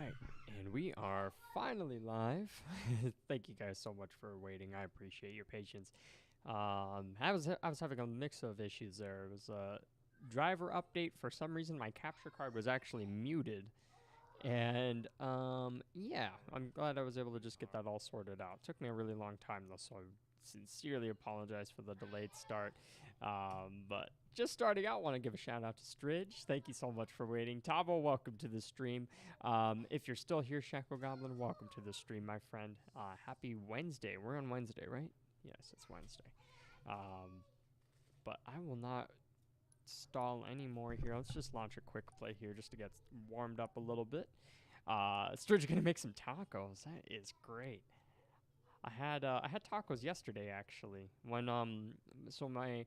Alright, and we are finally live. Thank you guys so much for waiting. I appreciate your patience. I was having a mix of issues there. It was a driver update. For some reason, my capture card was actually muted. And yeah, I'm glad I was able to just get that all sorted out. It took me a really long time though, so I sincerely apologize for the delayed start. But just starting out, want to give a shout out to Stridge. Thank you so much for waiting. Tavo, welcome to the stream. If you're still here, Shackle Goblin, welcome to the stream, my friend. Happy Wednesday. We're on Wednesday, right? Yes, it's Wednesday. But I will not stall anymore here. Let's just launch a quick play here just to get warmed up a little bit. Stridge gonna make some tacos. That is great. I had tacos yesterday actually. When so my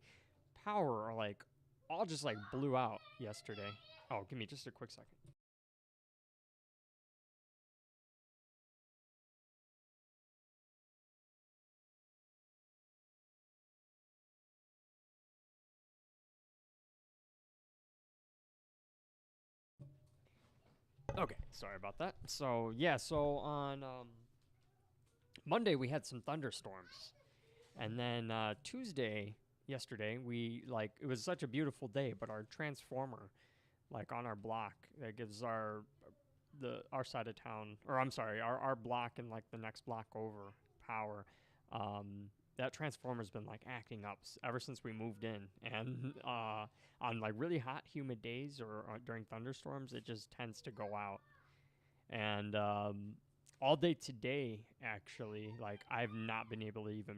power like all just like blew out yesterday. Oh, give me just a quick second. Okay, sorry about that. So yeah, so on Monday we had some thunderstorms, and then Tuesday, yesterday, we like it was such a beautiful day, but our transformer, like on our block, that gives our side of town, or I'm sorry, our block and like the next block over power. That transformer's been like acting up ever since we moved in, and on like really hot, humid days or during thunderstorms, it just tends to go out. And all day today, actually, like I've not been able to even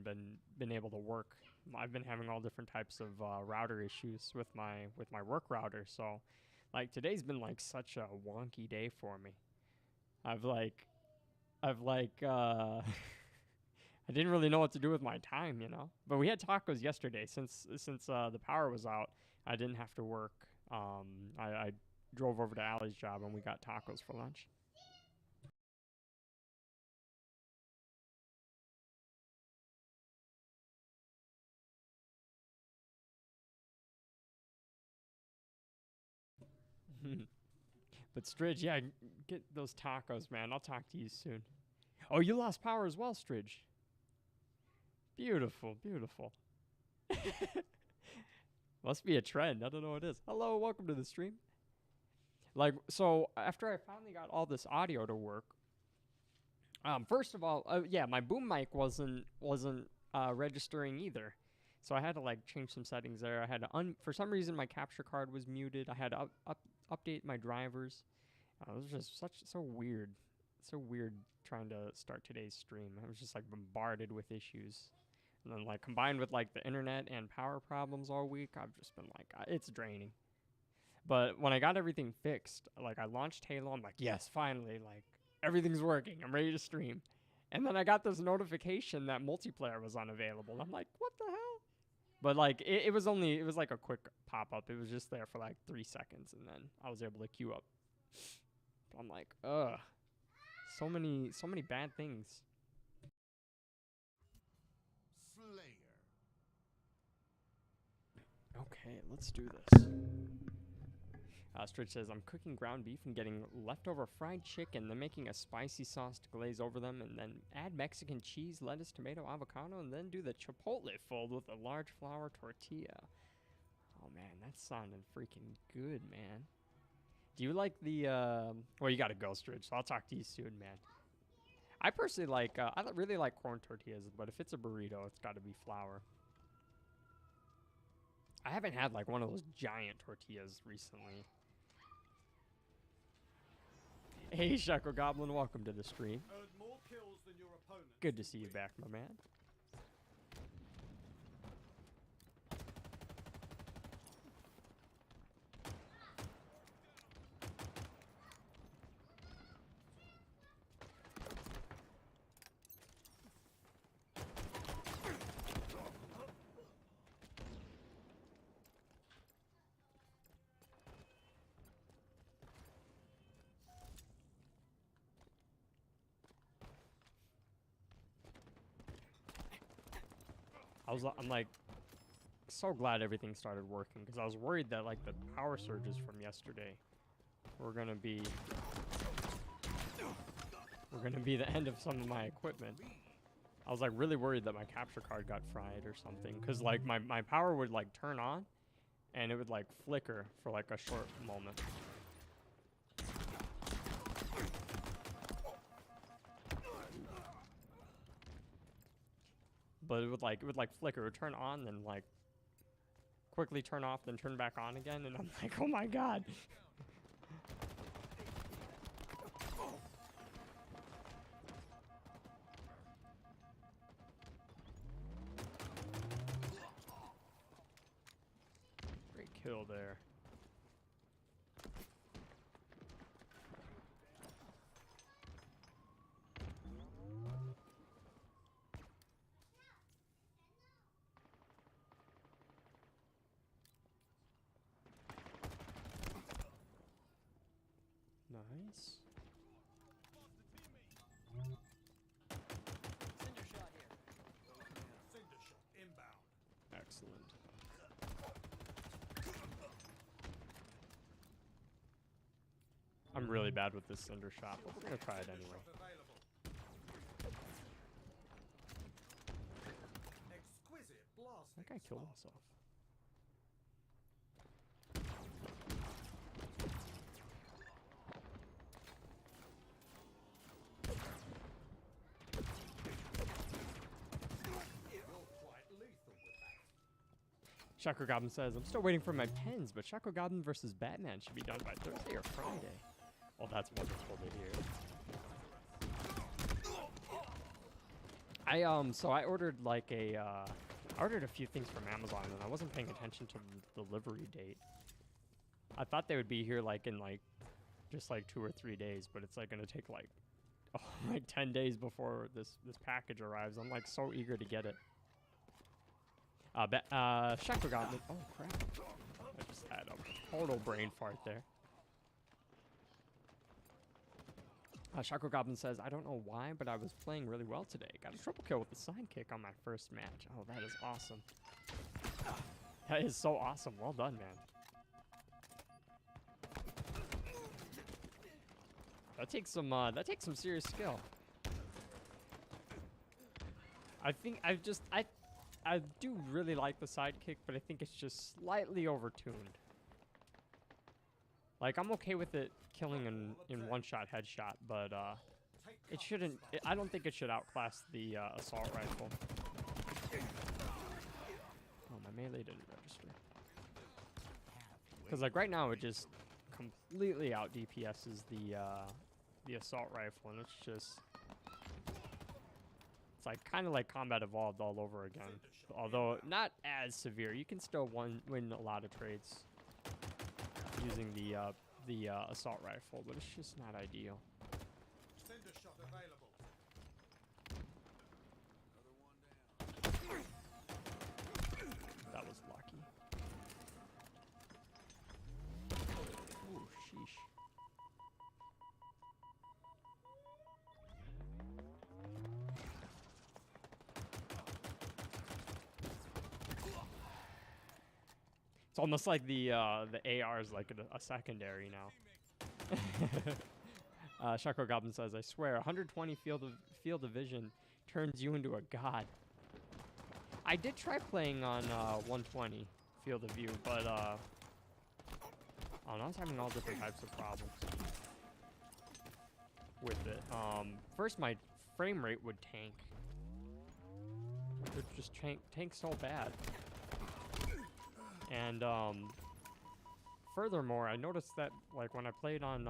been able to work. I've been having all different types of router issues with my work router. So, like today's been like such a wonky day for me. I've like I didn't really know what to do with my time, you know. But we had tacos yesterday since the power was out. I didn't have to work. I drove over to Allie's job and we got tacos for lunch. But Stridge, yeah, get those tacos, man. I'll talk to you soon. Oh, you lost power as well, Stridge. Beautiful, beautiful. Must be a trend. I don't know what it is. Hello, welcome to the stream. Like, so after I finally got all this audio to work, first of all, yeah, my boom mic wasn't registering either. So I had to like change some settings there. I had to for some reason my capture card was muted. I had to update my drivers. It was just so weird. So weird trying to start today's stream. I was just like bombarded with issues. And then like combined with like the internet and power problems all week, I've just been like, it's draining. But when I got everything fixed, like I launched Halo, I'm like, yes, finally, like everything's working. I'm ready to stream. And then I got this notification that multiplayer was unavailable. I'm like, what the hell? But like it was like a quick pop up. It was just there for like 3 seconds, and then I was able to queue up. But I'm like, ugh, so many bad things. Okay, let's do this. Stritch says, I'm cooking ground beef and getting leftover fried chicken, then making a spicy sauce to glaze over them, and then add Mexican cheese, lettuce, tomato, avocado, and then do the chipotle fold with a large flour tortilla. Oh, man, that's sounding freaking good, man. Do you like the, well, you gotta go, Stritch, so I'll talk to you soon, man. I personally like, I really like corn tortillas, but if it's a burrito, it's gotta be flour. I haven't had, like, one of those giant tortillas recently. Hey, Shackle Goblin, welcome to the stream. Good to see you back, my man. I'm like so glad everything started working because I was worried that like the power surges from yesterday were gonna be were gonna be the end of some of my equipment. I was like really worried that my capture card got fried or something, because like my power would like turn on and it would like flicker for like a short moment. But it would like flicker, it would turn on, then like quickly turn off, then turn back on again, and I'm like, oh my god. Great kill there. Nice. Excellent. I'm really bad with this cinder shot, but we're gonna try it anyway. That guy killed himself. Chakra Goblin says, I'm still waiting for my pens, but Chakra Goblin versus Batman should be done by Thursday or Friday. Well, that's wonderful to hear. So I ordered like I ordered a few things from Amazon, and I wasn't paying attention to the delivery date. I thought they would be here like in like just like 2 or 3 days, but it's like gonna take like like 10 days before this package arrives. I'm like so eager to get it. Chakra Goblin. Oh crap! I just had a total brain fart there. Chakra Goblin says, I don't know why, but I was playing really well today. Got a triple kill with the sidekick on my first match. Oh, that is awesome. That is so awesome. Well done, man. That takes some serious skill. I think I do really like the sidekick, but I think it's just slightly overtuned. Like, I'm okay with it killing in one-shot headshot, but it shouldn't. I don't think it should outclass the assault rifle. Oh, my melee didn't register. Because like right now, it just completely out DPSs the assault rifle, and it's just. It's like kind of like Combat Evolved all over again, although not as severe. You can still win a lot of trades using the assault rifle, but it's just not ideal. That was lucky. Oh, sheesh. It's almost like the AR is like a secondary now. Shako Goblin says, I swear, 120 field of vision turns you into a god. I did try playing on 120 field of view, but I was having all different types of problems with it. First, my frame rate would tank. It would just tank so bad. And furthermore, I noticed that like when I played on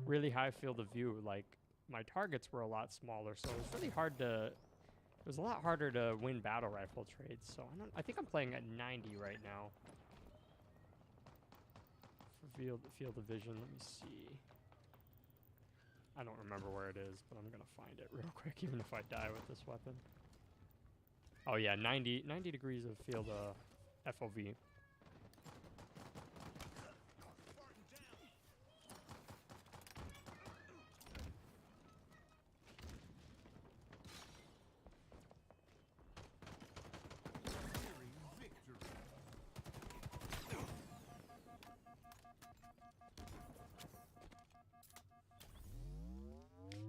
really high field of view, like my targets were a lot smaller, so it was really hard to. It was a lot harder to win battle rifle trades. So I think I'm playing at 90 right now for field of vision. Let me see. I don't remember where it is, but I'm gonna find it real quick, even if I die with this weapon. Oh yeah, 90 degrees of field FOV.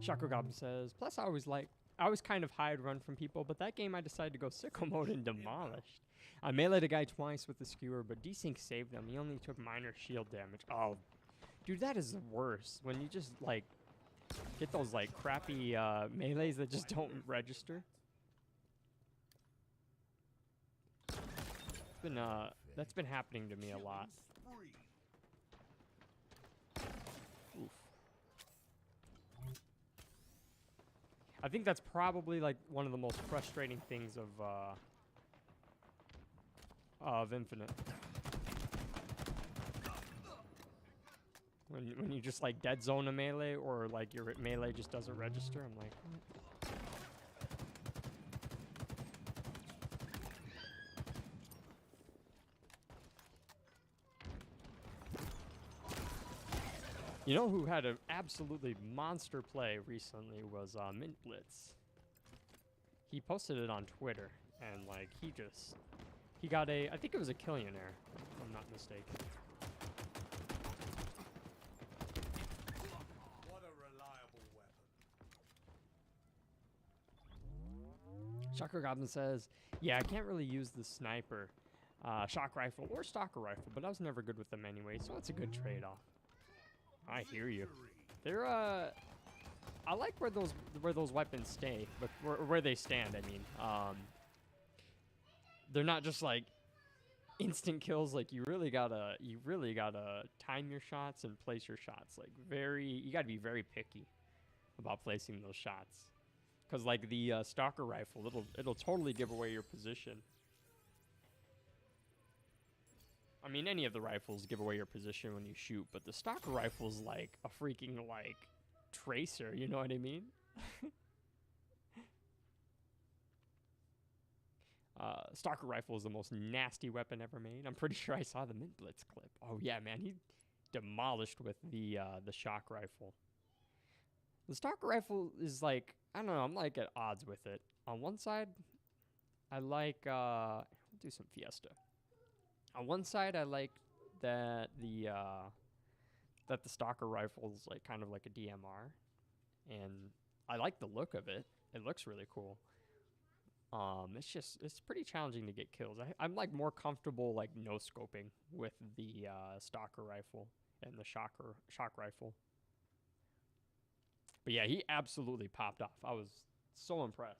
Shaco Goblin says, plus I always kind of hide run from people, but that game I decided to go sicko mode and demolished. I meleeed a guy twice with the skewer, but desync saved him. He only took minor shield damage. Oh, dude, that is the worst. When you just, like, get those, like, crappy melees that just don't register. It's been, that's been happening to me a lot. Oof. I think that's probably, like, one of the most frustrating things of Infinite. When you just like dead zone a melee or like your melee just doesn't register, I'm like, what? You know who had an absolutely monster play recently was Limitless. He posted it on Twitter and like he got a, I think it was a Killionaire, if I'm not mistaken. Shocker Goblin says, yeah, I can't really use the sniper, shock rifle, or stalker rifle, but I was never good with them anyway, so it's a good trade-off. I hear you. They're, I like where those weapons stay, but where they stand, I mean. They're not just like instant kills, like you really gotta time your shots and place your shots, like you gotta be very picky about placing those shots. Because like the stalker rifle, it'll totally give away your position. I mean, any of the rifles give away your position when you shoot, but the stalker rifle's like a freaking like tracer. You know what I mean? Stalker rifle is the most nasty weapon ever made. I'm pretty sure I saw the Mint-Blitz clip. Oh yeah, man, he demolished with the shock rifle. The stalker rifle is like, I don't know, I'm like at odds with it. On one side, I like, we'll do some Fiesta. On one side, I like that the stalker rifle is like kind of like a DMR, and I like the look of it. It looks really cool. It's pretty challenging to get kills. I'm like more comfortable like no scoping with the stalker rifle and the shock rifle. But yeah, he absolutely popped off. I was so impressed.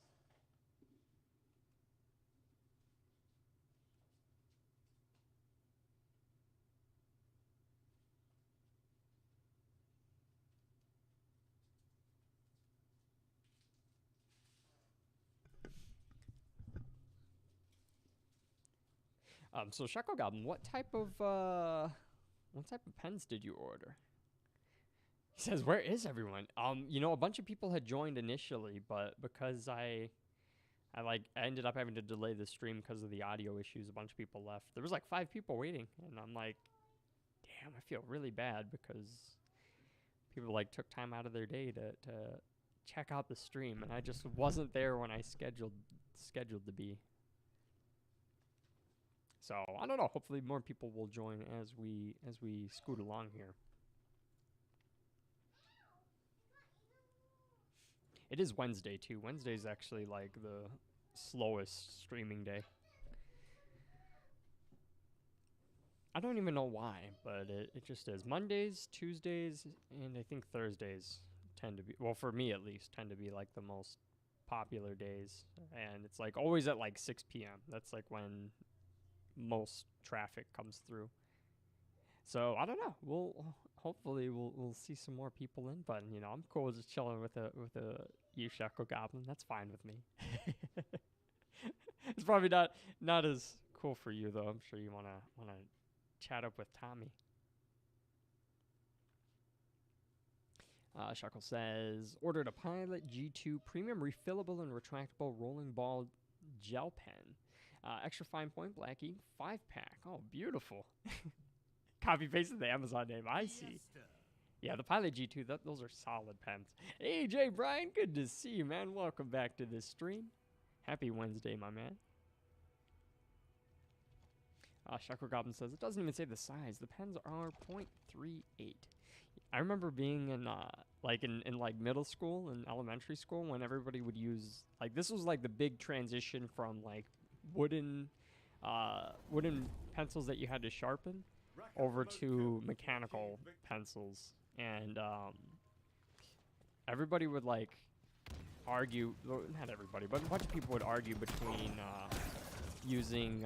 So Shaco Goblin, what type of pens did you order? He says, "Where is everyone?" You know, a bunch of people had joined initially, but because I ended up having to delay the stream because of the audio issues, a bunch of people left. There was like 5 people waiting, and I'm like, damn, I feel really bad because people like took time out of their day to check out the stream, and I just wasn't there when I scheduled to be. So I don't know. Hopefully, more people will join as we scoot along here. It is Wednesday too. Wednesday's actually like the slowest streaming day. I don't even know why, but it just is. Mondays, Tuesdays, and I think Thursdays tend to be, well, for me at least, tend to be like the most popular days. And it's like always at like 6 p.m. That's like when most traffic comes through. So I don't know. Hopefully we'll see some more people in, but you know, I'm cool just chilling with a Shaco Goblin. That's fine with me. It's probably not as cool for you though. I'm sure you wanna chat up with Tommy. Shaco says, ordered a Pilot G2 premium refillable and retractable rolling ball gel pen. Extra fine point black ink 5-pack. Oh, beautiful. Copy pasted the Amazon name. I see. Yeah, the Pilot G2, those are solid pens. Hey, Jay Brian, good to see you, man. Welcome back to this stream. Happy Wednesday, my man. Shaco Goblin says, it doesn't even say the size. The pens are 0.38. I remember being in like in like middle school and elementary school, when everybody would use, like, this was like the big transition from like wooden wooden pencils that you had to sharpen over to mechanical pencils. And everybody would like argue, well, not everybody, but a bunch of people would argue between using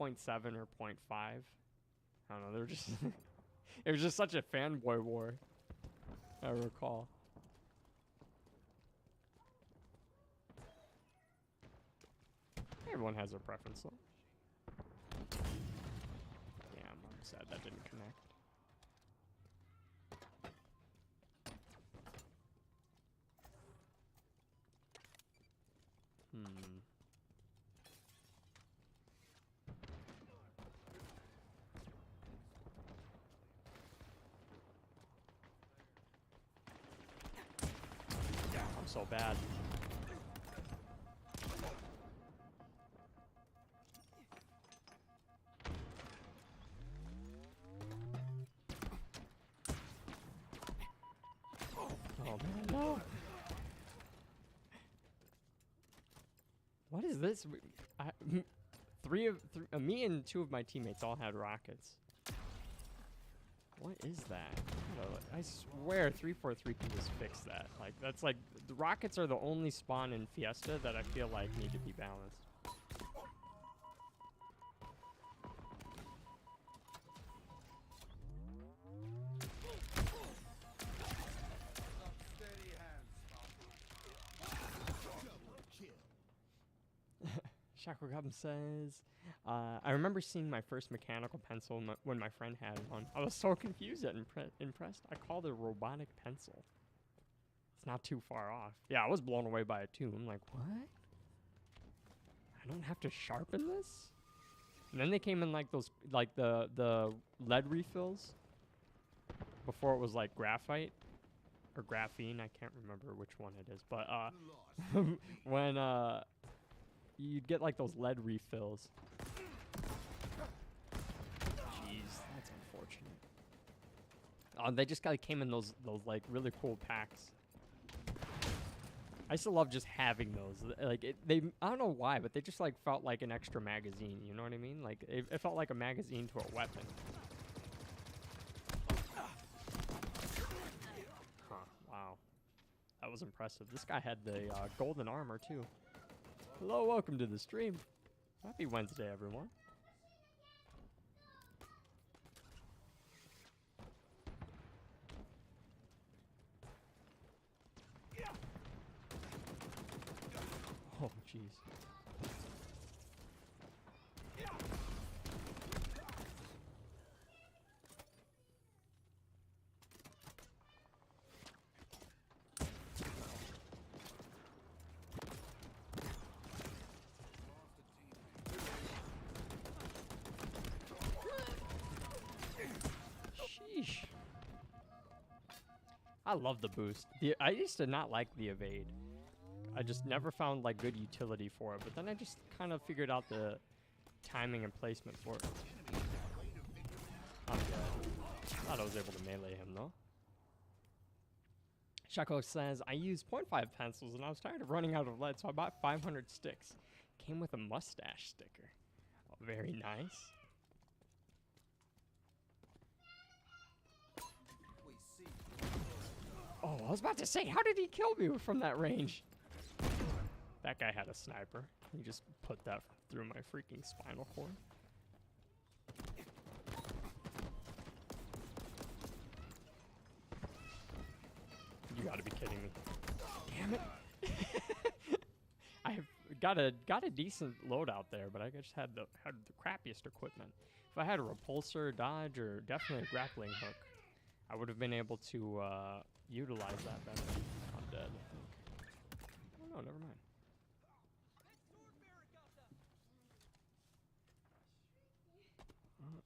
0.7 or 0.5. I don't know, they were just it was just such a fanboy war, I recall. Everyone has their preference though. Yeah, I'm sad that didn't connect. I'm so bad. Oh man, no. What is this? Me and two of my teammates all had rockets. What is that? I swear 343 can just fix that. Like, that's like, the rockets are the only spawn in Fiesta that I feel like need to be balanced. Shakogam says, I remember seeing my first mechanical pencil when my friend had one. I was so confused and impressed. I called it a robotic pencil. It's not too far off. Yeah, I was blown away by it too. I'm like, what? I don't have to sharpen this? And then they came in like those, like the lead refills. Before it was like graphite or graphene. I can't remember which one it is. But when you'd get like those lead refills. Jeez, that's unfortunate. They just like came in those like really cool packs. I used to love just having those. Like I don't know why, but they just like felt like an extra magazine. You know what I mean? Like it felt like a magazine to a weapon. Huh? Wow, that was impressive. This guy had the golden armor too. Hello, welcome to the stream. Happy Wednesday, everyone. Oh, jeez. I love the boost. I used to not like the evade. I just never found like good utility for it, but then I just kind of figured out the timing and placement for it. I'm dead. Thought I was able to melee him though. Shako says, I used 0.5 pencils and I was tired of running out of lead, so I bought 500 sticks. Came with a mustache sticker. Oh, very nice. Oh, I was about to say, how did he kill me from that range? That guy had a sniper. He just put that through my freaking spinal cord. You gotta be kidding me. Damn it. I have got a decent loadout there, but I just had the crappiest equipment. If I had a repulsor, dodge, or definitely a grappling hook, I would have been able to utilize that better. I'm dead, I think. Oh no, never mind.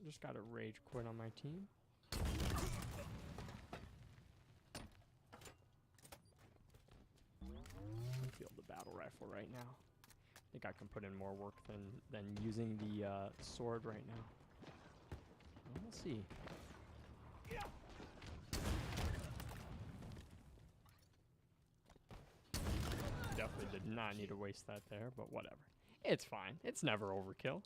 Just got a rage quit on my team. I feel the battle rifle right now. I think I can put in more work than using the sword right now. We'll see. definitely did not need to waste that there, but whatever. It's fine. It's never overkill.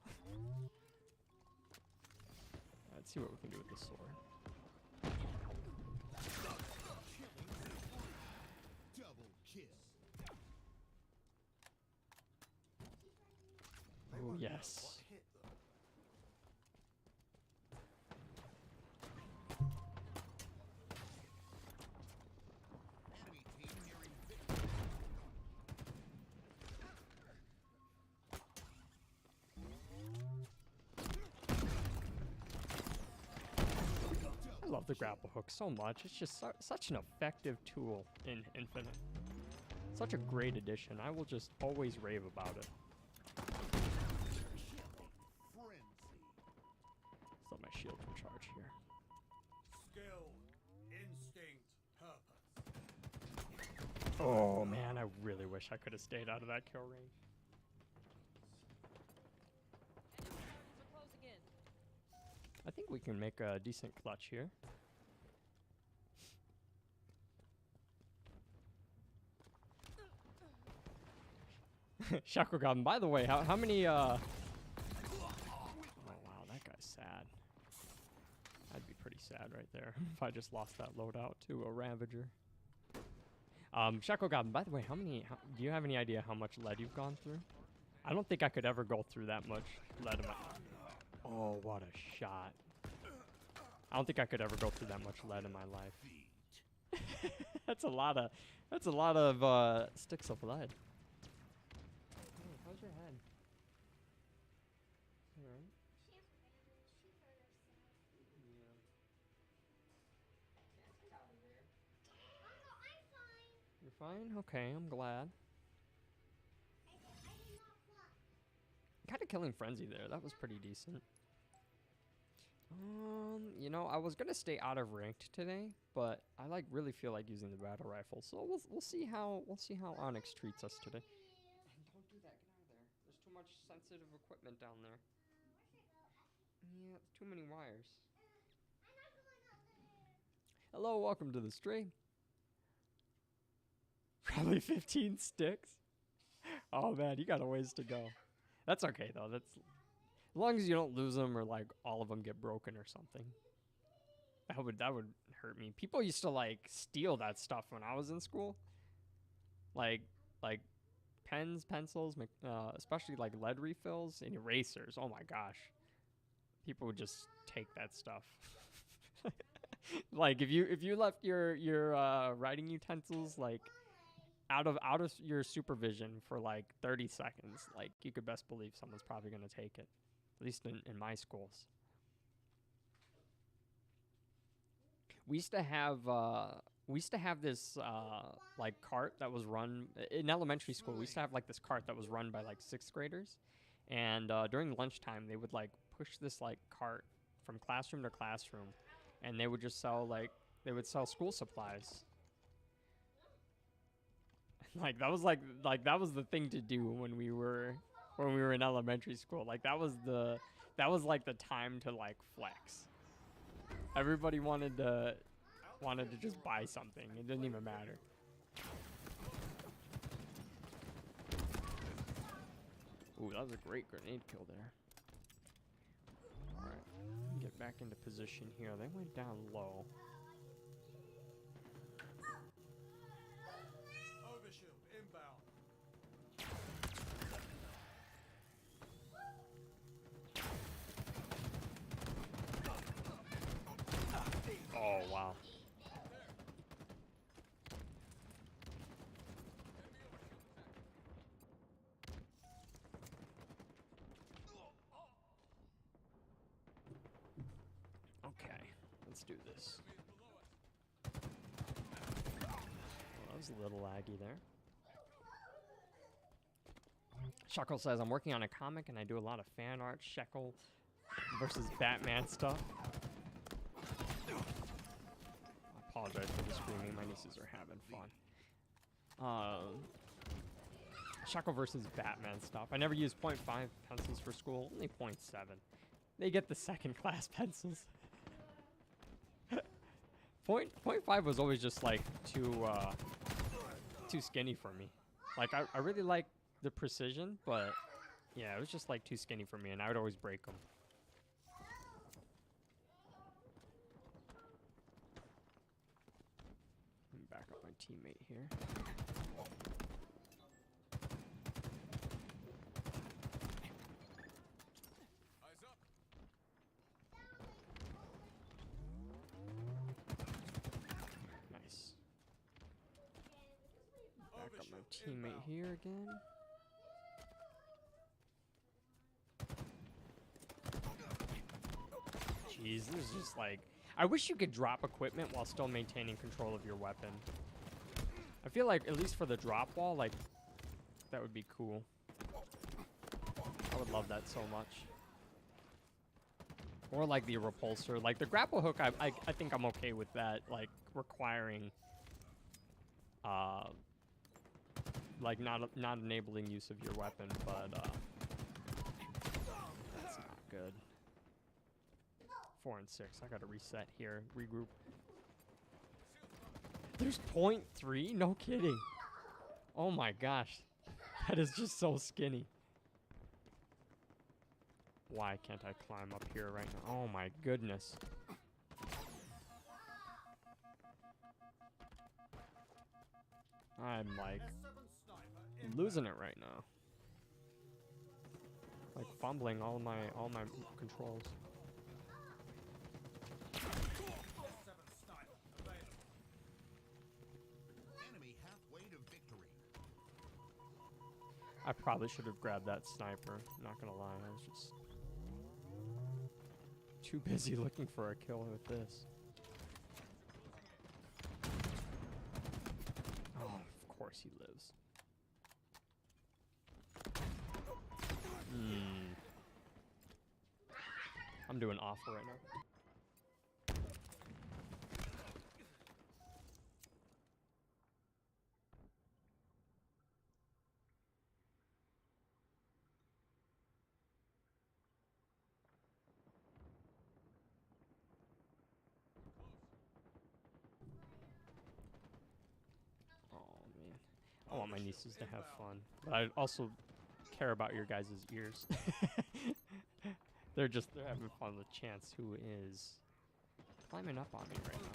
Let's see what we can do with the sword. Oh, yes. I love the grapple hook so much. It's just such an effective tool in Infinite. Such a great addition. I will just always rave about it. Let my shield recharge here. Skill, instinct, purpose. Oh man, I really wish I could have stayed out of that kill range. I think we can make a decent clutch here. Shakugan, by the way, how many oh wow, that guy's sad. I'd be pretty sad right there if I just lost that loadout to a Ravager. Shakugan, by the way, do you have any idea how much lead you've gone through? I don't think I could ever go through that much lead in my... Oh, what a shot. I don't think I could ever go through that much lead in my life. That's a lot of sticks of lead. Hey, how's your head? All right. You're fine? Okay, I'm glad. Kind of killing Frenzy there. That was pretty decent. You know, I was gonna stay out of ranked today, but I really feel like using the battle rifle. So we'll see how Onyx treats us today. And don't do that. Get out of there. There's too much sensitive equipment down there. Yeah, it's too many wires. Hello, welcome to the stream. Probably 15 sticks. Oh man, you got a ways to go. That's okay though. That's as long as you don't lose them or like all of them get broken or something. That would hurt me. People used to like steal that stuff when I was in school. Like pens, pencils, especially like lead refills and erasers. Oh my gosh. People would just take that stuff. Like if you left your writing utensils like out of your supervision for like 30 seconds, like you could best believe someone's probably going to take it. At least in my schools. We used to have this like cart that was run in elementary school. We used to have like this cart that was run by like 6th graders, and during lunchtime they would like push this like cart from classroom to classroom, and they would just sell sell school supplies. Like that was the thing to do when we were in elementary school. Like that was like the time to like flex. Everybody wanted to just buy something. It didn't even matter. Ooh, that was a great grenade kill there. All right, get back into position here. They went down low. Oh, wow. Okay, let's do this. Well, that was a little laggy there. Shekel says, I'm working on a comic and I do a lot of fan art, Shekel versus Batman stuff. I apologize for the screaming. My nieces are having fun. Shekel versus Batman stuff. I never used 0.5 pencils for school, only 0.7. They get the second class pencils. 0.5 was always just like too skinny for me. Like, I really like the precision, but yeah, it was just like too skinny for me, and I would always break them. Let me back up my teammate here. Eyes up. Nice. Back up my teammate here again. Jeez, this is just like... I wish you could drop equipment while still maintaining control of your weapon. I feel like, at least for the drop wall, like, that would be cool. I would love that so much. Or like the repulsor. Like the grapple hook, I think I'm okay with that, like, requiring... like, not enabling use of your weapon, but, that's not good. 4 and 6. I gotta reset here. Regroup. There's 0.3? No kidding. Oh my gosh. That is just so skinny. Why can't I climb up here right now? Oh my goodness. I'm like losing it right now. Like fumbling all my controls. I probably should have grabbed that sniper, not gonna lie, I was just too busy looking for a kill with this. Oh, of course he lives. I'm doing awful right now. I want my nieces to have fun, but I also care about your guys' ears. they're having fun with Chance, who is climbing up on me right now.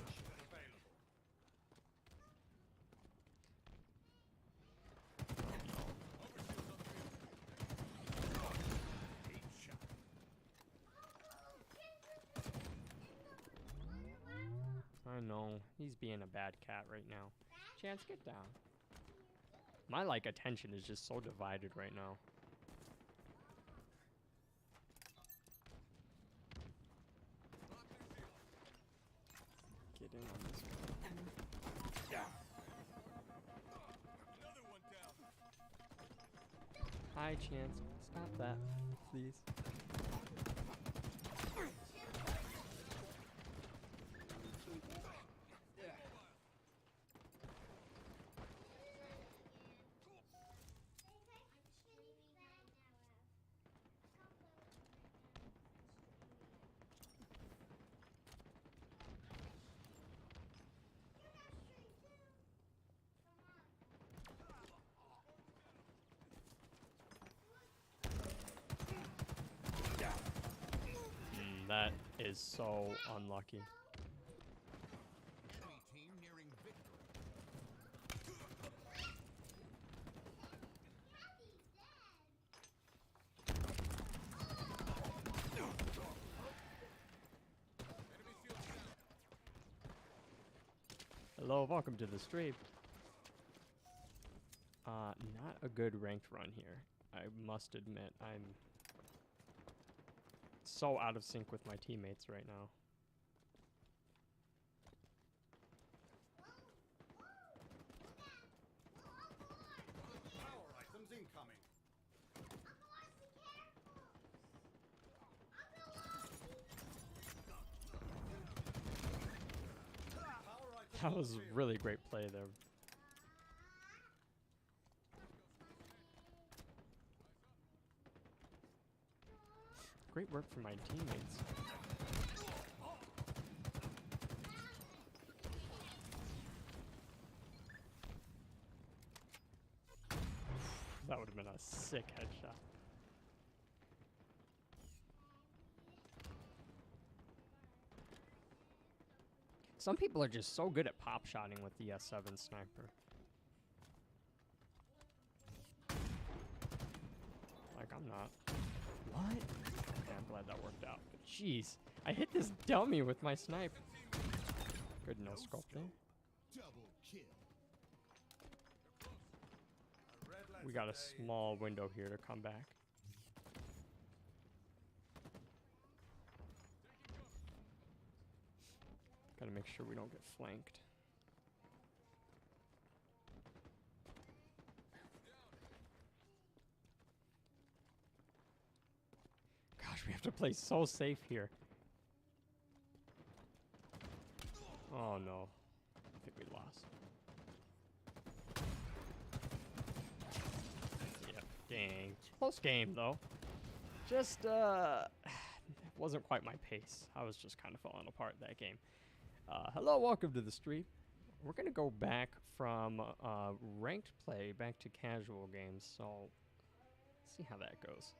I know, he's being a bad cat right now. Chance, get down. My, like, attention is just so divided right now. Get in on this one. Yeah. Another one down. Hi, Chance. Stop that, please. That is so unlucky. Enemy team nearing victory. Hello, welcome to the stream. Not a good ranked run here. I must admit, I'm so out of sync with my teammates right now. Power items incoming. That was really great play there. Great work from my teammates. That would have been a sick headshot. Some people are just so good at pop shotting with the S7 sniper. Like, I'm not. What? Okay, I'm glad that worked out. But jeez, I hit this dummy with my snipe. Good no scope there. Double kill. We got a small window here to come back. Gotta make sure we don't get flanked. Gosh, we have to play so safe here. Oh no. I think we lost. Yep, dang. Close game though. Just wasn't quite my pace. I was just kind of falling apart that game. Hello, welcome to the stream. We're gonna go back from ranked play back to casual games, so let's see how that goes.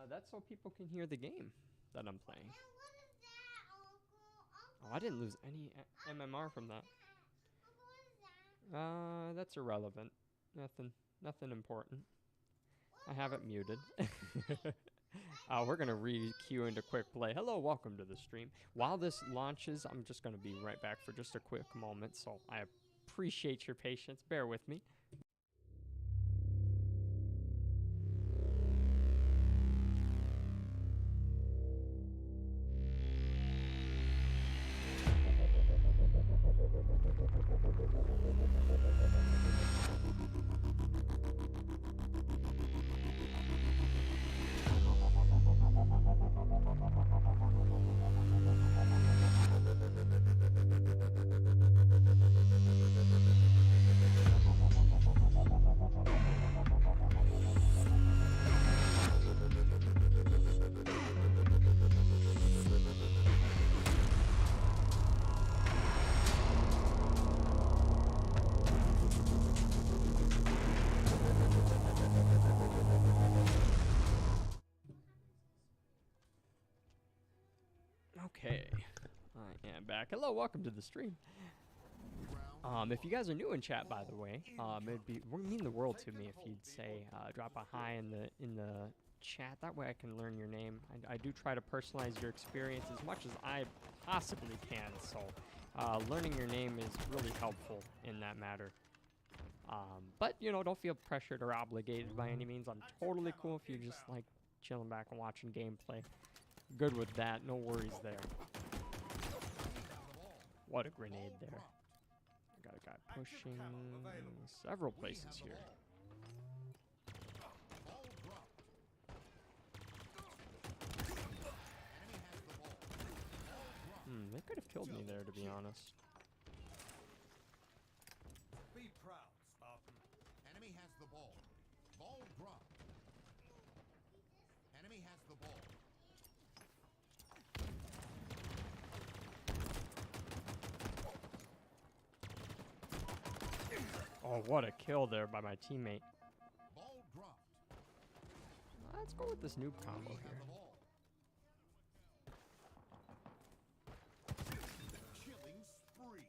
That's so people can hear the game that I'm playing. Oh, I didn't lose any MMR from that. That's irrelevant. Nothing important. I have it muted. We're gonna re-queue into quick play. Hello, welcome to the stream. While this launches, I'm just gonna be right back for just a quick moment, so I appreciate your patience. Bear with me. Okay, I am back. Hello, welcome to the stream. If you guys are new in chat, by the way, would mean the world to me if you'd say drop a hi in the chat. That way I can learn your name. I do try to personalize your experience as much as I possibly can. So learning your name is really helpful in that matter. But you know, don't feel pressured or obligated by any means. I'm totally cool if you just like chilling back and watching gameplay. Good with that, no worries there. What a grenade there. I got a guy pushing several places here. They could have killed me there, to be honest. Be proud, Spartan. Enemy has the ball. Ball dropped. Enemy has the ball. Oh, what a kill there by my teammate. Ball dropped. Let's go with this noob combo here. Killing spree.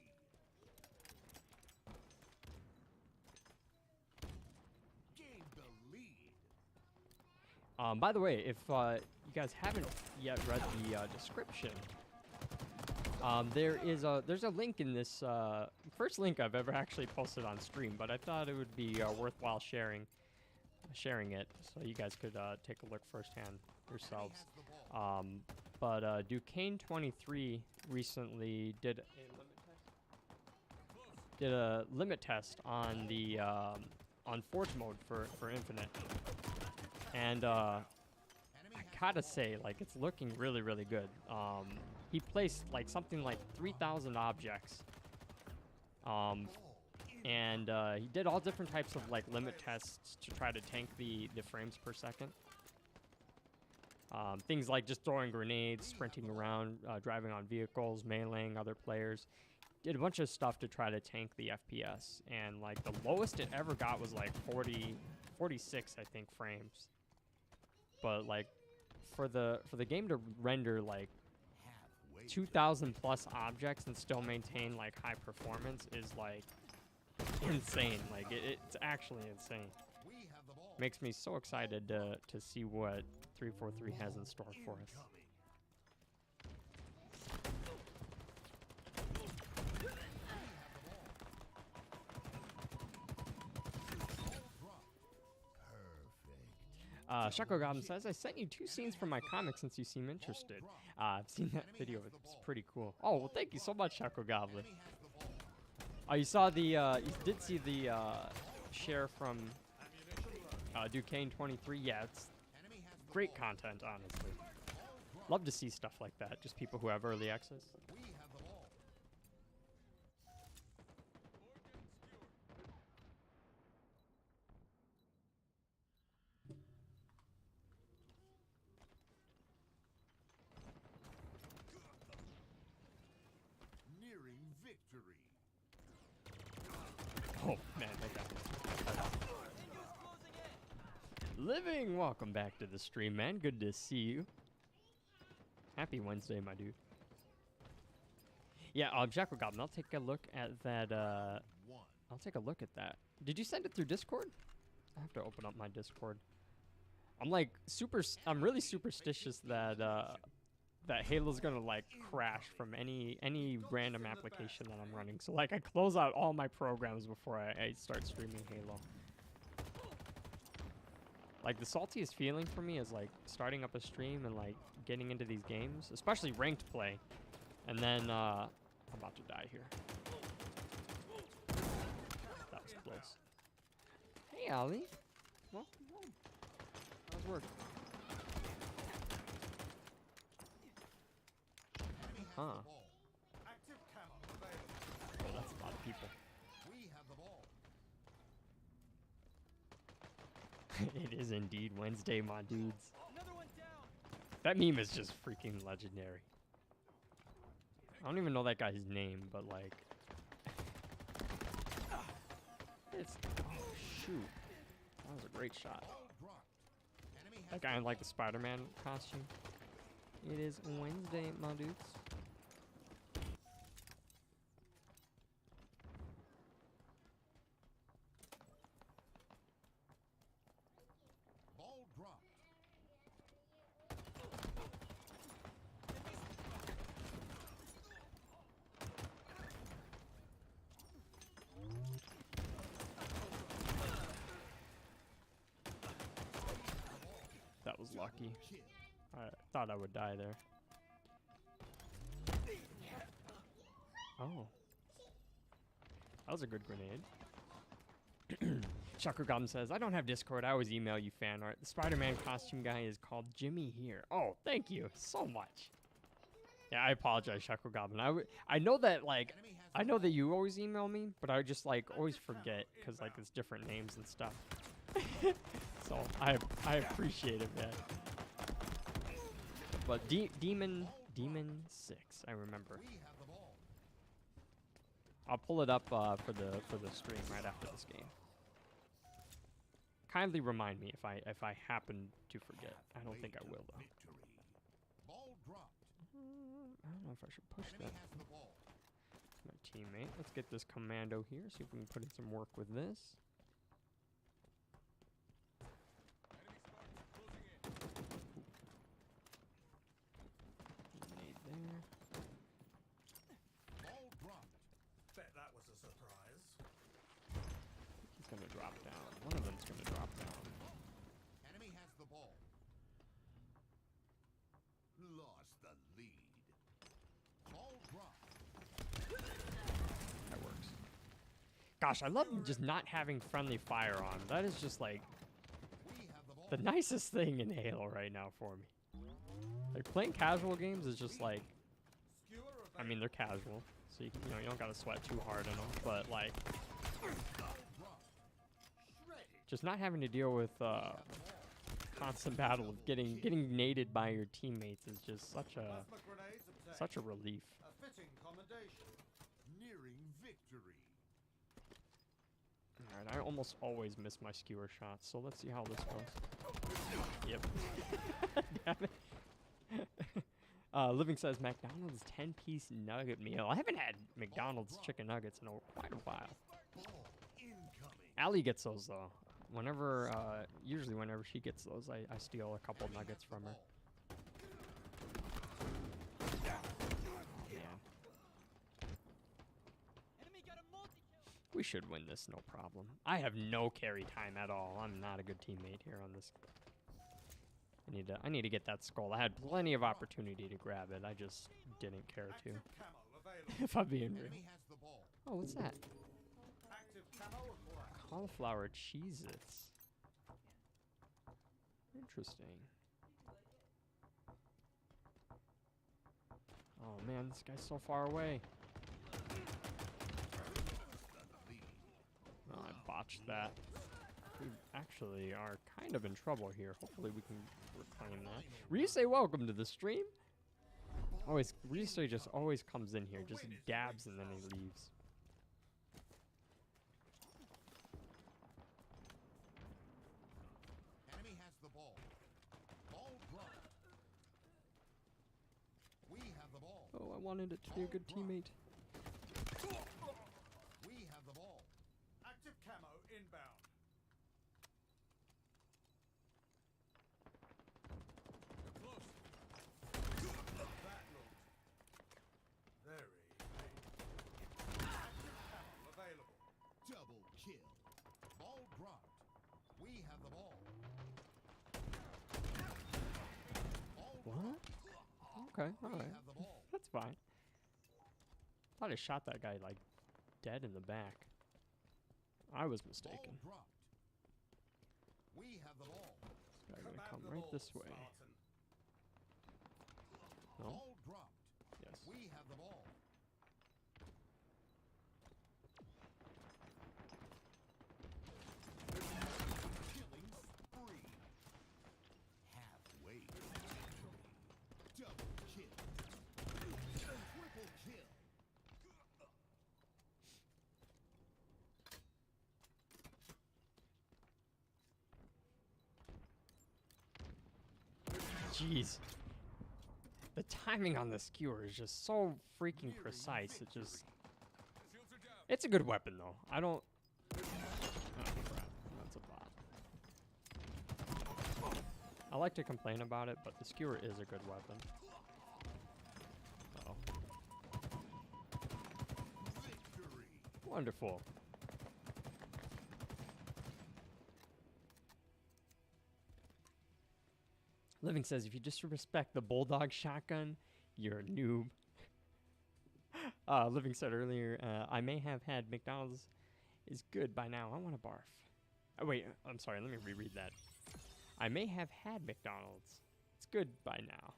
Gained the lead. By the way, if you guys haven't yet read the description, there's a link in this first link I've ever actually posted on stream, but I thought it would be worthwhile sharing it so you guys could take a look firsthand yourselves. But Duquesne 23 recently did a limit test. did a limit test on the on Forge mode for Infinite, and I gotta say, like, it's looking really, really good. He placed like something like 3,000 objects, and he did all different types of like limit tests to try to tank the frames per second. Things like just throwing grenades, sprinting around, driving on vehicles, meleeing other players. Did a bunch of stuff to try to tank the FPS, and like the lowest it ever got was like 46, I think, frames. But like for the game to render like 2,000 plus objects and still maintain like high performance is like insane. Like it's actually insane. Makes me so excited to see what 343 has in store for us. Shako Goblin says, I sent you 2 scenes from my comic since you seem interested. I've seen that video. It's pretty cool. Oh, well, thank you so much, Shako Goblin. Oh, you saw the, you did see the share from Duquesne 23. Yeah, it's great content, honestly. Love to see stuff like that. Just people who have early access. Oh, man, that got me. Living, welcome back to the stream, man. Good to see you. Happy Wednesday, my dude. Yeah, Jackal Goblin, I'll take a look at that, I'll take a look at that. Did you send it through Discord? I have to open up my Discord. I'm like I'm really superstitious that, that Halo's gonna like crash from any random application that I'm running. So like I close out all my programs before I start streaming Halo. Like the saltiest feeling for me is like starting up a stream and like getting into these games, especially ranked play. And then I'm about to die here. That was close. Hey Ollie. Welcome home. How's work? Huh. Oh, that's a lot of people. It is indeed Wednesday, my dudes. That meme is just freaking legendary. I don't even know that guy's name, but like... It's... Oh, shoot. That was a great shot. That guy in like the Spider-Man costume. It is Wednesday, my dudes. That was lucky. I thought I would die there. Oh. That was a good grenade. Chakra Goblin says, I don't have Discord. I always email you fan art. The Spider-Man costume guy is called Jimmy here. Oh, thank you so much. Yeah, I apologize, Chakra Goblin. I know that, like, I know that you always email me, but I just, like, always forget because, like, it's different names and stuff. So, I appreciate it, man. But Demon 6, I remember. I'll pull it up for the stream right after this game. Kindly remind me if I happen to forget. I don't think I will though. I don't know if I should push that. My teammate. Let's get this commando here. See if we can put in some work with this. Gonna drop down. One of them's gonna drop down. Enemy has the ball. Lost the lead. Ball dropped. That works. Gosh, I love just not having friendly fire on. That is just like We have the ball. the nicest thing in Halo right now for me. Like playing casual games is just like, Skewer I mean, they're casual, so you know you don't gotta sweat too hard in them. But like, just not having to deal with constant battle of getting naded by your teammates is just such a relief. A fitting commendation. Nearing victory. All right, I almost always miss my skewer shots, so let's see how this goes. Yep. Damn it. Living says McDonald's 10-piece nugget meal. I haven't had McDonald's chicken nuggets in quite a while. Ball incoming. Allie gets those though. Whenever, usually whenever she gets those, I steal a couple nuggets from her. Yeah. We should win this, no problem. I have no carry time at all. I'm not a good teammate here on this. I need to get that skull. I had plenty of opportunity to grab it. I just didn't care to. Active camo available. If I'm being real. Enemy has the ball. Oh, what's that? Active camo acquired. Cauliflower Cheez-Its. Interesting. Oh man, this guy's so far away. Oh, I botched that. We actually are kind of in trouble here. Hopefully we can reclaim that. Ryusei, welcome to the stream. Ryusei just always comes in here, just dabs and then he leaves. Enemy has the ball. Ball dropped. We have the ball. Oh, I wanted it to be a good teammate. We have the ball. Active camo inbound. Close. That looked very late. Active camo available. Double kill. Ball dropped. We have the ball. Ball What? Okay, We alright. have the ball. That's fine. Thought I shot that guy like dead in the back. I was mistaken. Ball dropped. We have the ball. This guy gonna Command come the right ball, this way. Spartan. No? Ball dropped. Yes. We have the ball. Killing spree. Halfway to victory. Double kill. Triple kill. Jeez. The timing on the skewer is just so freaking precise. It just... It's a good weapon, though. I don't... Oh, crap. That's a bot. I like to complain about it, but the skewer is a good weapon. Uh-oh. Victory. Wonderful. Living says, if you disrespect the Bulldog shotgun, you're a noob. Living said earlier, I may have had McDonald's is good by now. I want to barf. Oh, wait, I'm sorry. Let me reread that. I may have had McDonald's. It's good by now.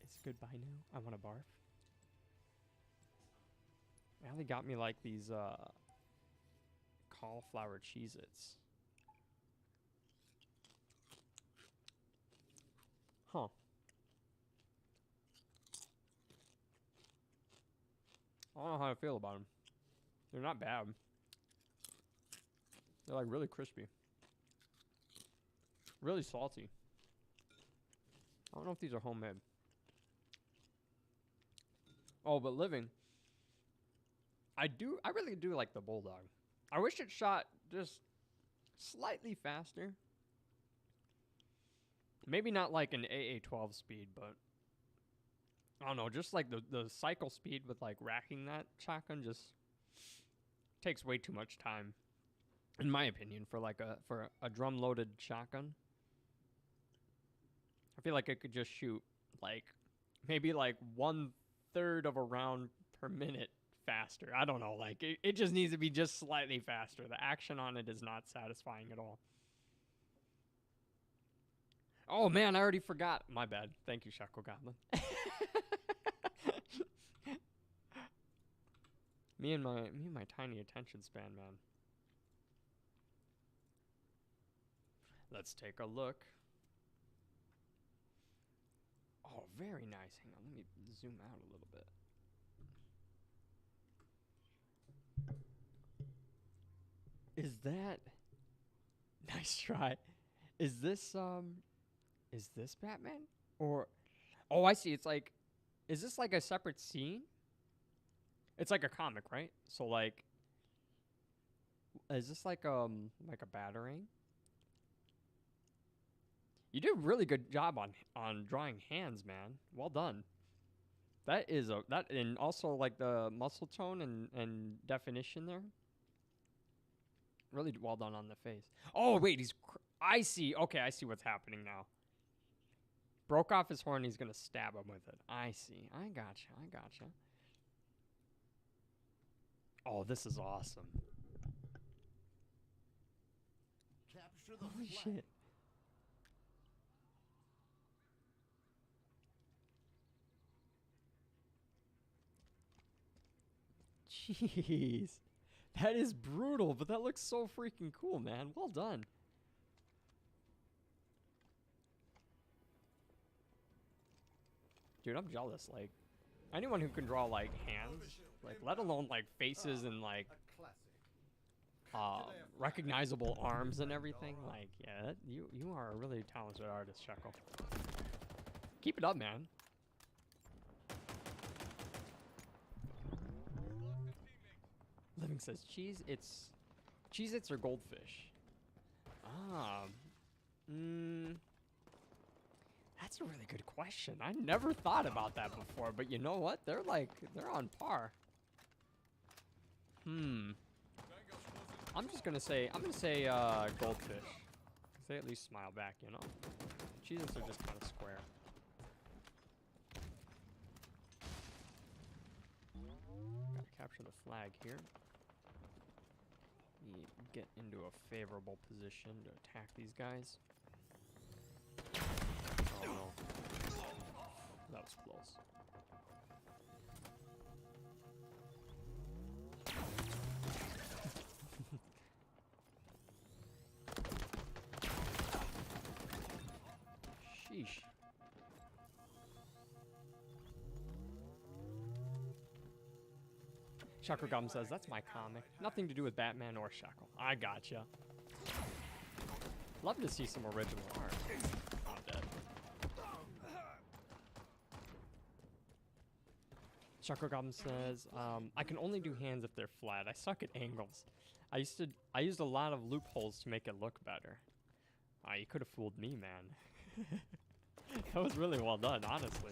It's good by now. I want to barf. Allie got me like these cauliflower Cheez-Its. Huh. I don't know how I feel about them. They're not bad. They're like really crispy. Really salty. I don't know if these are homemade. Oh, but Living, I really do like the Bulldog. I wish it shot just slightly faster. Maybe not like an AA-12 speed, but I don't know, just like the cycle speed with like racking that shotgun just takes way too much time, in my opinion, for a drum loaded shotgun. I feel like it could just shoot like maybe like 1/3 of a round per minute faster faster. I don't know, like, it just needs to be just slightly faster. The action on it is not satisfying at all. Oh, man, I already forgot. My bad. Thank you, Shackle Goblin. me and my tiny attention span, man. Let's take a look. Oh, very nice. Hang on, let me zoom out a little bit. Is that... Nice try. Is this Batman? Or... Oh, I see. It's like... Is this like a separate scene? It's like a comic, right? So, like... Is this like a battering? You did a really good job on drawing hands, man. Well done. That is and also like the muscle tone and definition there. Really well done on the face. Oh wait, I see. Okay, I see what's happening now. Broke off his horn. He's gonna stab him with it. I see. I gotcha. Oh, this is awesome. Capture the Holy flag. shit. Jeez. That is brutal, but that looks so freaking cool, man. Well done. Dude, I'm jealous. Like, anyone who can draw, like, hands, like, let alone, like, faces and, like, A classic. recognizable arms and everything. Like, yeah, you are a really talented artist, Shekel. Keep it up, man. Living says Cheez-Its or goldfish? That's a really good question. I never thought about that before, but you know what? They're on par. I'm gonna say goldfish. They at least smile back, you know? Cheez-Its are just kind of square. Gotta capture the flag here. We get into a favorable position to attack these guys. Oh no. That was close. Sheesh. Shackle Gum says, that's my comic. Nothing to do with Batman or Shackle. I gotcha. Love to see some original art. I'm dead. Shackle Gum says, I can only do hands if they're flat. I suck at angles. I used a lot of loopholes to make it look better. You could have fooled me, man. That was really well done, honestly.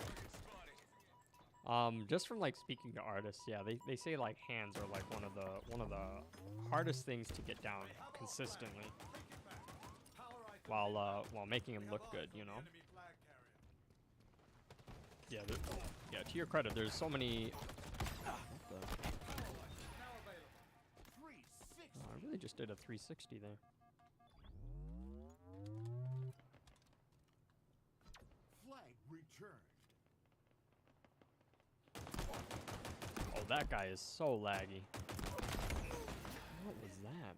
Just from like speaking to artists, yeah, they say like hands are like one of the hardest things to get down consistently, while making them look good, you know. Yeah, to your credit, there's so many. I really just did a 360 there. Flag returned. Oh, that guy is so laggy. What was that?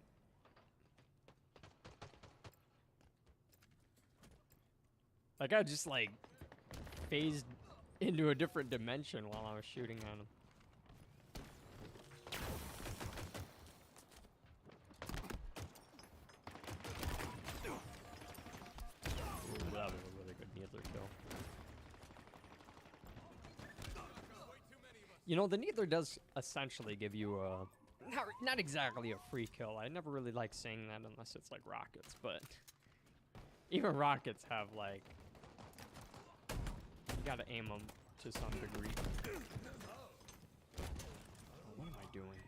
That guy just like phased into a different dimension while I was shooting at him. Ooh, that was a really good Needler kill. You know, the Needler does essentially give you a... Not exactly a free kill. I never really like saying that unless it's like rockets, but... Even rockets have like... You gotta aim them to some degree. Oh, what am I doing?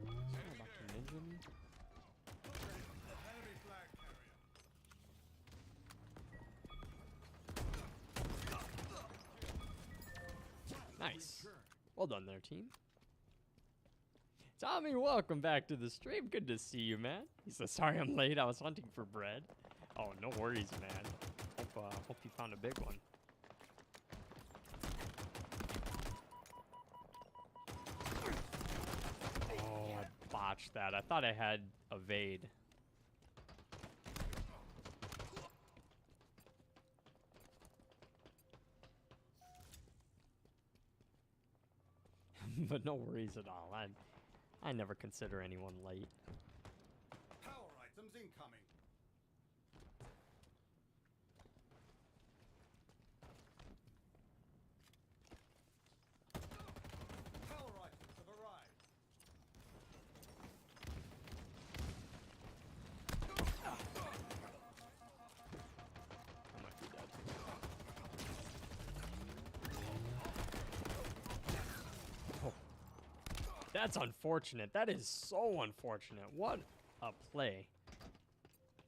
Is someone about to ninja me? Nice. Well done there, team. Tommy, welcome back to the stream. Good to see you, man. He says, sorry I'm late. I was hunting for bread. Oh, no worries, man. Hope you found a big one. Oh, I botched that. I thought I had evade. But no worries at all. I never consider anyone late. Power items incoming. Power items have arrived. I might be dead. Oh. That's unfortunate. That is so unfortunate. What a play.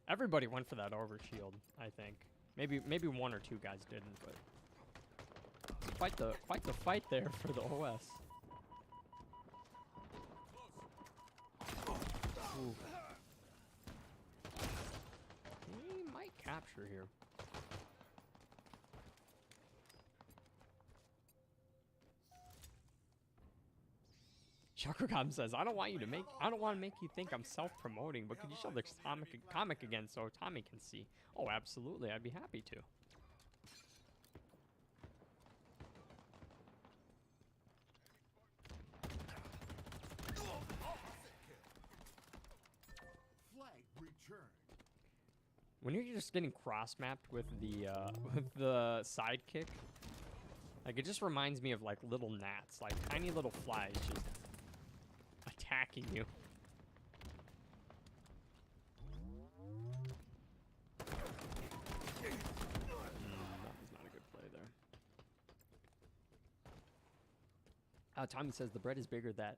Everybody went for that overshield, I think. Maybe one or two guys didn't, but fight the fight there for the OS. Ooh. He might capture here. Chakragam says, I don't want to make you think I'm self-promoting, but could you show the comic again so Tommy can see? Oh, absolutely. I'd be happy to. Flag return. When you're just getting cross-mapped with the sidekick, like it just reminds me of like little gnats, like tiny little flies just attacking you. That was not a good play there. Tommy says the bread is bigger than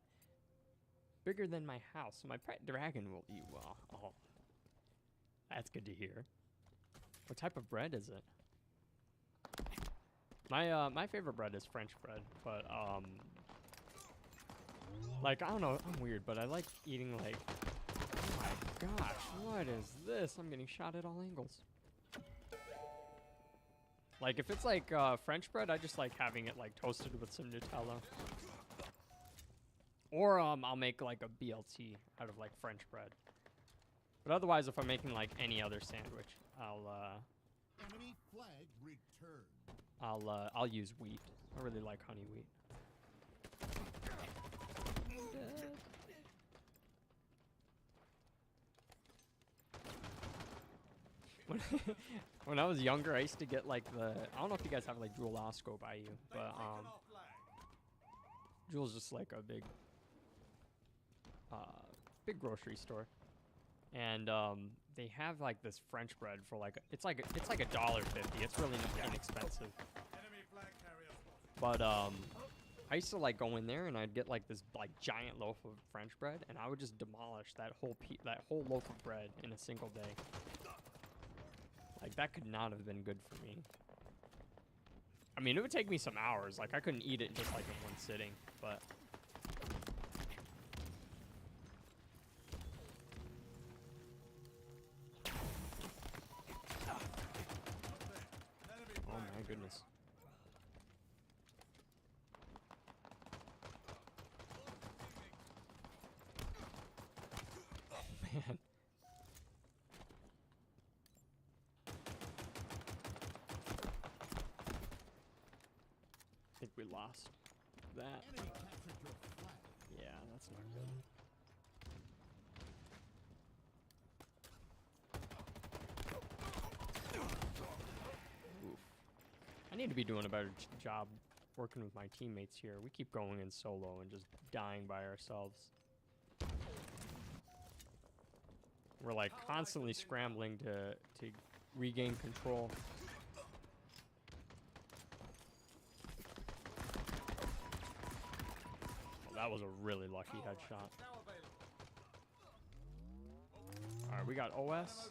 my house, so my pet dragon will eat well. Oh, that's good to hear. What type of bread is it? My favorite bread is French bread, but like I don't know, I'm weird, but I like eating like, oh my gosh, what is this? I'm getting shot at all angles. Like if it's like French bread, I just like having it like toasted with some Nutella. Or I'll make like a BLT out of like French bread. But otherwise, if I'm making like any other sandwich, Enemy flag returned. I'll use wheat. I really like honey wheat. When I was younger, I used to get like I don't know if you guys have like Jewel Osco by you, but Jewel's just like a big grocery store, and they have like this French bread for like it's like $1.50. It's really inexpensive. But I used to like go in there and I'd get like this like giant loaf of French bread, and I would just demolish that whole loaf of bread in a single day. Like that could not have been good for me. I mean, it would take me some hours. Like I couldn't eat it just like in one sitting, but. Oh my goodness. Oh man. I think we lost that. Enemy captured your flag. Yeah, that's not good. Oof. I need to be doing a better job working with my teammates here. We keep going in solo and just dying by ourselves. We're like constantly scrambling to regain control. Well, that was a really lucky headshot. Alright, we got OS.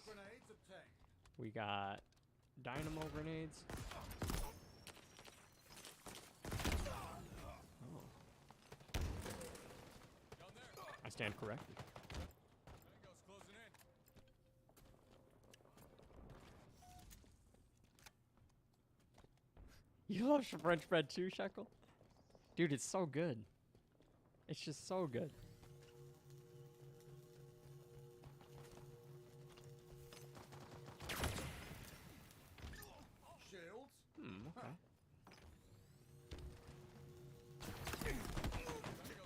We got dynamo grenades. Oh. stand corrected. Tango's closing in. You love French bread too, Shekel? Dude, it's so good. It's just so good. Shields. Okay.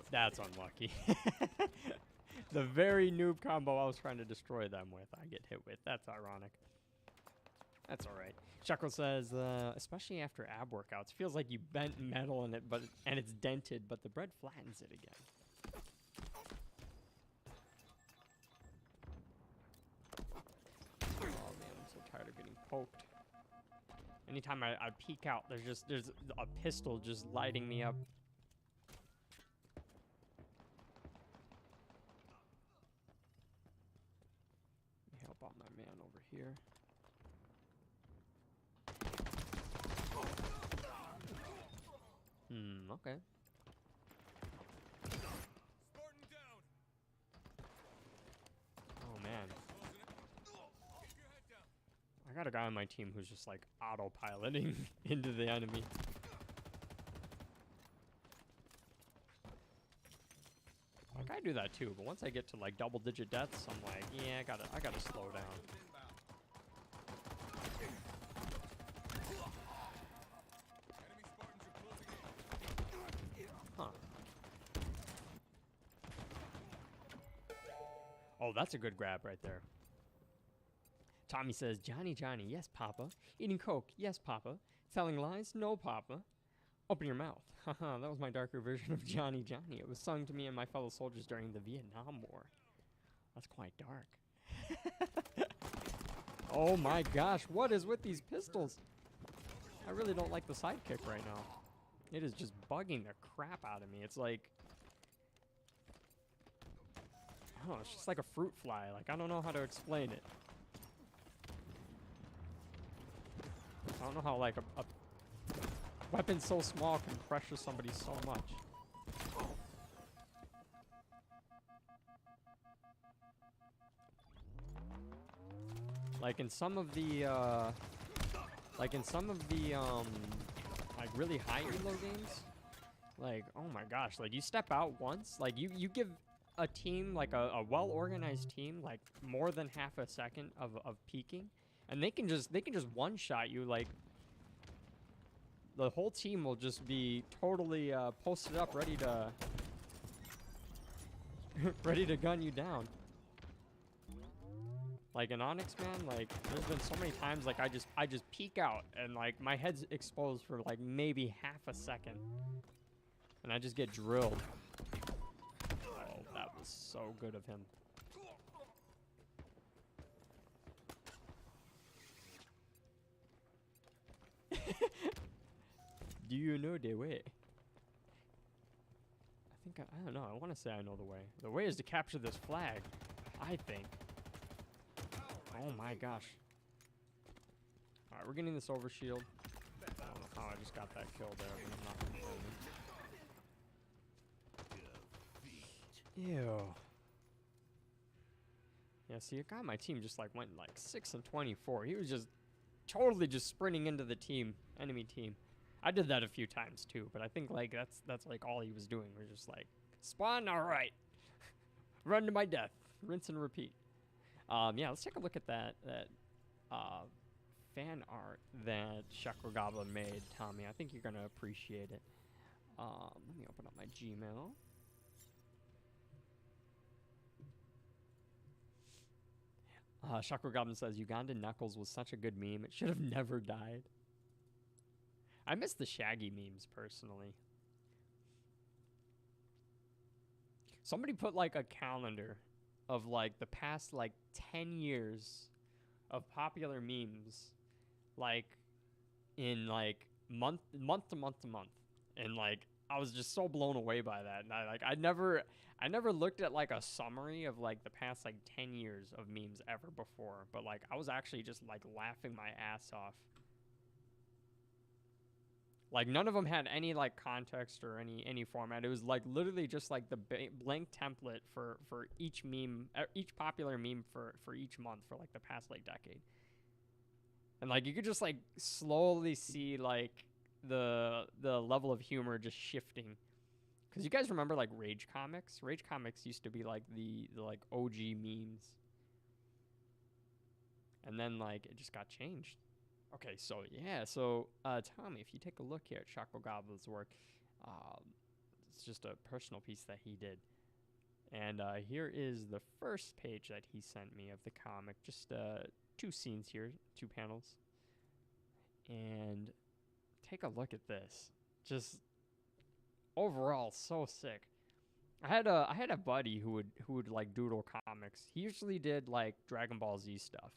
That's unlucky. The very noob combo I was trying to destroy them with, I get hit with. That's ironic. That's alright. Shekel says, especially after ab workouts, feels like you bent metal in it, and it's dented, but the bread flattens it again. Oh man, I'm so tired of getting poked. Anytime I peek out, there's a pistol just lighting me up. Let me help out my man over here. Okay. Spartan down. Oh man. Closing in. Keep your head down. I got a guy on my team who's just like autopiloting into the enemy. Like I do that too, but once I get to like double-digit deaths, I'm like, yeah, I gotta slow down. Inbound. Enemy Spartans are closing in. Huh. Oh, that's a good grab right there. Tommy says, Johnny, yes, Papa. Eating Coke, yes, Papa. Telling lies, no, Papa. Open your mouth. Haha, that was my darker version of Johnny. It was sung to me and my fellow soldiers during the Vietnam War. That's quite dark. Oh my gosh, what is with these pistols? I really don't like the sidekick right now. It is just bugging the crap out of me. It's like, I don't know, it's just like a fruit fly. Like, I don't know how to explain it. I don't know how, like, a weapon so small can pressure somebody so much. Like in some of the, like really high elo games, like, oh my gosh, like you step out once, like you give a team, like a well-organized team, like more than half a second of peeking, and they can just one-shot you. Like the whole team will just be totally posted up, ready to ready to gun you down. Like in Onyx, man, like there's been so many times like I just peek out and like my head's exposed for like maybe half a second, and I just get drilled. Oh, that was so good of him. Do you know the way? I don't know. I want to say I know the way. The way is to capture this flag, I think. Oh my gosh. Alright, we're getting this overshield. I don't know how I just got that kill there, but I'm not complaining. Ew. Yeah, see, a guy on my team just like went like 6 and 24. He was just totally just sprinting into the enemy team. I did that a few times too, but I think like that's like all he was doing. We're just like, spawn, alright. Run to my death. Rinse and repeat. Yeah, let's take a look at that fan art that Shekel Goblin made, Tommy. I think you're gonna appreciate it. Let me open up my Gmail. Shekel Goblin says Ugandan Knuckles was such a good meme. It should have never died. I miss the Shaggy memes personally. Somebody put like a calendar of like the past like 10 years of popular memes, like in like month to month, and like I was just so blown away by that. And I never looked at like a summary of like the past like 10 years of memes ever before, but like I was actually just like laughing my ass off Like none of them had any like context or any format. It was like literally just like the blank template for each meme, each popular meme for each month for like the past like decade. And like you could just like slowly see like the level of humor just shifting. Cuz you guys remember like Rage Comics? Rage Comics used to be like the like OG memes. And then like it just got changed. Okay, so yeah, so Tommy, if you take a look here at Shaco Goblin's work, um, it's just a personal piece that he did. And here is the first page that he sent me of the comic. Just 2 scenes here, 2 panels. And take a look at this. Just overall so sick. I had a buddy who would like doodle comics. He usually did like Dragon Ball Z stuff.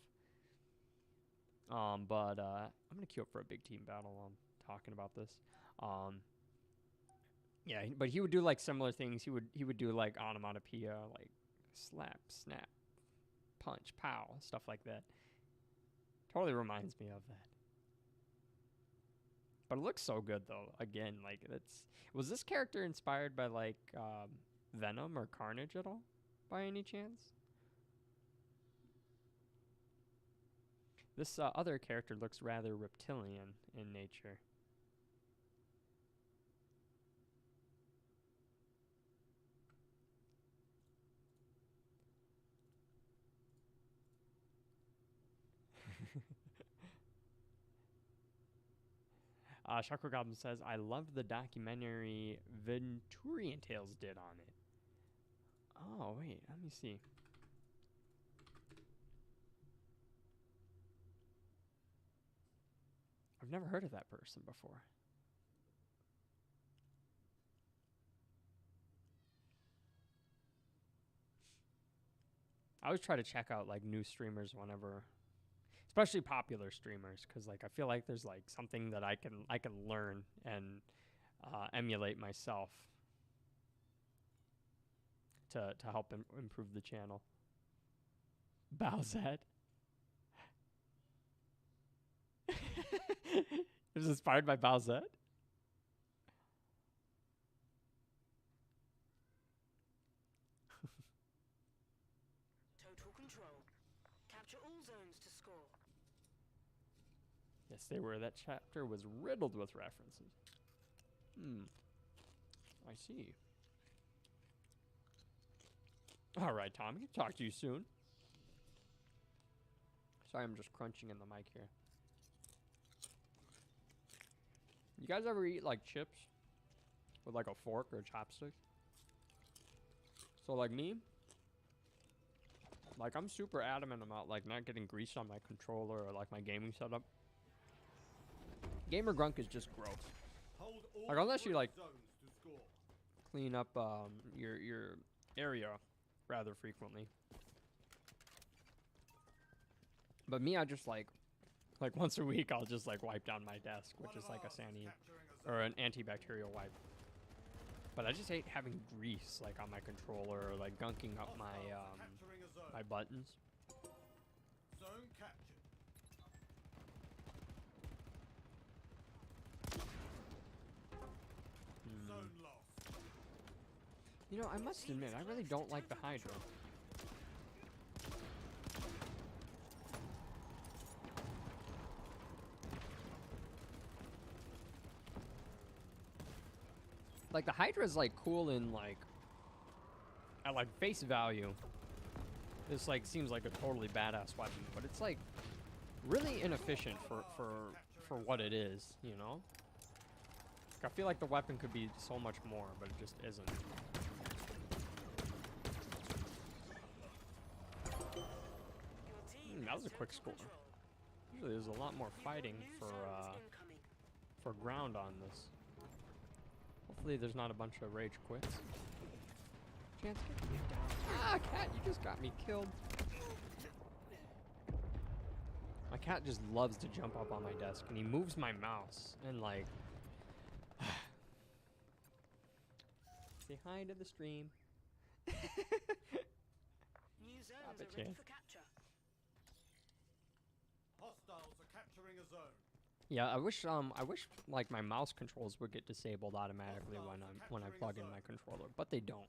But I'm gonna queue up for a big team battle while I'm talking about this. Yeah, but he would do like similar things. He would do like onomatopoeia, like slap, snap, punch, pow, stuff like that. Totally reminds me of that. But it looks so good though. Again, like was this character inspired by like Venom or Carnage at all, by any chance? This other character looks rather reptilian in nature. Chakra Goblin says, I loved the documentary Venturian Tales did on it. Oh, wait, let me see. I've never heard of that person before. I always try to check out like new streamers whenever, especially popular streamers, because like I feel like there's like something that I can learn and emulate myself to help improve the channel. Bowsette. It was inspired by Bowsette. Total control. Capture all zones to score. Yes, they were. That chapter was riddled with references. I see. All right, Tommy. Talk to you soon. Sorry, I'm just crunching in the mic here. You guys ever eat like chips with like a fork or a chopstick? So like me, like I'm super adamant about like not getting grease on my controller or like my gaming setup. Gamer Grunk is just gross. Like unless you like clean up your area rather frequently. But me, I just like once a week I'll just like wipe down my desk, which is like a sani or an antibacterial wipe. But I just hate having grease like on my controller or like gunking up my my buttons. Zone captured. Zone lost. You know, I must admit, I really don't like the Hydra. Like the Hydra is like cool in like at like face value. This like seems like a totally badass weapon, but it's like really inefficient for what it is, you know? Like, I feel like the weapon could be so much more, but it just isn't. That was a quick score. Usually there's a lot more fighting for ground on this. Hopefully there's not a bunch of rage quits. Chance, get me down. Ah, cat, you just got me killed. My cat just loves to jump up on my desk, and he moves my mouse, and like... Say hi to the stream. New zones are ready Chance. for capture. Hostiles are capturing a zone. Yeah, I wish like my mouse controls would get disabled automatically when I plug in my controller, but they don't.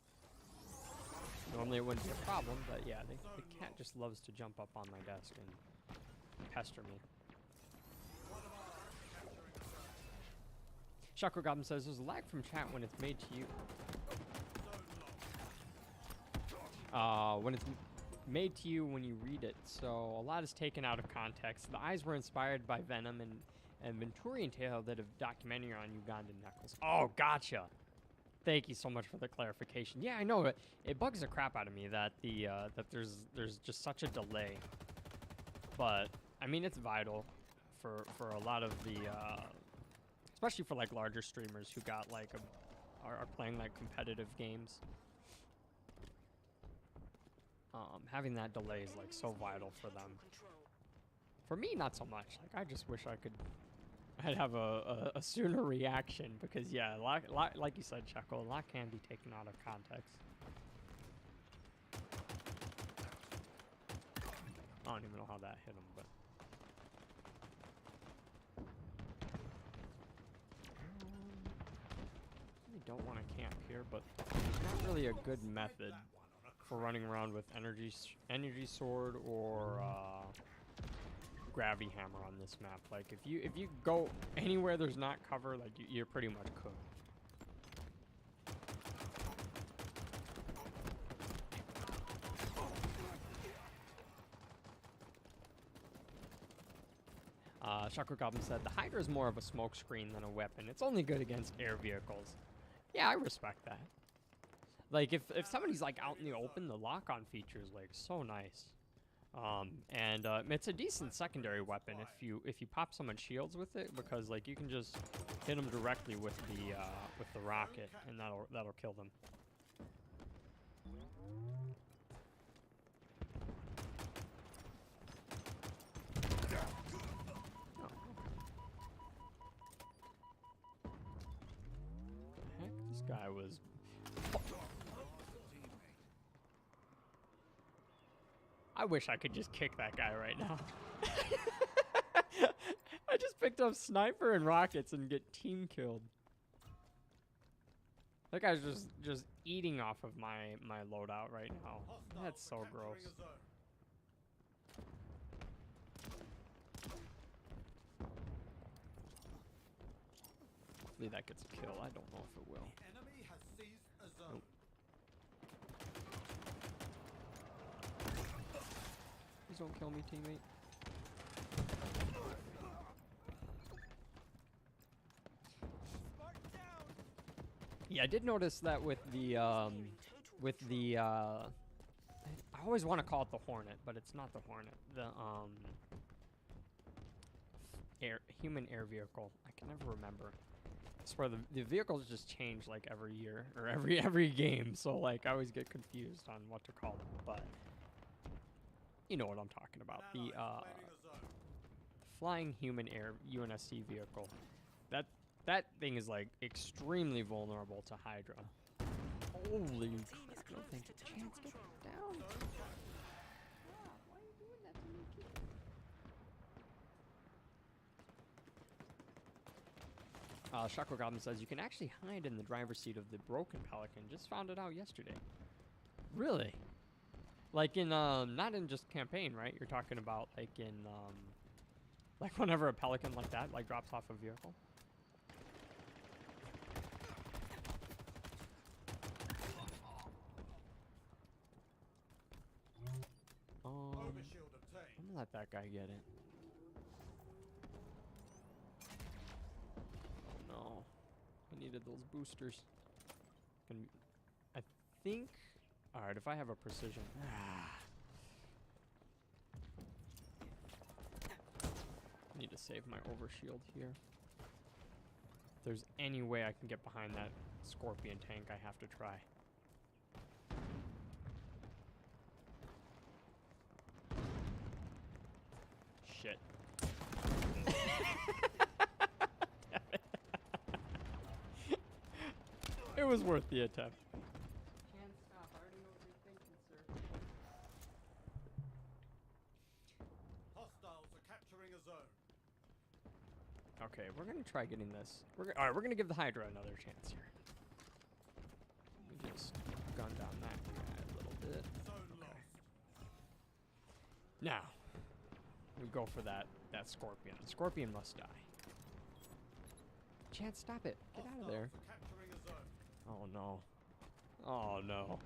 Normally it wouldn't be a problem, but yeah, the cat just loves to jump up on my desk and pester me. Chakra Goblin says there's a lag from chat when it's made to you. When it's made to you when you read it, so a lot is taken out of context. The eyes were inspired by Venom and Venturian Tale did a documentary on Ugandan Knuckles. Oh, gotcha. Thank you so much for the clarification. Yeah, I know it bugs the crap out of me that that there's just such a delay. But I mean, it's vital for a lot of the especially for like larger streamers who got like are playing like competitive games. Having that delay is like so vital for them. For me, not so much. Like I just wish I'd have a sooner reaction because yeah, like you said, Checo, a lot can be taken out of context. I don't even know how that hit him, but. I don't want to camp here, but it's not really a good method for running around with energy sword or gravity hammer on this map. Like if you go anywhere there's not cover, like you're pretty much cooked. Chakra Goblin said, the Hydra is more of a smoke screen than a weapon. It's only good against air vehicles. Yeah, I respect that. Like, if somebody's, like, out in the open, the lock-on feature is, like, so nice. And it's a decent secondary weapon if you pop someone's shields with it, because, like, you can just hit them directly with the rocket, and that'll kill them. This guy was... I wish I could just kick that guy right now. I just picked up sniper and rockets and get team killed. That guy's just eating off of my loadout right now. That's so gross. Hopefully that gets a kill. I don't know if it will. Nope. Please don't kill me, teammate. Yeah, I did notice that with the I always want to call it the Hornet, but it's not the Hornet. The human air vehicle. I can never remember. I swear the vehicles just change like every year or every game, so like I always get confused on what to call them, but you know what I'm talking about. The flying human air UNSC vehicle. That thing is like extremely vulnerable to Hydra. Holy crap, no thank you. Chance, get down. Why are you doing that to me, kid? Chakra Goblin says you can actually hide in the driver's seat of the broken Pelican. Just found it out yesterday. Really? Like in not in just campaign, right? You're talking about like in like whenever a Pelican like that like drops off a vehicle. I'm gonna let that guy get it. Oh no. I needed those boosters. I think... Alright, if I have a precision... I need to save my overshield here. If there's any way I can get behind that Scorpion tank, I have to try. Shit. It was worth the attempt. Can't stop. I already know what you're thinking, sir. Hostiles are capturing a zone. Okay, we're gonna try getting this. All right, we're gonna give the Hydra another chance here. Let me just gun down that guy a little bit. Okay. Now, we go for that Scorpion. The Scorpion must die. Chance, stop it. Get out of there. Oh no. Oh no.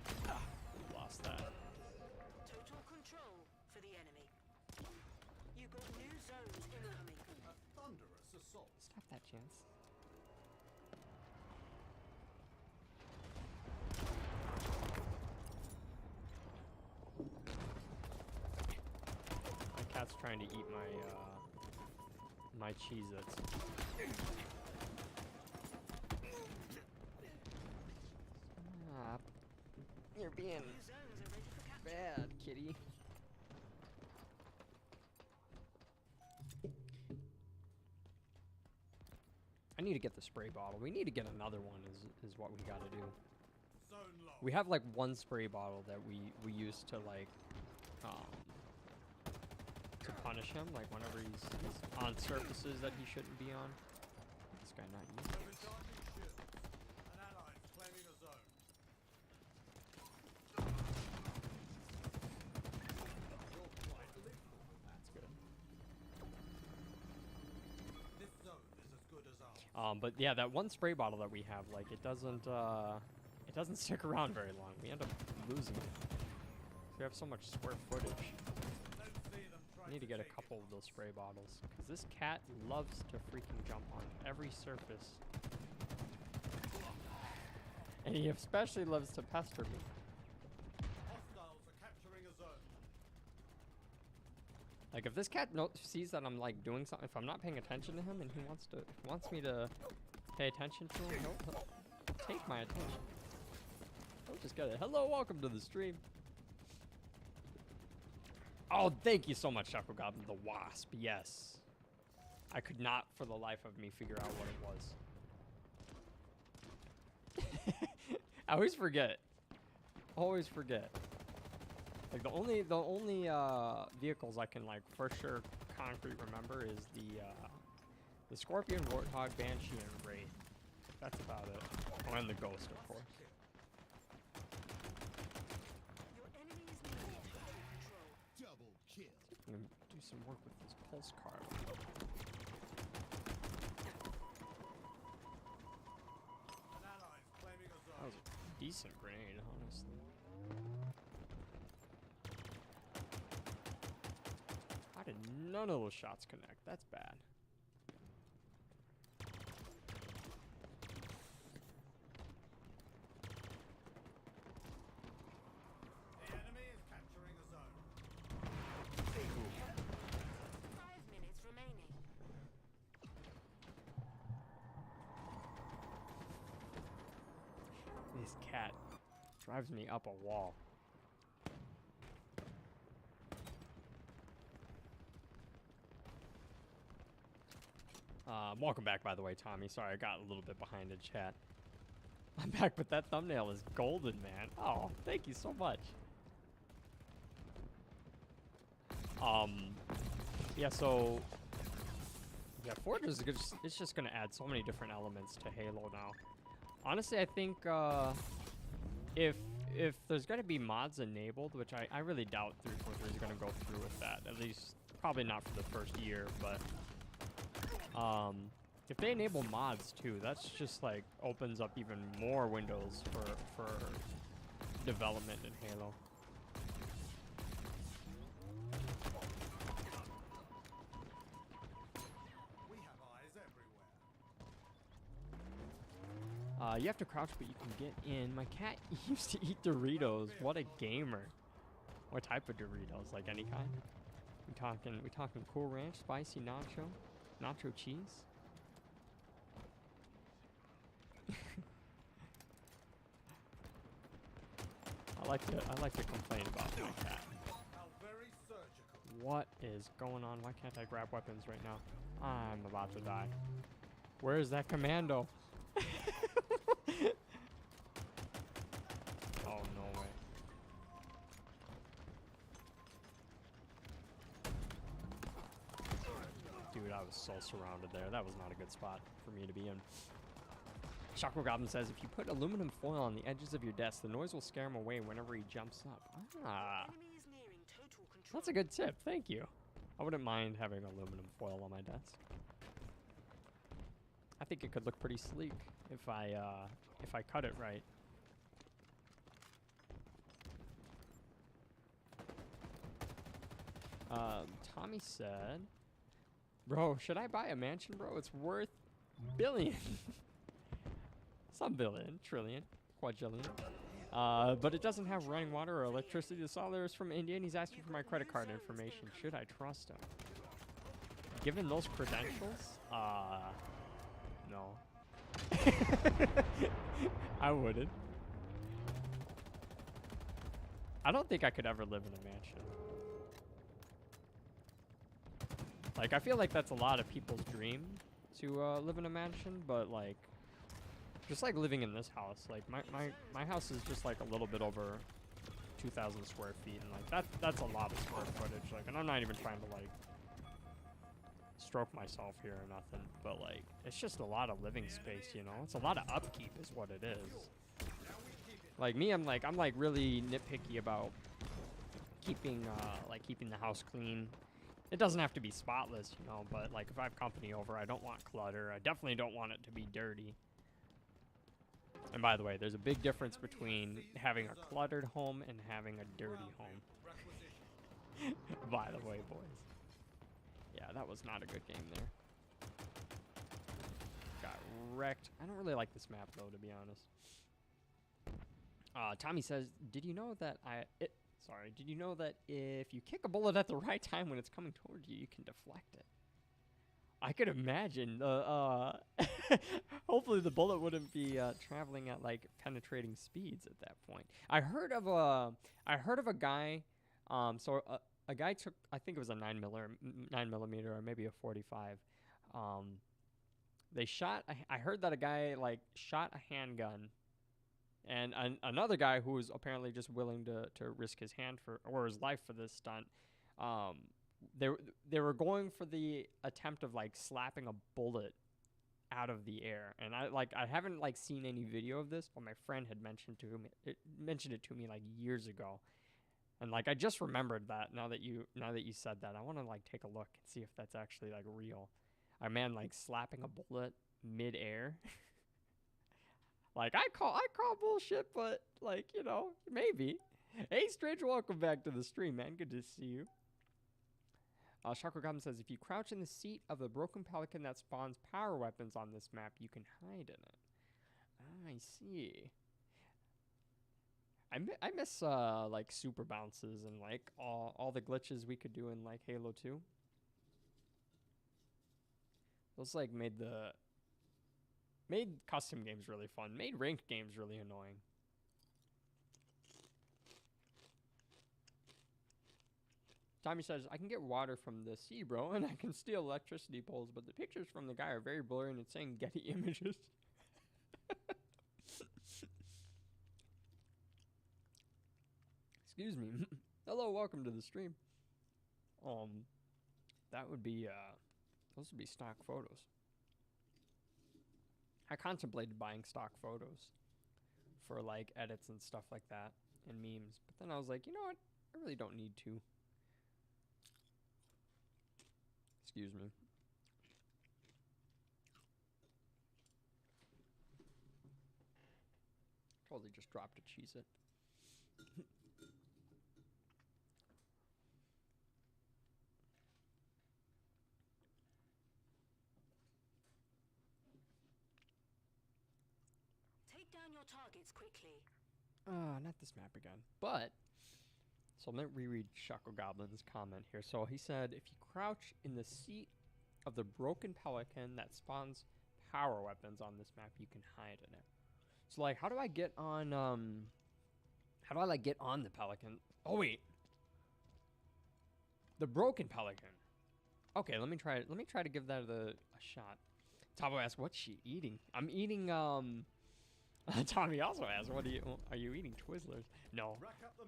We lost that. Total control for the enemy. You got new zones incoming. A thunderous assault. Stop that, Chance. My cat's trying to eat my Cheez-Its. Stop. You're being New zones are ready for capture. bad, kitty. I need to get the spray bottle. We need to get another one is what we gotta do. Zone low. We have like one spray bottle that we use to like to punish him, like whenever he's on surfaces that he shouldn't be on. This guy not using They're this. recharging shields. An ally is claiming a zone. You're quite lethal with that. That's good. This zone is as good as ours. But yeah, that one spray bottle that we have, like it doesn't stick around very long. We end up losing it. We have so much square footage. Don't see them try I need to get a take it. couple of those spray bottles because this cat loves to freaking jump on every surface, and he especially loves to pester me. Hostiles are capturing a zone. Like if this cat sees that I'm like doing something, if I'm not paying attention to him and he wants me to pay attention to him, he'll take my attention. He'll just get it. Hello, welcome to the stream. Oh, thank you so much, Shackle Goblin. The Wasp, yes. I could not for the life of me figure out what it was. I always forget. Always forget. Like the only vehicles I can like for sure concrete remember is the Scorpion, Warthog, Banshee, and Wraith. That's about it. Oh, and the Ghost, of course. Your enemy is near total control. Double kill. I'm gonna do some work with this pulse card. An ally is claiming a That zone. was a decent grenade, honestly. How did none of those shots connect? That's bad. The enemy is capturing a zone. 5 minutes remaining. This cat drives me up a wall. Welcome back, by the way, Tommy. Sorry, I got a little bit behind in chat. I'm back, but that thumbnail is golden, man. Oh, thank you so much. Yeah, so yeah, Forge is it's just gonna add so many different elements to Halo now. Honestly, I think if there's gonna be mods enabled, which I really doubt 343 is gonna go through with that. At least probably not for the first year, but if they enable mods too, that's just like opens up even more windows for development in Halo. We have eyes everywhere. You have to crouch, but you can get in. My cat used to eat Doritos. What a gamer! What type of Doritos? Like any kind? We talking Cool Ranch, spicy nacho, nacho cheese. I like to complain about my cat. How very surgical. What is going on? Why can't I grab weapons right now? I'm about to die. Where is that commando? Oh, no way. just so surrounded there. That was not a good spot for me to be in. Shaco Goblin says, if you put aluminum foil on the edges of your desk, the noise will scare him away whenever he jumps up. Ah, Enemy is nearing total control. that's a good tip. Thank you. I wouldn't mind having aluminum foil on my desk. I think it could look pretty sleek if I cut it right. Tommy said, bro, should I buy a mansion, bro? It's worth billion. Some billion, trillion, quadrillion. But it doesn't have running water or electricity. The seller is from India and he's asking for my credit card information. Should I trust him? Given those credentials, no. I wouldn't. I don't think I could ever live in a mansion. Like, I feel like that's a lot of people's dream to live in a mansion, but like, just like living in this house, like my house is just like a little bit over 2,000 square feet, and like that's a lot of square footage. Like, and I'm not even trying to like stroke myself here or nothing, but like, it's just a lot of living space, you know? It's a lot of upkeep is what it is. Like me, I'm like really nitpicky about keeping the house clean. It doesn't have to be spotless, you know, but like if I have company over, I don't want clutter. I definitely don't want it to be dirty. And by the way, there's a big difference between having a cluttered home and having a dirty home. By the way, boys. Yeah, that was not a good game there. Got wrecked. I don't really like this map, though, to be honest. Tommy says, did you know that did you know that if you kick a bullet at the right time when it's coming toward you, you can deflect it? I could imagine. Hopefully the bullet wouldn't be traveling at like penetrating speeds at that point. I heard of a guy. A guy took, I think it was a 9mm or maybe a 45. They shot. I heard that a guy like shot a handgun. And another guy who was apparently just willing to risk his hand or his life for this stunt, they were going for the attempt of like slapping a bullet out of the air. And I haven't like seen any video of this, but my friend had mentioned it to me like years ago. And like I just remembered that now that you said that. I want to like take a look and see if that's actually like real. A man like slapping a bullet mid-air. Like, I call bullshit, but, like, you know, maybe. Hey, Stranger, welcome back to the stream, man. Good to see you. Chakra Goblin says, if you crouch in the seat of the broken pelican that spawns power weapons on this map, you can hide in it. I see. I miss, like, super bounces and, like, all the glitches we could do in, like, Halo 2. Those, like, made custom games really fun. Made ranked games really annoying. Tommy says, I can get water from the sea, bro, and I can steal electricity poles, but the pictures from the guy are very blurry and it's saying Getty Images. Excuse me. Hello, welcome to the stream. That would be, those would be stock photos. I contemplated buying stock photos for like edits and stuff like that and memes, but then I was like, you know what? I really don't need to. Excuse me. Totally just dropped a Cheez-It. Down your targets quickly. Not this map again. But, so let me reread Shaco Goblin's comment here. So he said, if you crouch in the seat of the broken pelican that spawns power weapons on this map, you can hide in it. So like, how do I get on, how do I like get on the pelican? Oh wait. The broken pelican. Okay, let me try to give that a shot. Tavo asks, what's she eating? I'm eating, Tommy also asks, are you eating Twizzlers? No,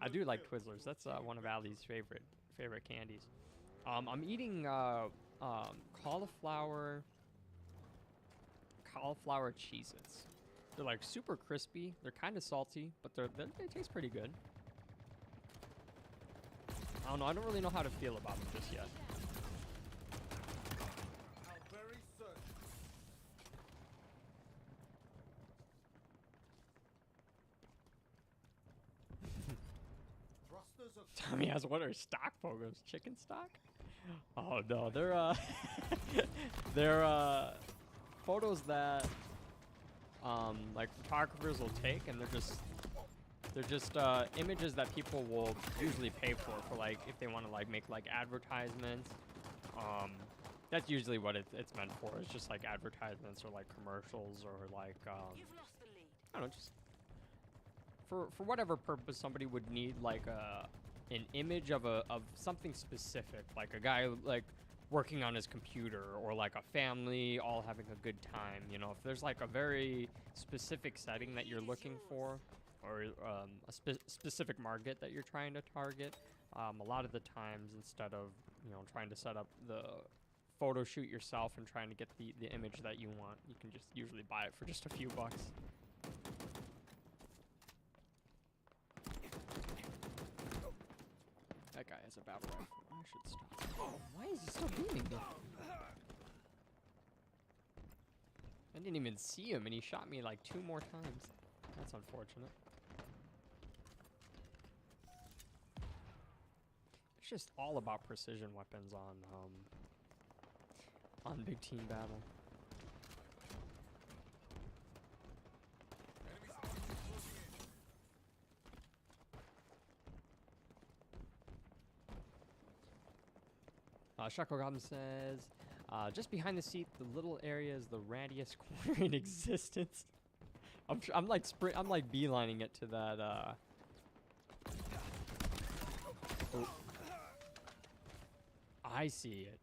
I do like Twizzlers. That's one of Ali's favorite candies. I'm eating cauliflower Cheez-Its. They're like super crispy. They're kind of salty, but they taste pretty good. I don't know. I don't really know how to feel about them just yet. How very certain. Thrusters are Tommy asks, what are stock photos? Chicken stock? Oh no, they're they're photos that like photographers will take, and they're just images that people will usually pay for like if they want to like make like advertisements. That's usually what it's meant for. It's just like advertisements or like commercials or like You've lost the lead. I don't know, just for whatever purpose somebody would need like an image of something specific, like a guy like working on his computer, or like a family all having a good time. You know, if there's like a very specific setting that you're looking for, or a specific market that you're trying to target, a lot of the times, instead of, you know, trying to set up the photo shoot yourself and trying to get the image that you want, you can just usually buy it for just a few bucks. That guy has a battle rifle. I should stop. Oh, why is he still beaming me? I didn't even see him, and he shot me like 2 more times. That's unfortunate. It's just all about precision weapons on Big Team Battle. Shaco Goblin says, just behind the seat, the little area is the rattiest corner in existence. I'm like beelining it to that. Oh. I see it.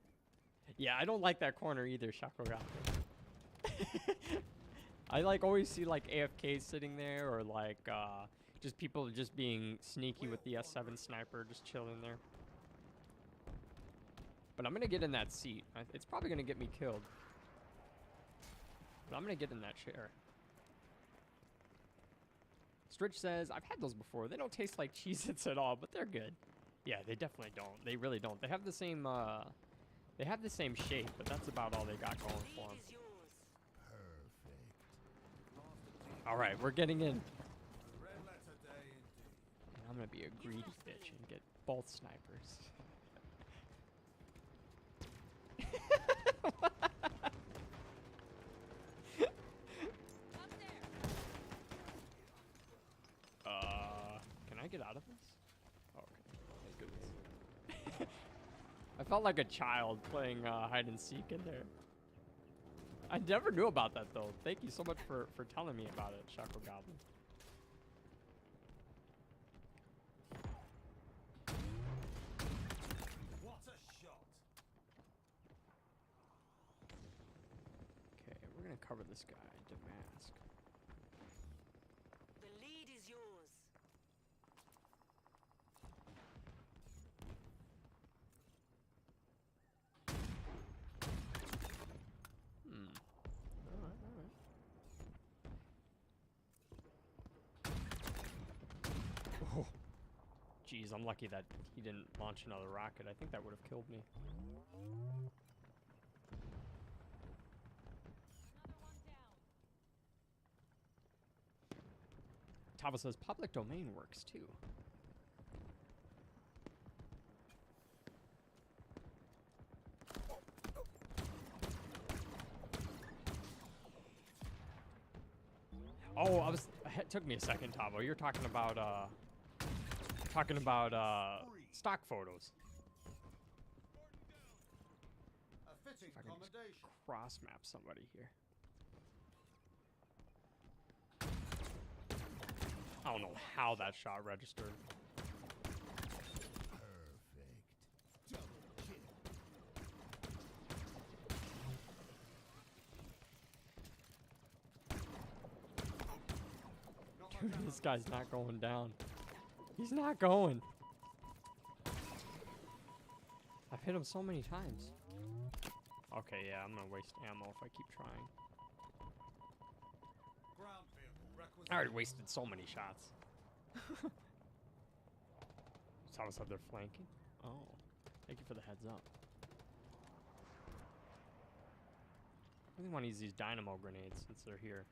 Yeah, I don't like that corner either, Shaco Goblin. I like always see like AFKs sitting there, or like just people just being sneaky with the S7 sniper, just chilling there. But I'm gonna get in that seat. It's probably gonna get me killed, but I'm gonna get in that chair. Stritch says, I've had those before. They don't taste like Cheez-Its at all, but they're good. Yeah, they definitely don't. They really don't. They have the same shape, but that's about all they got going for them. Lead is yours. perfect. All right, we're getting in. Red letter day indeed. And I'm gonna be a greedy bitch and get both snipers. Can I get out of this? Oh, okay. Thank goodness. I felt like a child playing hide and seek in there. I never knew about that though. Thank you so much for telling me about it, Shaco Goblin. What a shot! Okay, we're gonna cover this guy, Damask. The lead is yours. Alright, alright. Oh. Jeez, I'm lucky that he didn't launch another rocket. I think that would have killed me. Tava says public domain works too. Oh, it took me a second, Tavo. You're talking about stock photos. A fitting If I can just accommodation. cross map somebody here. I don't know how that shot registered. Perfect. Double kill. Dude, this guy's not going down. He's not going. I've hit him so many times. Okay, yeah, I'm gonna waste ammo if I keep trying. Ground vehicle requisition. I already wasted so many shots. Saw us up there flanking. Oh, thank you for the heads up. I really want to use these dynamo grenades since they're here.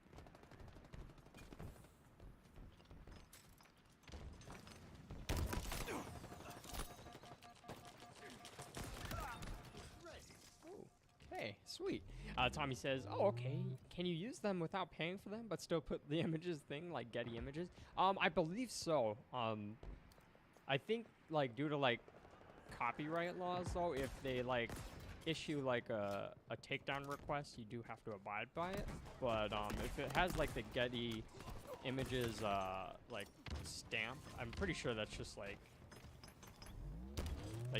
Okay, sweet. Tommy says, "Oh, okay. Can you use them without paying for them, but still put the images thing like Getty Images?" I believe so. I think like due to like copyright laws, though, if they like issue like a takedown request, you do have to abide by it. But if it has like the Getty Images like stamp, I'm pretty sure that's just like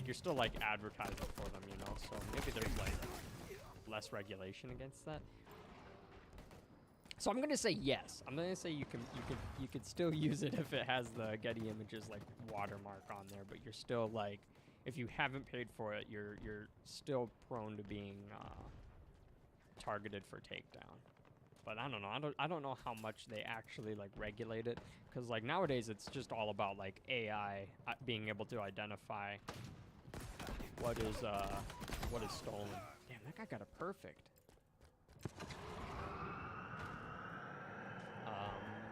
you're still like advertising for them, you know. So maybe there's like less regulation against that. So I'm gonna say yes. I'm gonna say you could still use it if it has the Getty Images like watermark on there, but you're still like, if you haven't paid for it, you're still prone to being targeted for takedown. But I don't know. I don't know how much they actually like regulate it, because like nowadays it's just all about like AI being able to identify what is stolen. Damn, that guy got a perfect.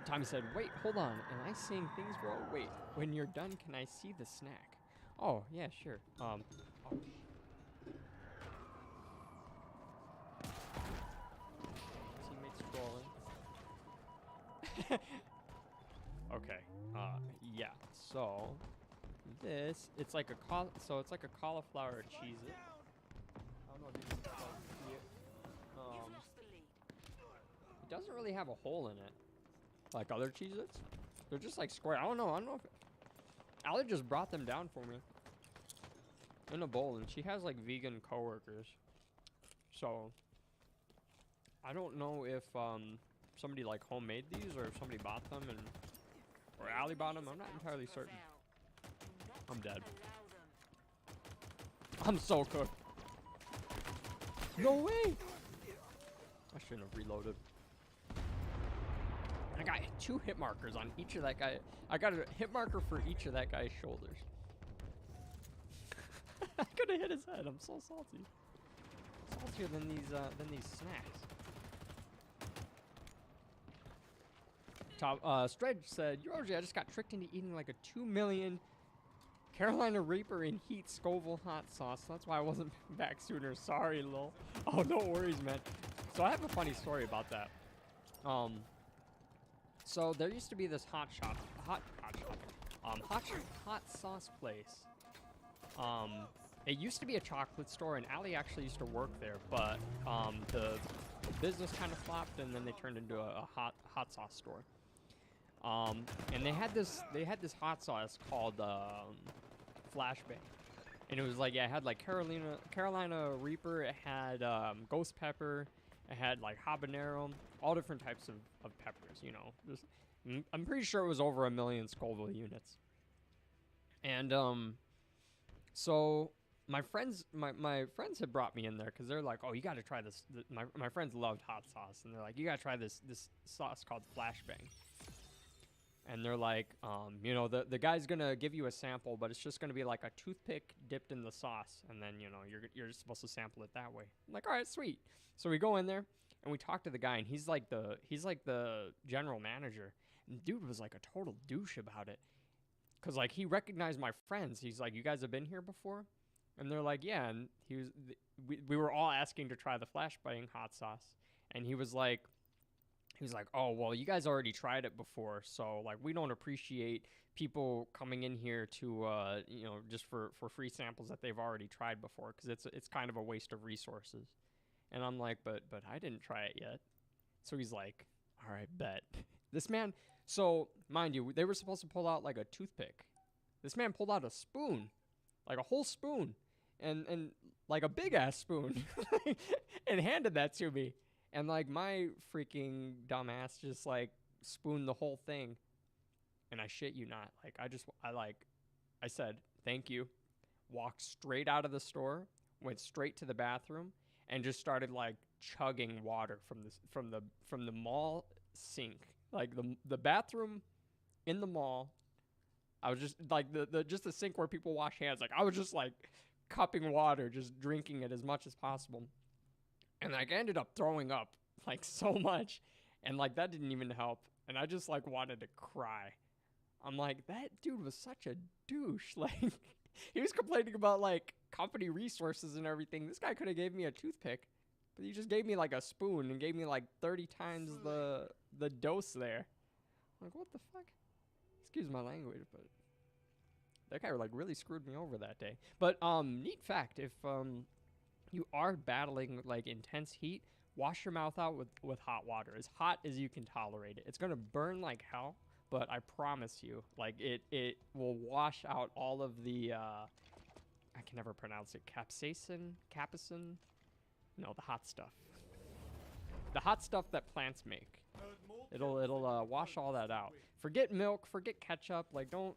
Tommy said, "Wait, hold on. Am I seeing things, bro? Wait, when you're done, can I see the snack?" Oh, yeah, sure. Oh. Teammates scrolling. Okay. Yeah. So this, it's like a cauliflower Cheez-It. I don't know if you can see it. You've lost the lead. It doesn't really have a hole in it, like other Cheez-Its. They're just like square. I don't know if Allie just brought them down for me in a bowl, and she has like vegan coworkers, so I don't know if somebody like homemade these or if somebody bought them or Allie bought them. I'm not entirely certain. I'm dead. I'm so cooked. No way! I shouldn't have reloaded. I got 2 hit markers on each of that guy. I got a hit marker for each of that guy's shoulders. I could have hit his head. I'm so salty. Saltier than these snacks. Stretch said, "Rosie, I just got tricked into eating like a 2 million Carolina Reaper in heat Scoville hot sauce. That's why I wasn't back sooner. Sorry, lol." Oh, no worries, man. So I have a funny story about that. So there used to be this hot sauce place. It used to be a chocolate store, and Allie actually used to work there, but the business kind of flopped, and then they turned into a hot sauce store. And they had this hot sauce called Flashbang, and it was like, yeah, it had like Carolina Reaper, it had ghost pepper, it had like habanero, all different types of peppers, you know. I'm pretty sure it was over 1 million Scoville units. And so my friends had brought me in there because they're like, "Oh, you got to try this." My friends loved hot sauce, and they're like, "You got to try this sauce called Flashbang." And they're like, you know, the guy's gonna give you a sample, but it's just gonna be like a toothpick dipped in the sauce, and then, you know, you're supposed to sample it that way. I'm like, all right, sweet. So we go in there and we talk to the guy, and he's like the general manager. And dude was like a total douche about it, cause like he recognized my friends. He's like, "You guys have been here before?" And they're like, "Yeah." And we were all asking to try the Flashbang hot sauce, and he was like, "Oh, well, you guys already tried it before, so like we don't appreciate people coming in here to you know, just for free samples that they've already tried before, because it's kind of a waste of resources." And I'm like, but I didn't try it yet. So he's like, "All right, bet." This man, so mind you, they were supposed to pull out like a toothpick. This man pulled out a spoon, like a whole spoon, and like a big ass spoon, and handed that to me. And like my freaking dumbass just like spooned the whole thing. And I shit you not, like I said, "Thank you," walked straight out of the store, went straight to the bathroom, and just started like chugging water from this from the mall sink, like the bathroom in the mall. I was just like the just the sink where people wash hands. Like I was just like cupping water, just drinking it as much as possible, and like I ended up throwing up like so much, and like that didn't even help, and I just like wanted to cry. I'm like, that dude was such a douche. Like he was complaining about like company resources and everything. This guy could have gave me a toothpick, but he just gave me like a spoon and gave me like 30 times the dose there. I'm like, what the fuck? Excuse my language, but that guy like really screwed me over that day. But neat fact, if you are battling like intense heat, wash your mouth out with hot water, as hot as you can tolerate it. It's gonna burn like hell, but I promise you, like it will wash out all of the I can never pronounce it, capsaicin, no, the hot stuff, that plants make. It'll wash all that out. Forget milk, forget ketchup. Like don't.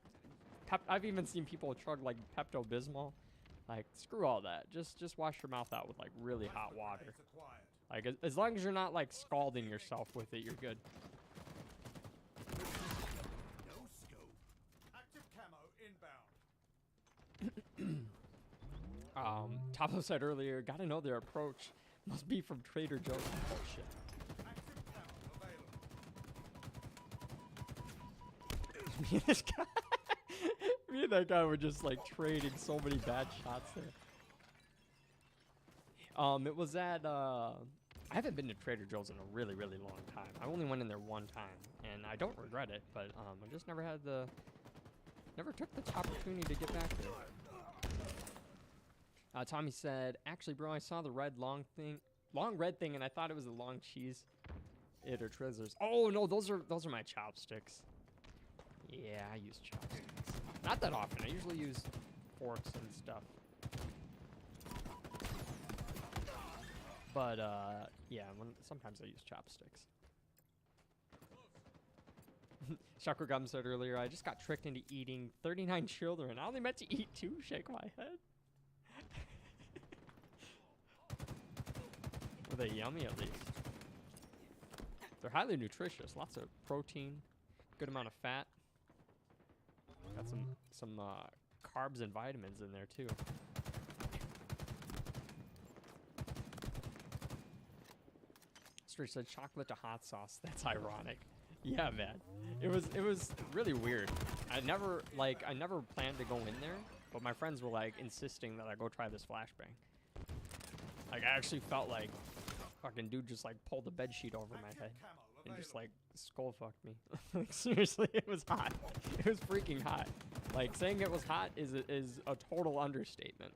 I've even seen people chug like Pepto-Bismol. Like screw all that. Just wash your mouth out with like really hot water. Like as long as you're not like scalding yourself with it, you're good. No scope. Active camo inbound. Tapo said earlier, gotta know their approach. Must be from Trader Joe's. Bullshit. Active camo available. Me and this guy, me and that guy were just like trading so many bad shots there. It was at I haven't been to Trader Joe's in a really long time. I only went in there one time, and I don't regret it. But I just never took the opportunity to get back there. Tommy said, actually, bro, I saw the long red thing, and I thought it was a long cheese. It or Twizzlers. Oh no, those are my chopsticks. Yeah, I use chopsticks. Not that often. I usually use forks and stuff. But yeah, sometimes I use chopsticks. Chakra Gum said earlier, I just got tricked into eating 39 children. I only meant to eat 2. Shake my head. Were they yummy at least? They're highly nutritious. Lots of protein, good amount of fat. Got some carbs and vitamins in there too. Stretch said chocolate to hot sauce. That's ironic. Yeah, man. It was really weird. I never planned to go in there, but my friends were like insisting that I go try this flashbang. Like I actually felt like fucking dude just like pulled the bed sheet over my head and just like skull fucked me. Like seriously, it was hot. It was freaking hot. Like saying it was hot is a total understatement.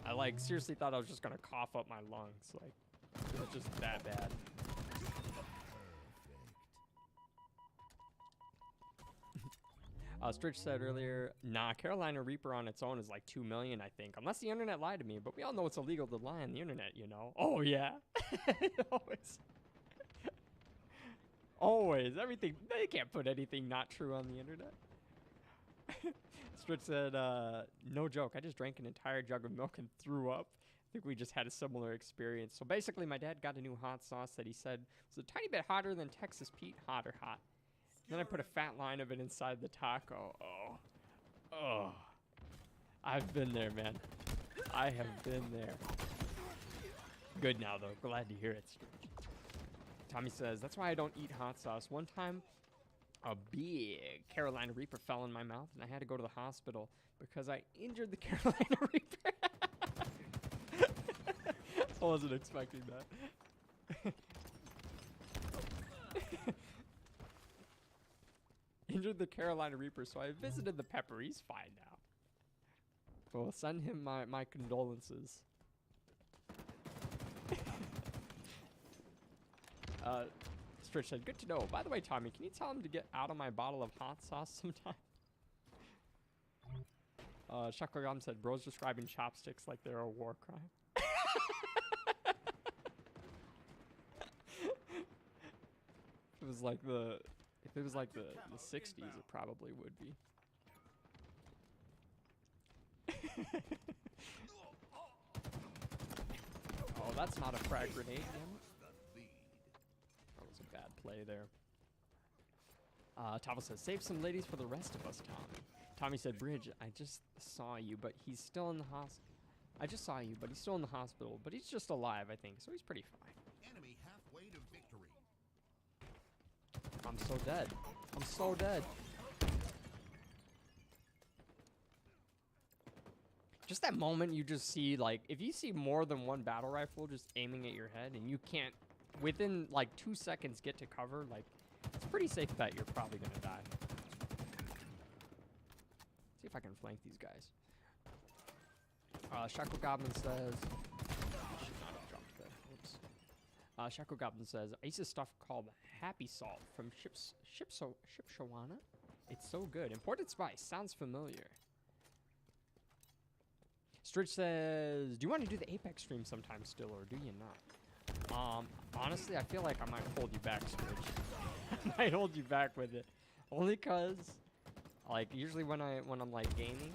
I like seriously thought I was just gonna cough up my lungs. Like it was just that bad. Stritch said earlier, nah, Carolina Reaper on its own is like 2 million, I think. Unless the internet lied to me, but we all know it's illegal to lie on the internet, you know? Oh, yeah. Always. Always. Everything. They can't put anything not true on the internet. Stritch said, no joke. I just drank an entire jug of milk and threw up. I think we just had a similar experience. So basically, my dad got a new hot sauce that he said was a tiny bit hotter than Texas Pete hot. Then I put a fat line of it inside the taco. Oh. I've been there, man. I have been there. Good now, though. Glad to hear it. Tommy says, that's why I don't eat hot sauce. One time, a big Carolina Reaper fell in my mouth, and I had to go to the hospital because I injured the Carolina Reaper. I wasn't expecting that. Injured the Carolina Reaper, so I visited the Pepper. He's fine now. Well, send him my condolences. Stritch said, good to know. By the way, Tommy, can you tell him to get out of my bottle of hot sauce sometime? Shakogam said, bro's describing chopsticks like they're a war crime. If it was like the 60s, it probably would be. Oh, that's not a frag grenade, damn it. The lead. That was a bad play there. Tavo says, save some ladies for the rest of us, Tommy. Tommy said, Bridge, I just saw you, but he's still in the hospital. I just saw you, but he's still in the hospital. But he's just alive, I think, so he's pretty fine. Enemy halfway to victory. I'm so dead. I'm so dead. Just that moment you just see, like, if you see more than one battle rifle just aiming at your head and you can't, within, like, 2 seconds get to cover, like, it's a pretty safe bet you're probably going to die. See if I can flank these guys. Shackle Goblin says... I should not have jumped there. Whoops. Shackle Goblin says, I use this stuff called Happy Salt from Shipshawana. It's so good. Imported spice. Sounds familiar. Stritch says, do you want to do the Apex stream sometime still, or do you not? Honestly, I feel like I might hold you back, Stritch. I might hold you back with it. Only cause, like, usually when I'm like gaming,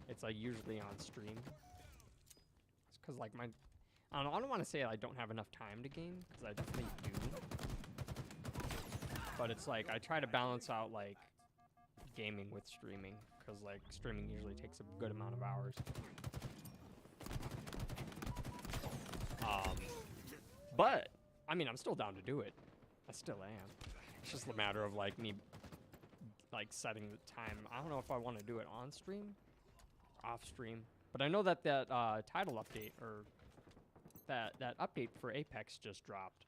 it's like usually on stream. It's cause like I don't want to say I don't have enough time to game, cause I definitely do. But it's like, I try to balance out like gaming with streaming, cause like streaming usually takes a good amount of hours. But I mean, I'm still down to do it. I still am. It's just a matter of like me, like setting the time. I don't know if I want to do it on stream, or off stream. But I know that title update or that update for Apex just dropped.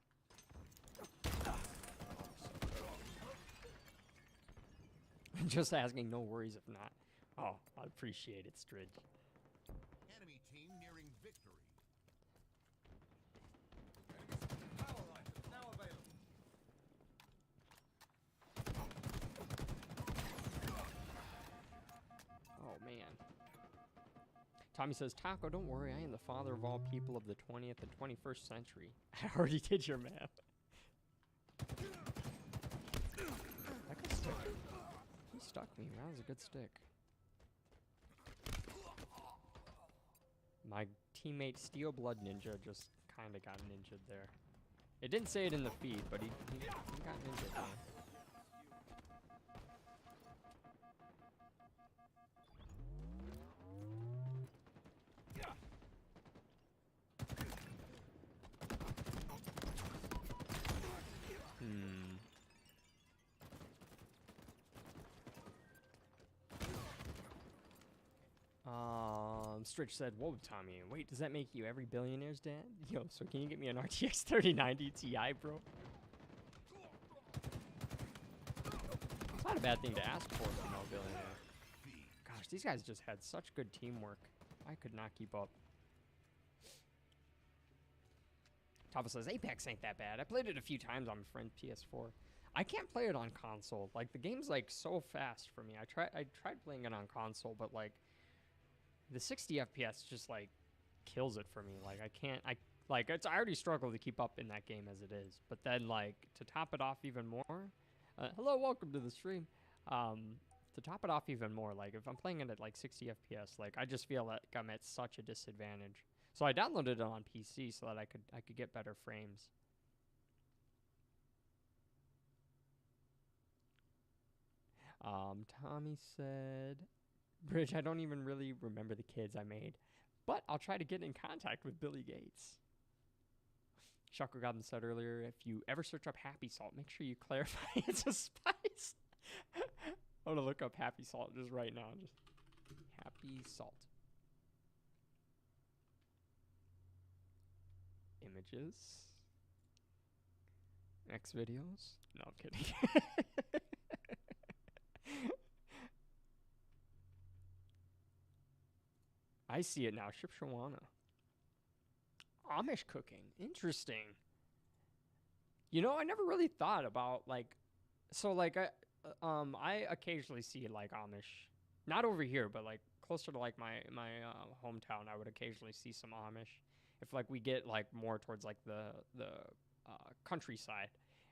Just asking, no worries if not. Oh, I appreciate it, Stridge. Enemy team nearing victory. Power rifle now available. Oh, man. Tommy says, Taco, don't worry. I am the father of all people of the 20th and 21st century. I already did your math. That guy stuck. He stuck me. That was a good stick. My teammate Steel Blood Ninja just kind of got ninja'd there. It didn't say it in the feed, but he got ninja'd there. Stritch said, whoa, Tommy, wait, does that make you every billionaire's dad? Yo, so can you get me an RTX 3090 Ti, bro? It's not a bad thing to ask for, you know, billionaire. Gosh, these guys just had such good teamwork. I could not keep up. Tava says, Apex ain't that bad. I played it a few times on my friend's PS4. I can't play it on console. Like, the game's, like, so fast for me. I tried playing it on console, but, like, the 60 FPS just like kills it for me. Like I already struggle to keep up in that game as it is. But then like to top it off even more, hello, welcome to the stream. To top it off even more, like if I'm playing it at like 60 FPS, like I just feel like I'm at such a disadvantage. So I downloaded it on PC so that I could get better frames. Tommy said, Bridge, I don't even really remember the kids I made, but I'll try to get in contact with Billy Gates. Shaco Goblin said earlier, if you ever search up Happy Salt, make sure you clarify it's a spice. I'm going to look up Happy Salt just right now. Just Happy Salt. Images. Next videos. No, I'm kidding. I see it now. Shipshawana. Amish cooking. Interesting. You know, I never really thought about like, so like I occasionally see like Amish, not over here, but like closer to like my hometown. I would occasionally see some Amish if like we get like more towards like the countryside,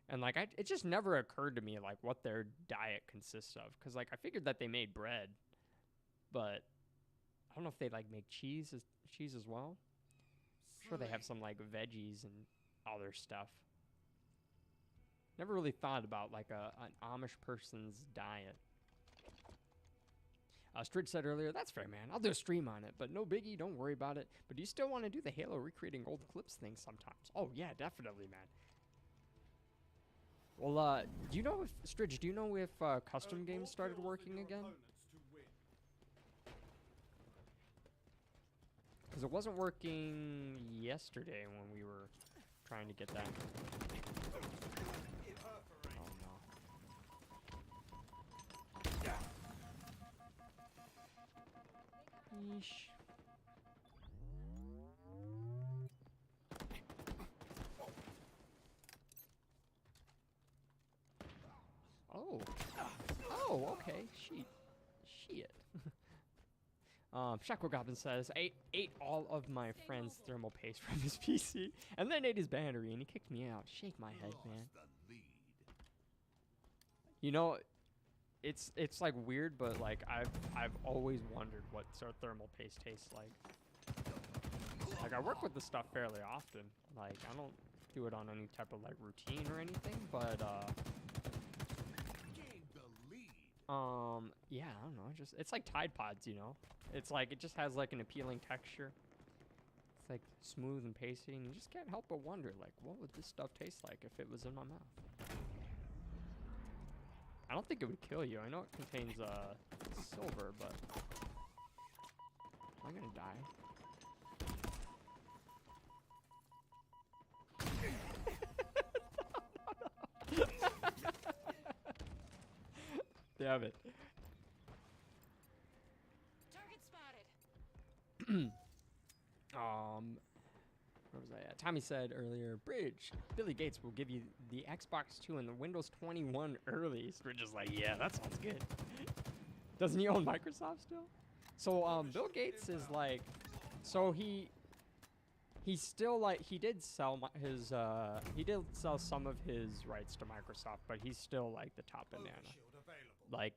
and like it just never occurred to me like what their diet consists of, because like I figured that they made bread, but I don't know if they like make cheese as well. sure they have some like veggies and other stuff. Never really thought about like an Amish person's diet. Stridge said earlier, that's fair, man. I'll do a stream on it, but no biggie, don't worry about it. But do you still want to do the Halo recreating old clips thing sometimes? Oh, yeah, definitely, man. Well, do you know if, Stridge, do you know if custom games started working again? Because it wasn't working yesterday when we were trying to get that. Oh, no. Yeesh. Oh. Oh, okay. Shit. Shackle Goblin says, I ate all of my friend's thermal paste from his PC, and then ate his battery, and he kicked me out. Shake my head, man. You know, it's like weird, but like I've always wondered what sort of thermal paste tastes like. Like I work with this stuff fairly often. Like I don't do it on any type of like routine or anything, but yeah, I don't know. It's like Tide Pods, you know. It's like it just has like an appealing texture. It's like smooth and pasty, and you just can't help but wonder, like, what would this stuff taste like if it was in my mouth? I don't think it would kill you. I know it contains silver, but am I gonna die? Damn it. Target spotted. Where was I at? Tommy said earlier, Bridge, Billy Gates will give you the Xbox 2 and the Windows 21 early. We're just like, yeah, that sounds good. Doesn't he own Microsoft still? So, Bill Gates is like, so he's still like, he did sell he did sell some of his rights to Microsoft, but he's still like the top banana. Like,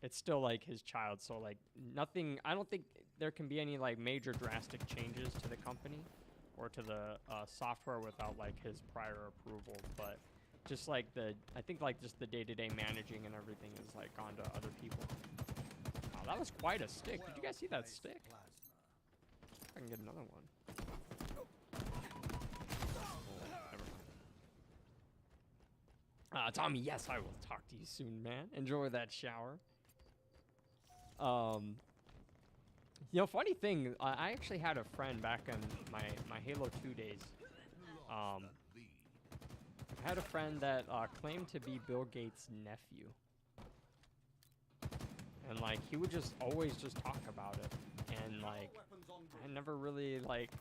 it's still like his child, so like nothing, I don't think there can be any like major drastic changes to the company or to the software without like his prior approval, but just like I think like just the day-to-day managing and everything is like gone to other people. Wow, that was quite a stick. Did you guys see that stick? I can get another one. Tommy, yes, I will talk to you soon, man. Enjoy that shower. You know, funny thing, I actually had a friend back in my Halo 2 days. I had a friend that claimed to be Bill Gates' nephew. And, like, he would just always just talk about it. And, like, I never really, like...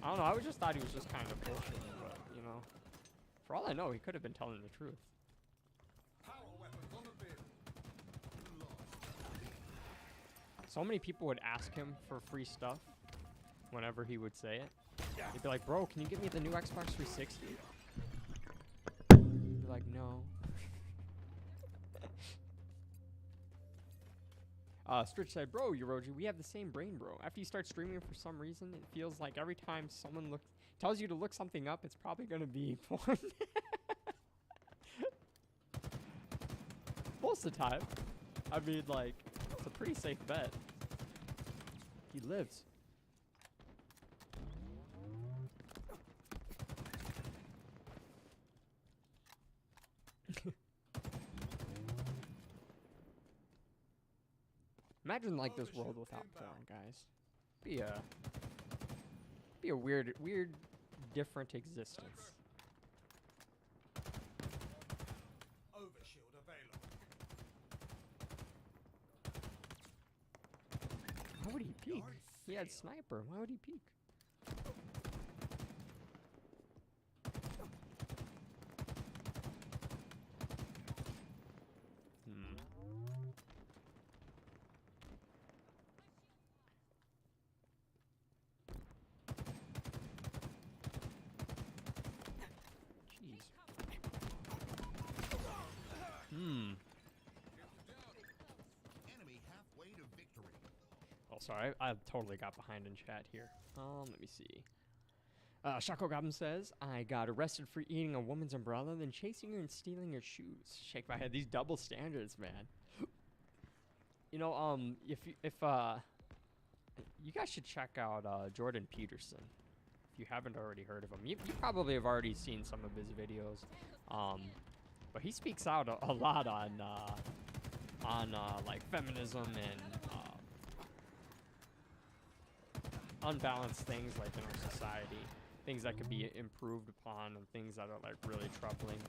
I don't know, I just thought he was just kind of bullshitting, but, you know... For all I know, he could have been telling the truth. So many people would ask him for free stuff whenever he would say it. He'd be like, bro, can you give me the new Xbox 360? He'd be like, no. Stritch said, bro, Yoroji, we have the same brain, bro. After you start streaming for some reason, it feels like every time someone tells you to look something up, it's probably going to be porn. Most of the time. I mean, like, it's a pretty safe bet. He lives. Imagine like this world without porn, guys. Be a weird, different existence. Overshield available. Why would he peek? He had sniper. Why would he peek? sorry, I totally got behind in chat here. Let me see. Shaco Goblin says, I got arrested for eating a woman's umbrella, then chasing her and stealing her shoes. Shake my head. These double standards, man. You know, if you guys should check out Jordan Peterson. If you haven't already heard of him, you probably have already seen some of his videos. But he speaks out a lot on like feminism and unbalanced things like in our society, things that could be improved upon, and things that are like really troubling.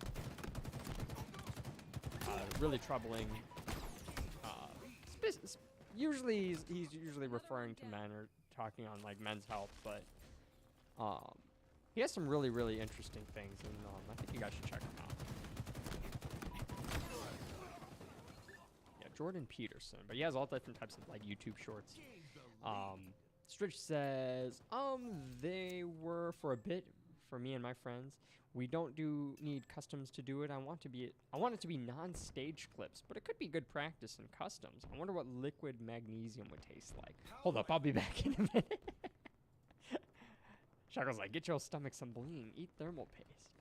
Usually he's usually referring to men or talking on like men's health, but he has some really, really interesting things, and I think you guys should check him out. Yeah, Jordan Peterson, but he has all different types of like YouTube shorts. Stritch says, they were for a bit for me and my friends. We don't need customs to do it. I want it to be non-stage clips, but it could be good practice in customs. I wonder what liquid magnesium would taste like. Hold up, I'll be back in a minute. Shaco's like, get your stomach some bling. Eat thermal paste.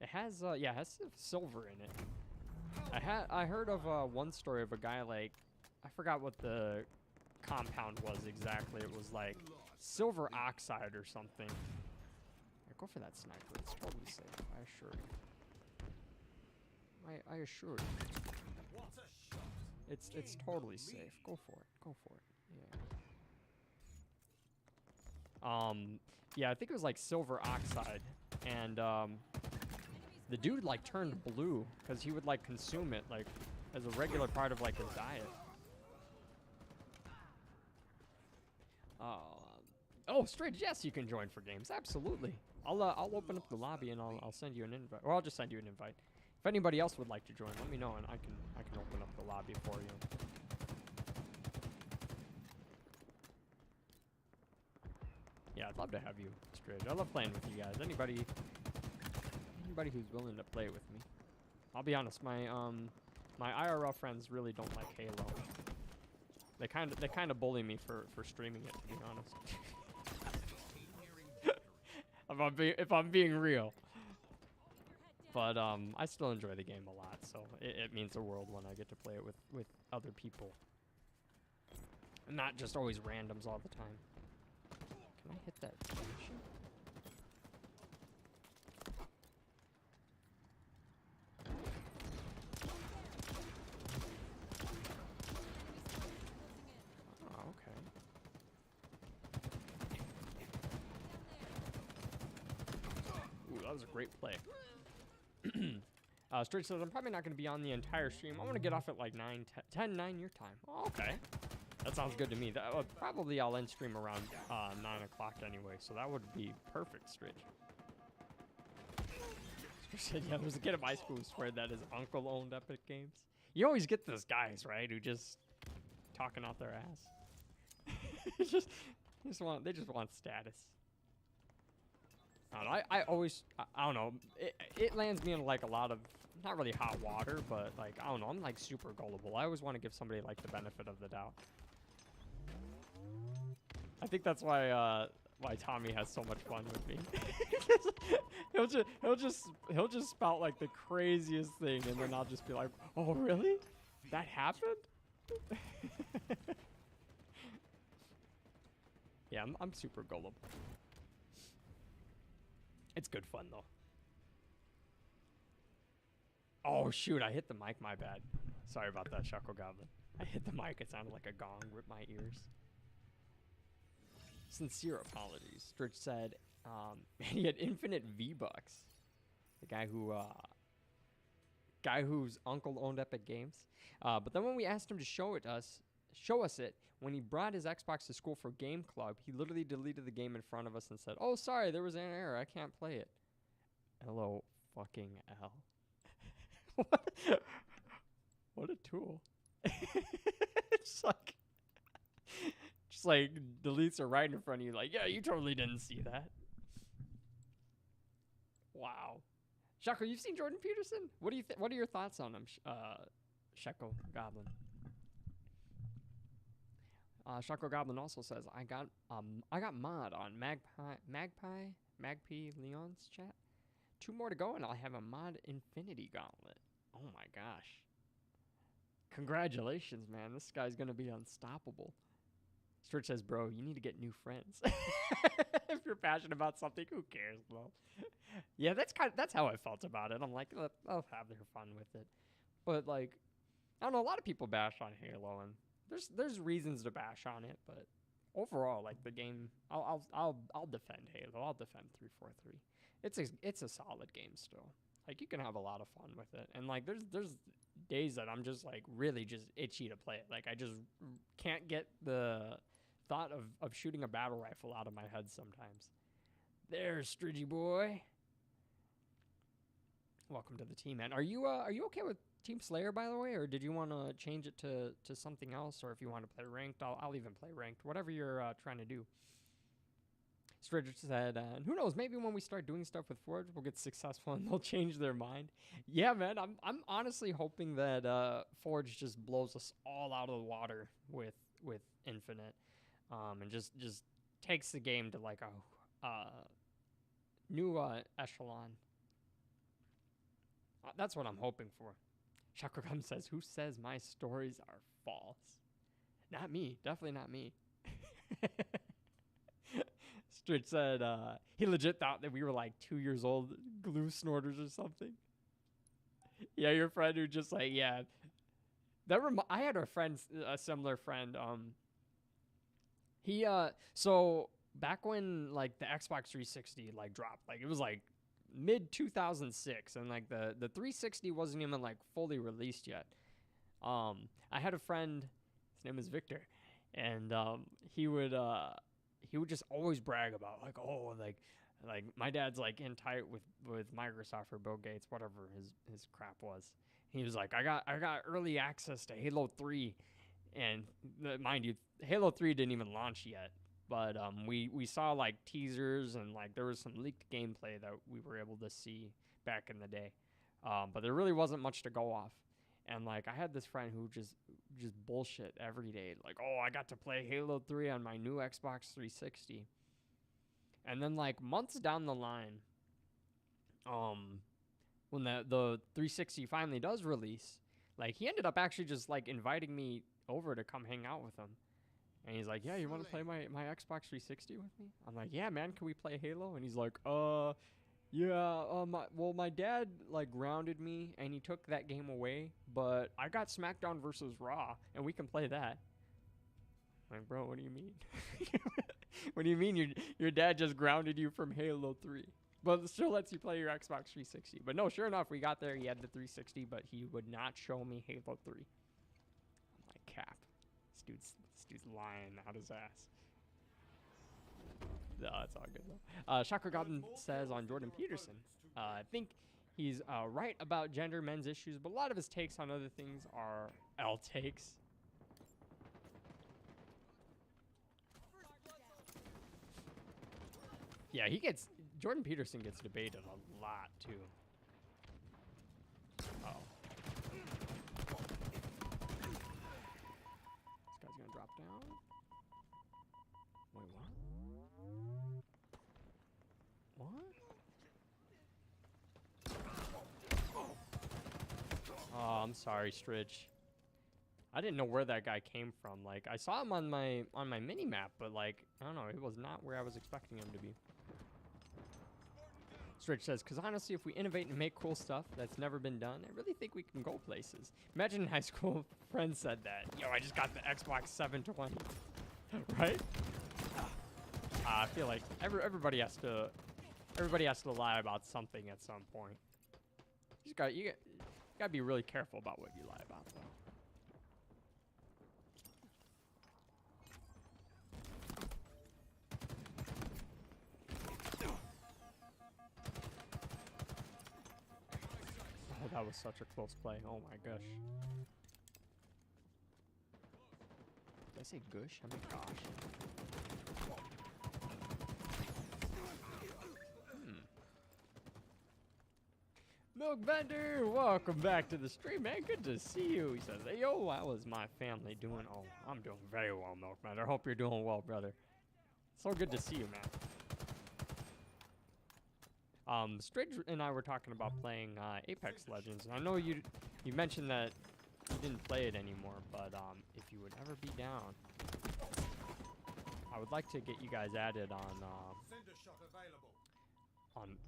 It has, it has silver in it. I heard of one story of a guy like, I forgot what the compound was exactly. It was like silver oxide or something. Yeah, go for that sniper. It's totally safe. I assure you. I assure you. What a shot. It's totally safe. Go for it. Go for it. Yeah. Yeah, I think it was like silver oxide, and the dude like turned blue because he would like consume it like as a regular part of like his diet. Oh, Stridge, yes, you can join for games. Absolutely. I'll open up the lobby and I'll send you an invite, or I'll just send you an invite. If anybody else would like to join, let me know and I can open up the lobby for you. Yeah, I'd love to have you, Stridge. I love playing with you guys. Anybody who's willing to play with me. I'll be honest, my IRL friends really don't like Halo. They kind of bully me for streaming it, to be honest. if I'm being real. But I still enjoy the game a lot, so it means the world when I get to play it with other people. And not just always randoms all the time. Can I hit that finishing? Oh, okay. Ooh, that was a great play. Straight says, I'm probably not going to be on the entire stream. I'm going to get off at like 9 your time. Oh, okay. That sounds good to me. Probably I'll end stream around 9 o'clock anyway, so that would be perfect, Stritch. Stritch said, yeah, there's a kid at my school who swear that his uncle owned Epic Games. You always get those guys, right, who just talking out their ass. they just want status. I don't know, I don't know. It lands me in like a lot of, not really hot water, but like, I don't know, I'm like super gullible. I always want to give somebody like the benefit of the doubt. I think that's why Tommy has so much fun with me. he'll just spout like the craziest thing, and then I'll just be like, oh really? That happened? Yeah, I'm super gullible. It's good fun though. Oh shoot, I hit the mic, my bad. Sorry about that, Shaco Goblin. I hit the mic, it sounded like a gong, ripped my ears. Sincere apologies. Stritch said, man, he had infinite V-Bucks. The guy whose uncle owned Epic Games. But then when we asked him to show us it, when he brought his Xbox to school for Game Club, he literally deleted the game in front of us and said, oh, sorry, there was an error. I can't play it. LO fucking L. What a tool. Just like deletes it right in front of you. Like, yeah, you totally didn't see that. Wow. Shaco, you've seen Jordan Peterson? What are your thoughts on him, Shaco Goblin? Shaco Goblin also says I got mod on Magpie Leon's chat. 2 more to go and I'll have a mod Infinity Gauntlet. Oh my gosh. Congratulations, man. This guy's gonna be unstoppable. Stritch says, bro, you need to get new friends. If you're passionate about something, who cares, bro? Yeah, that's how I felt about it. I'm like, I'll have their fun with it. But like, I don't know, a lot of people bash on Halo, and there's reasons to bash on it, but overall, like the game, I'll defend Halo. I'll defend 343. It's a solid game still. Like you can have a lot of fun with it, and like there's days that I'm just like really just itchy to play it. Like I just can't get the thought of shooting a battle rifle out of my head sometimes. There's Stridgy boy. Welcome to the team, man. Are you okay with Team Slayer, by the way, or did you want to change it to something else? Or if you want to play ranked, I'll even play ranked. Whatever you're trying to do. Stridge said, and who knows, maybe when we start doing stuff with Forge, we'll get successful and they'll change their mind. Yeah, man, I'm honestly hoping that Forge just blows us all out of the water with Infinite, and just takes the game to like a new echelon. That's what I'm hoping for. Chakragam says, who says my stories are false? Not me. Definitely not me. Stritch said he legit thought that we were like 2 years old glue snorters or something. Yeah, your friend who just like, yeah. I had a similar friend. So back when like the Xbox 360 like dropped, like it was like mid 2006, and like the 360 wasn't even like fully released yet. I had a friend, his name is Victor, and he would just always brag about like, oh, like my dad's like in tight with Microsoft or Bill Gates, whatever his crap was. He was like, I got early access to Halo 3, and mind you, Halo 3 didn't even launch yet. But we saw like teasers, and like there was some leaked gameplay that we were able to see back in the day. But there really wasn't much to go off. And like I had this friend who just bullshit every day. Like, oh, I got to play Halo 3 on my new Xbox 360. And then like months down the line, when the 360 finally does release, like he ended up actually just like inviting me over to come hang out with him. And he's like, yeah, you want to play my Xbox 360 with me? I'm like, yeah, man, can we play Halo? And he's like, yeah, my dad, like, grounded me, and he took that game away, but I got SmackDown versus Raw, and we can play that. I'm like, bro, what do you mean? What do you mean your dad just grounded you from Halo 3? But it still lets you play your Xbox 360. But no, sure enough, we got there, he had the 360, but he would not show me Halo 3. I'm like, cap. This dude's lying out his ass. No, it's all good though. Chakra Goblin says on Jordan Peterson, I think he's right about gender, men's issues, but a lot of his takes on other things are L takes. Yeah, Jordan Peterson gets debated a lot too. Uh-oh. Drop down. Wait, what? Oh, I'm sorry, Stritch. I didn't know where that guy came from. Like, I saw him on my mini map, but like, I don't know, it was not where I was expecting him to be. Stritch says, because honestly, if we innovate and make cool stuff that's never been done, I really think we can go places. Imagine in high school, friends said that. Yo, I just got the Xbox 720. Right? I feel like everybody has to lie about something at some point. You gotta be really careful about what you lie about, though. Oh, that was such a close play. Oh my gosh. Did I say gush? I mean gosh. Milk Vendor, welcome back to the stream, man. Good to see you. He says, hey, yo, how is my family doing? Oh, I'm doing very well, Milk Vendor. Hope you're doing well, brother. So good to see you, man. Stridge and I were talking about playing Apex Legends. And I know you mentioned that you didn't play it anymore, but if you would ever be down, I would like to get you guys added on Cinder shot available.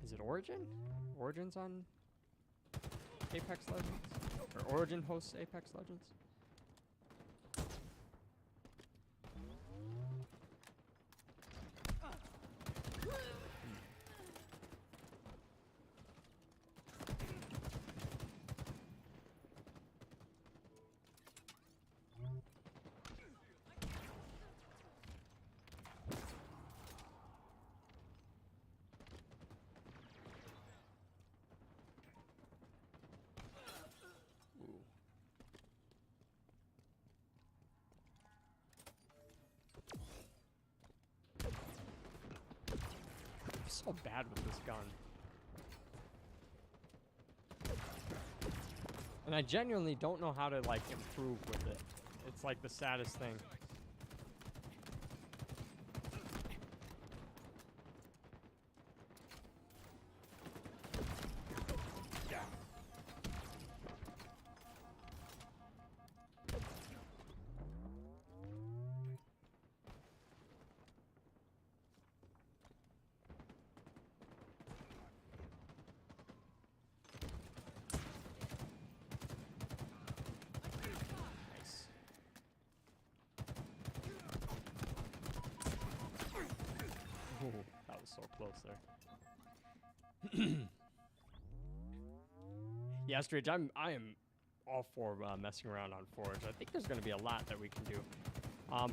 is it Origin? Origin's on Apex Legends? Or Origin hosts Apex Legends? So bad with this gun. And I genuinely don't know how to like improve with it. It's like the saddest thing. Ooh, that was so close there. Yeah, Stridge, I am all for messing around on Forge. I think there's going to be a lot that we can do.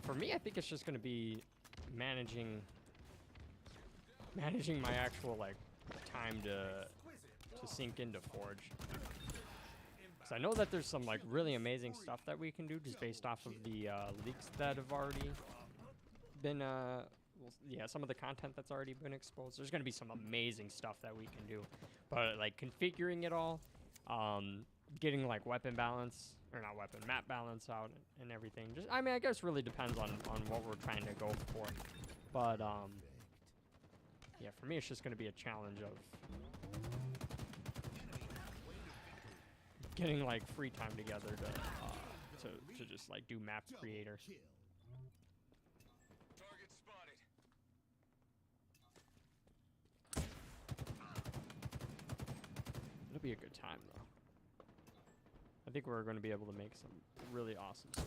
For me, I think it's just going to be managing my actual like time to sink into Forge. Because I know that there's some like really amazing stuff that we can do just based off of the leaks that have already been yeah, some of the content that's already been exposed. There's going to be some amazing stuff that we can do. But, like, configuring it all, getting, like, weapon balance, or not weapon, map balance out and everything. Just, I mean, I guess really depends on what we're trying to go for. But, yeah, for me, it's just going to be a challenge of getting, like, free time together to just, like, do map creator. It'll be a good time, though. I think we're going to be able to make some really awesome stuff.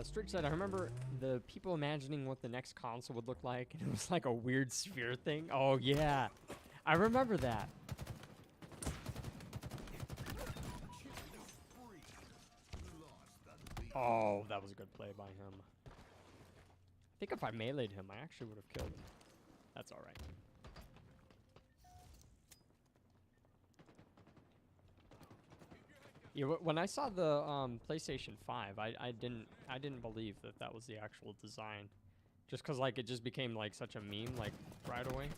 Stridge said, I remember the people imagining what the next console would look like, and it was like a weird sphere thing. Oh, yeah. I remember that. Oh, that was a good play by him. I think if I melee'd him, I actually would have killed him. That's all right. Yeah, when I saw the PlayStation 5, I didn't believe that was the actual design, just because like it just became like such a meme like right away.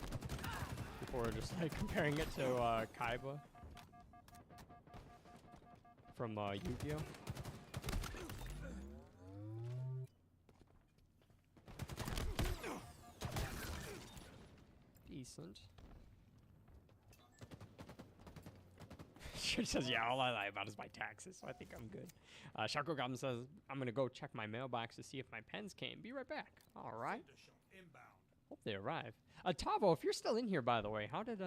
People were just like comparing it to Kaiba from Yu-Gi-Oh. Decent. She says, yeah, all I lie about is my taxes, so I think I'm good. Shaco Goblin says, I'm going to go check my mailbox to see if my pens came. Be right back. All right. Hope they arrive. Tavo, if you're still in here, by the way, how did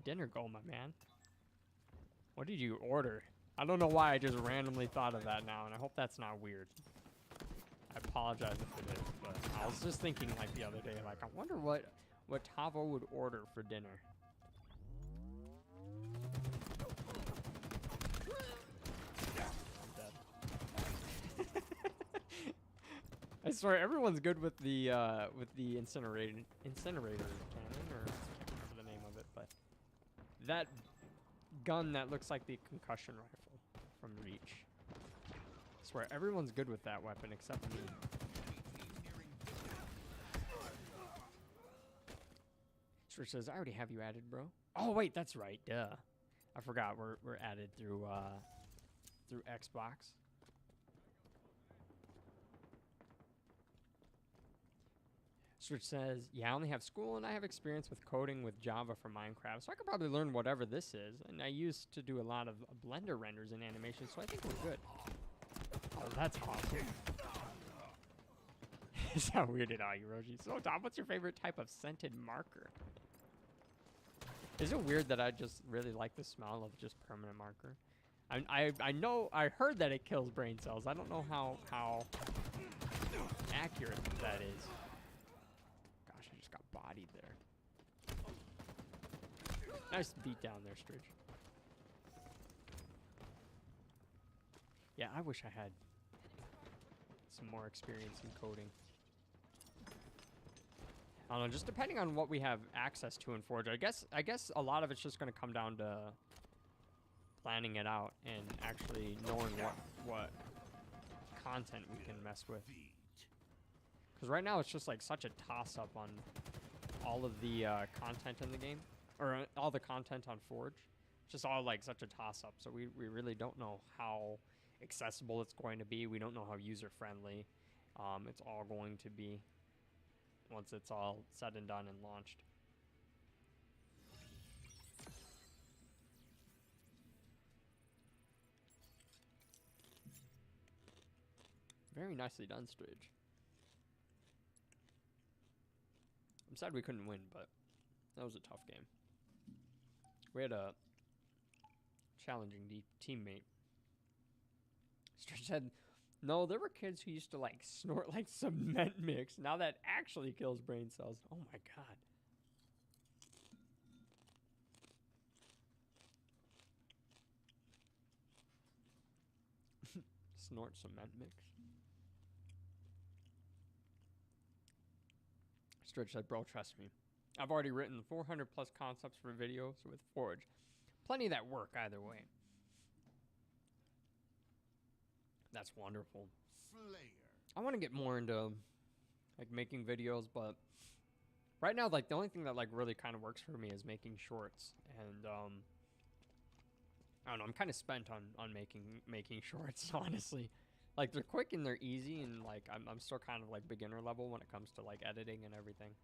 dinner go, my man? What did you order? I don't know why I just randomly thought of that now, and I hope that's not weird. I apologize if it is, but I was just thinking like the other day, like, I wonder what Tavo would order for dinner. I swear, everyone's good with the incinerator cannon, or I can't remember the name of it, but that gun that looks like the concussion rifle from Reach. I swear, everyone's good with that weapon except me. Stretch says, I already have you added, bro. Oh, wait, that's right. Duh. I forgot we're added through Xbox. Stretch says, yeah, I only have school and I have experience with coding with Java for Minecraft, so I could probably learn whatever this is. And I used to do a lot of Blender renders and animations, so I think we're good. Oh, that's awesome. Is that weirded out, Hiroshi? So, Tom, what's your favorite type of scented marker? Is it weird that I just really like the smell of just permanent marker? I know, I heard that it kills brain cells. I don't know how accurate that is. Gosh, I just got bodied there. Nice beat down there, Stridge. Yeah, I wish I had some more experience in coding. I don't know, just depending on what we have access to in Forge. I guess a lot of it's just going to come down to planning it out and actually knowing what content we can mess with. Because right now it's just like such a toss-up on all of the content in the game, or all the content on Forge. It's just all like such a toss-up. So we really don't know how accessible it's going to be. We don't know how user-friendly it's all going to be once it's all said and done and launched. Very nicely done, Stridge. I'm sad we couldn't win, but that was a tough game. We had a challenging teammate. Stridge said, no, there were kids who used to like snort like cement mix. Now that actually kills brain cells. Oh my god. Snort cement mix. Stretch said, bro, trust me. I've already written 400 plus concepts for videos with Forge. Plenty that work either way. That's wonderful. I want to get more into like making videos, but right now, like the only thing that like really kind of works for me is making shorts, and I don't know. I'm kind of spent on making shorts, honestly. Like they're quick and they're easy, and like I'm still kind of like beginner level when it comes to like editing and everything.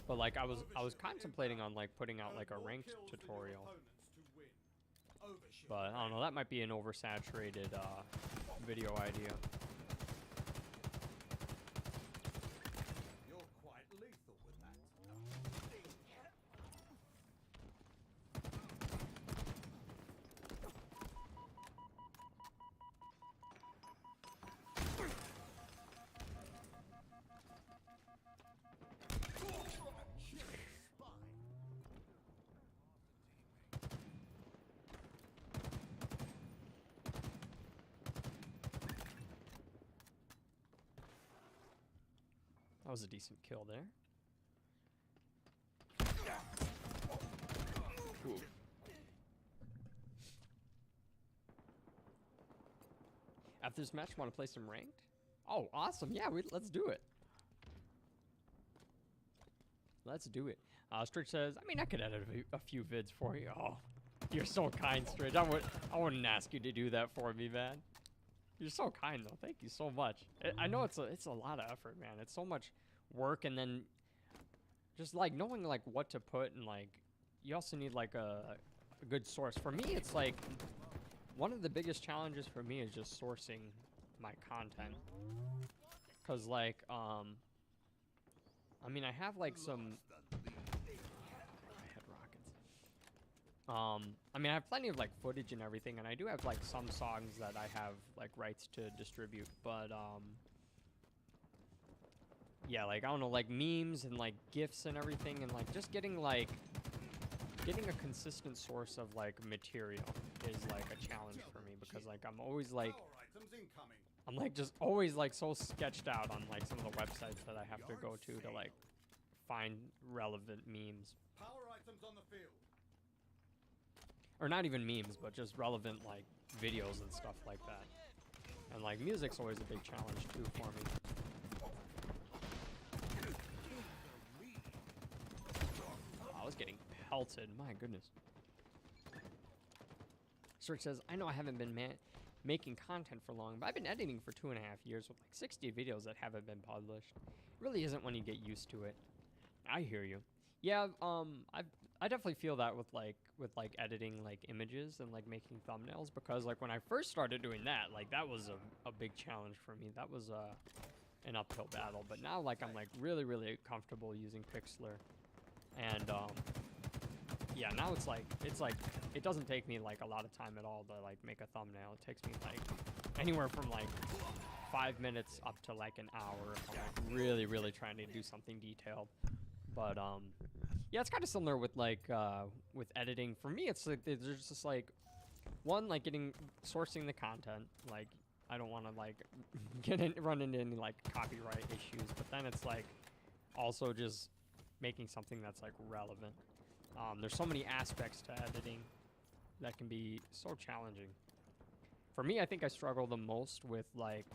But like I was contemplating on like putting out like a ranked tutorial. But I don't know, that might be an oversaturated video idea. You're quite lethal with that. That was a decent kill there. Ooh. After this match, want to play some ranked? Oh, awesome. Yeah, let's do it. Let's do it. Stridge says, I mean, I could edit a few vids for you. Oh, you're so kind, Stridge. I wouldn't ask you to do that for me, man. You're so kind, though. Thank you so much. I know it's a lot of effort, man. It's so much work, and then just like knowing like what to put, and like you also need like a good source. For me, it's like one of the biggest challenges for me is just sourcing my content, because like I mean, I have like some I mean, I have plenty of like footage and everything, and I do have like some songs that I have like rights to distribute, but yeah, like I don't know, like memes and like GIFs and everything, and like just getting a consistent source of like material is like a challenge for me, because like I'm always like I'm like just always like so sketched out on like some of the websites that I have to go to like find relevant memes. Power items on the field. Or not even memes, but just relevant like videos and stuff like that. And like music's always a big challenge too for me. pelted. My goodness. Search says, I know I haven't been making content for long, but I've been editing for 2.5 years with like 60 videos that haven't been published. It really isn't when you get used to it. I hear you. Yeah, I definitely feel that with like editing like images and like making thumbnails, because like when I first started doing that, like that was a big challenge for me. That was an uphill battle. But now like I'm like really comfortable using Pixlr, and yeah, now it's like it doesn't take me like a lot of time at all to like make a thumbnail. It takes me like anywhere from like 5 minutes up to like an hour if I'm like really trying to do something detailed. But yeah, it's kind of similar with like with editing. For me, it's like there's just like one, like sourcing the content. Like I don't want to like run into any like copyright issues. But then it's like also just making something that's like relevant. There's so many aspects to editing that can be so challenging. For me, I think I struggle the most with like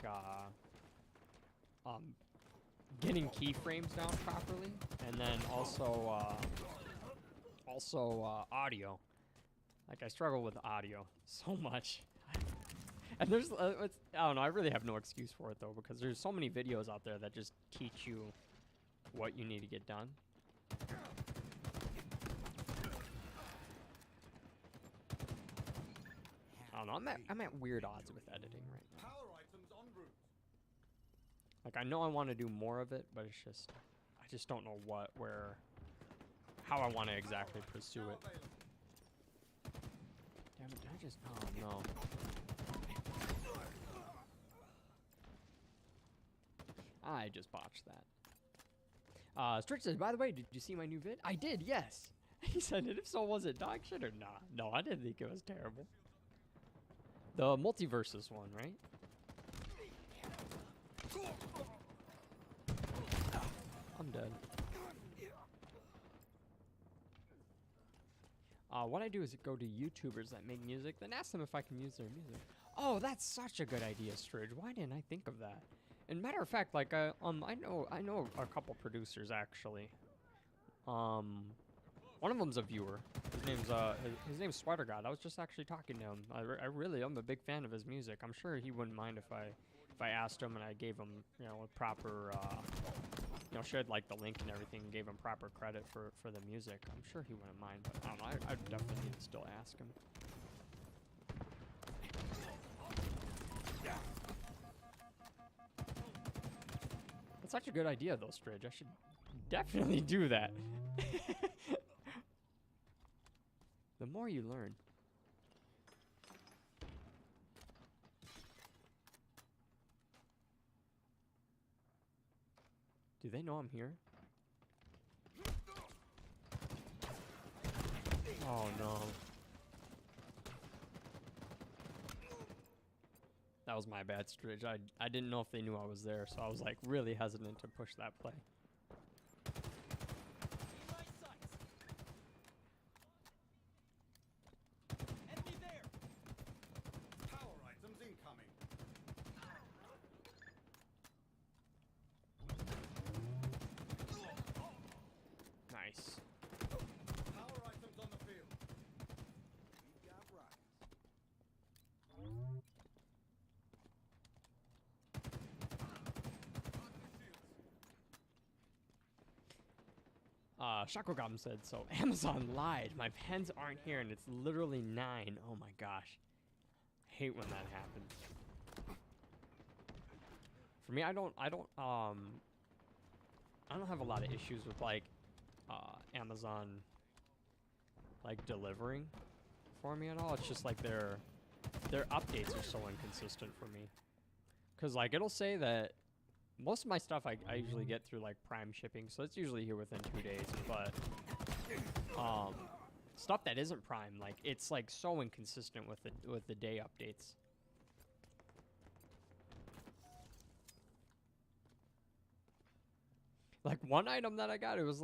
getting keyframes down properly, and then also audio. Like I struggle with audio so much. And there's I don't know, I really have no excuse for it though, because there's so many videos out there that just teach you what you need to get done. I don't know, I'm at weird odds with editing right now. Power items en route. Like I know I want to do more of it, but it's just I just don't know how I want to exactly pursue it. Damn it, did I just oh no. I just botched that. Stritch says, by the way, did you see my new vid? I did, yes. He said it. If so, was it dog shit or not? No, I didn't think it was terrible. The multiverses one, right? I'm dead. What I do is go to YouTubers that make music, then ask them if I can use their music. Oh, that's such a good idea, Stridge. Why didn't I think of that? And matter of fact, like I know a couple producers actually. One of them's a viewer. His name's Sweater God. I was just actually talking to him. I'm a big fan of his music. I'm sure he wouldn't mind if I asked him and I gave him, you know, a proper, shared like the link and everything and gave him proper credit for the music. I'm sure he wouldn't mind, but I don't know. I definitely need to still ask him. That's such a good idea, though, Stridge. I should definitely do that. The more you learn. Do they know I'm here? Oh no. That was my bad, Stridge. I didn't know if they knew I was there, so I was like really hesitant to push that play. Enemy there. Power items incoming. Nice. Power items on the field. We got rockets. Shakogam said, so Amazon lied. My pens aren't here and it's literally 9. Oh my gosh. I hate when that happens. For me, I don't have a lot of issues with like Amazon like delivering for me at all. It's just like their updates are so inconsistent for me. Cause like it'll say that most of my stuff I usually get through like Prime shipping, so it's usually here within 2 days. But stuff that isn't Prime, like it's like so inconsistent with the day updates. Like one item that I got, it was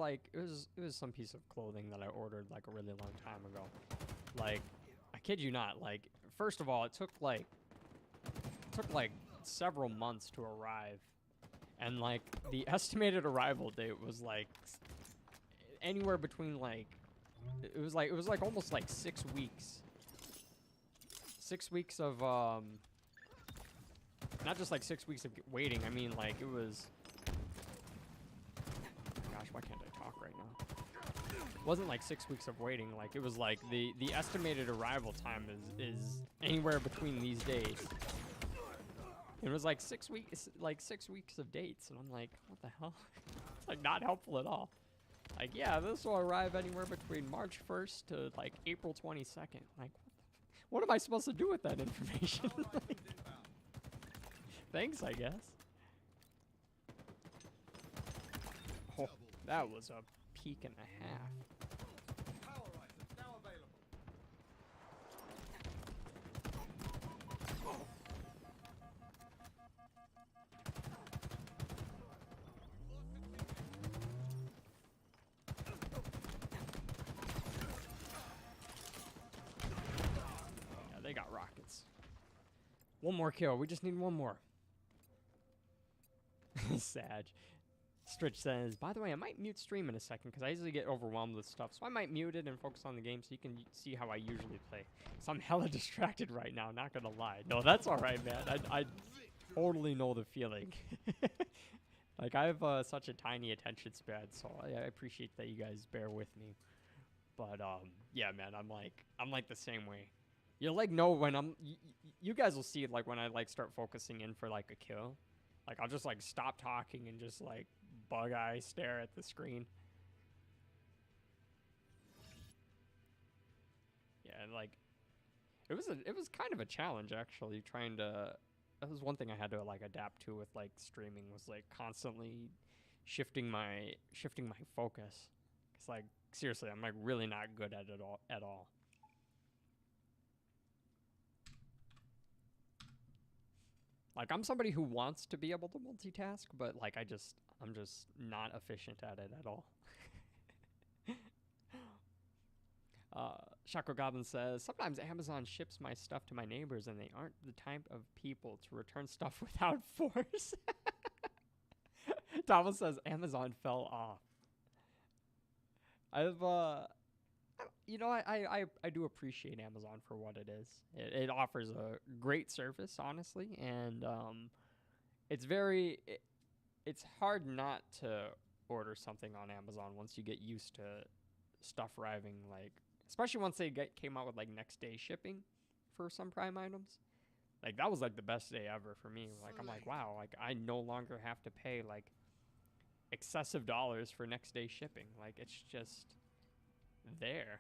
some piece of clothing that I ordered like a really long time ago. Like I kid you not, like first of all, it took like several months to arrive. And like the estimated arrival date was like anywhere between like it was like almost like 6 weeks. 6 weeks of not just like 6 weeks of waiting. I mean, like it was. Gosh, why can't I talk right now? It wasn't like 6 weeks of waiting. Like it was like the estimated arrival time is anywhere between these days. It was like 6 weeks, like 6 weeks of dates, and I'm like, what the hell? It's like not helpful at all. Like, yeah, this will arrive anywhere between March 1st to like April 22nd. Like, what am I supposed to do with that information? Like, thanks, I guess. Oh, that was a peak and a half. Power items now available. Yeah, they got rockets. One more kill. We just need one more. Sag. Stritch says, by the way, I might mute stream in a second because I usually get overwhelmed with stuff. So I might mute it and focus on the game so you can see how I usually play. So I'm hella distracted right now, not going to lie. No, that's all right, man. I totally know the feeling. Like, I have such a tiny attention span, so I appreciate that you guys bear with me. But, yeah, man, I'm like the same way. You like know when you guys will see it, like, when I, like, start focusing in for, like, a kill. Like, I'll just, like, stop talking and just, like, bug eye stare at the screen. Yeah, and, like, it was kind of a challenge, actually, trying to... That was one thing I had to, like, adapt to with, like, streaming, was, like, constantly shifting my focus. Because, like, seriously, I'm, like, really not good at it at all. Like, I'm somebody who wants to be able to multitask, but, like, I'm just not efficient at it at all. Shaco Goblin says, sometimes Amazon ships my stuff to my neighbors and they aren't the type of people to return stuff without force. Thomas says, Amazon fell off. You know, I do appreciate Amazon for what it is. It offers a great service, honestly, and it's hard not to order something on Amazon once you get used to stuff arriving, like, especially once they came out with, like, next day shipping for some Prime items. Like, that was, like, the best day ever for me. Like, I'm like, wow, like, I no longer have to pay, like, excessive dollars for next day shipping. Like, it's just there.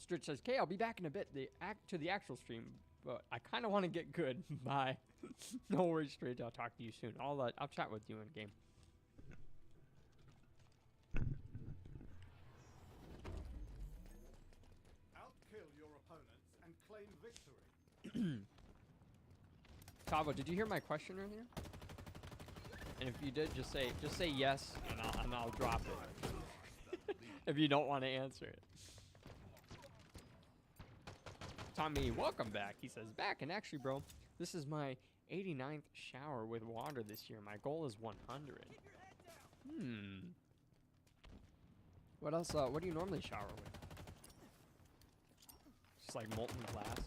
Stritch says, "Okay, I'll be back in a bit to the actual stream, but I kind of want to get good." Bye. No worries, Stritch. I'll talk to you soon. I'll chat with you in game. Outkill your opponents and claim victory. Tavo, did you hear my question earlier? And if you did, just say yes, and I'll drop it. If you don't want to answer it. Tommy, welcome back. He says, back, and actually, bro, this is my 89th shower with water this year. My goal is 100. What else? What do you normally shower with? Just like molten glass.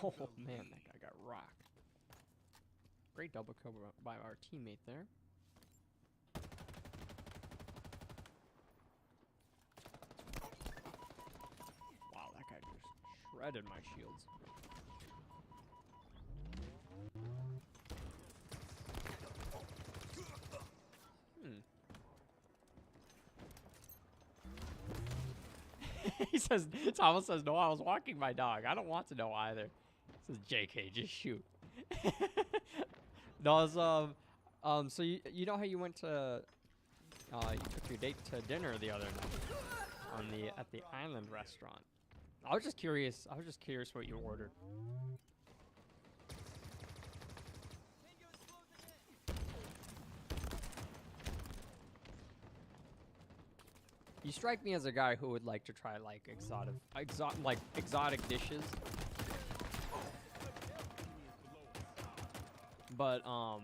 Oh man, that guy got rocked. Great double kill by our teammate there. Wow, that guy just shredded my shields. He says, Thomas says, no, I was walking my dog. I don't want to know either. Says JK, just shoot. No, it was, so you know how you went to, you took your date to dinner the other night at the island restaurant. I was just curious what you ordered. You strike me as a guy who would like to try like exotic dishes. But I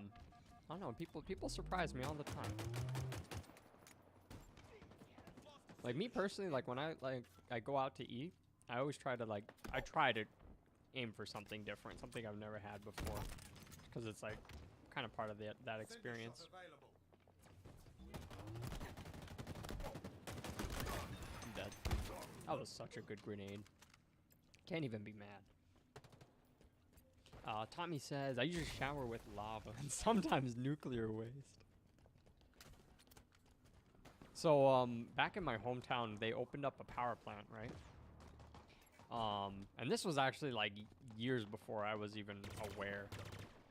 don't know, people surprise me all the time. Like me personally, like when I go out to eat, I always try to aim for something different, something I've never had before, because it's like kind of part of that experience. I'm dead. That was such a good grenade. Can't even be mad. Tommy says, I usually shower with lava and sometimes nuclear waste. So, back in my hometown, they opened up a power plant, right? And this was actually like years before I was even aware.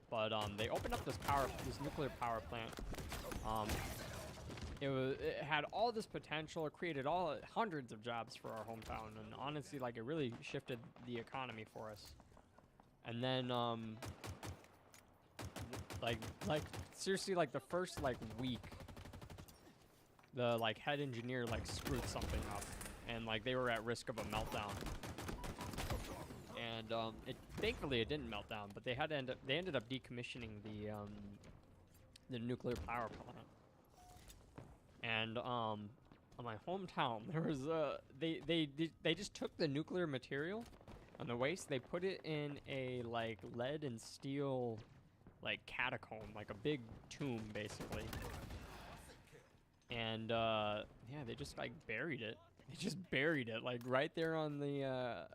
But, they opened up this nuclear power plant. It had all this potential. It created hundreds of jobs for our hometown. And honestly, like, it really shifted the economy for us. And then, like seriously, like the first like week, the like head engineer like screwed something up, and like they were at risk of a meltdown. And thankfully it didn't melt down, but they ended up decommissioning the nuclear power plant. And in my hometown, there was they just took the nuclear material on the waste, they put it in a like lead and steel like catacomb, like a big tomb basically. And yeah, they just like buried it. They just buried it like right there on the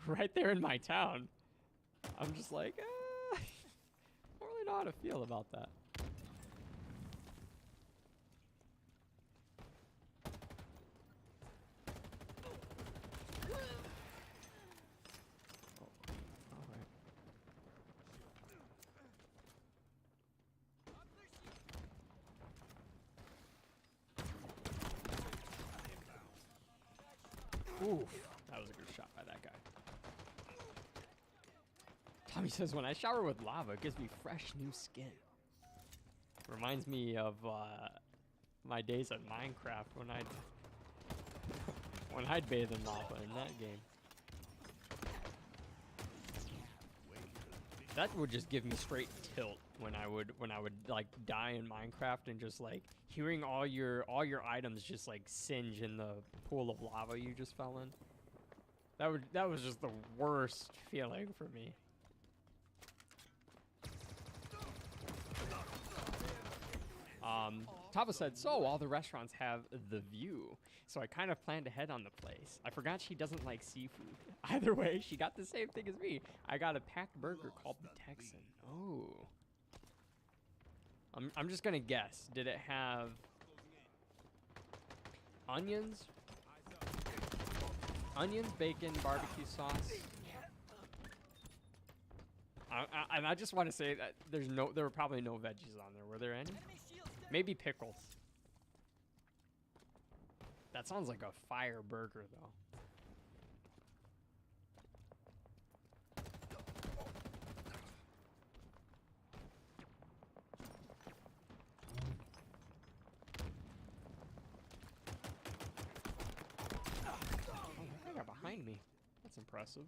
right there in my town. I'm just like, I don't really know how to feel about that. Oof, that was a good shot by that guy. Tommy says, when I shower with lava, it gives me fresh new skin. Reminds me of my days at Minecraft when I'd bathe in lava in that game. That would just give me straight tilt when I would like die in Minecraft and just like hearing all your items just like singe in the pool of lava you just fell in. That was just the worst feeling for me. Tava said, so all the restaurants have the view, so I kind of planned ahead on the place. I forgot she doesn't like seafood. Either way, she got the same thing as me. I got a packed burger called the Texan. Oh. I'm just gonna guess. Did it have onions? Onions, bacon, barbecue sauce. I just want to say that there were probably no veggies on there. Were there any? Maybe pickles. That sounds like a fire burger, though. Oh, that guy behind me. That's impressive.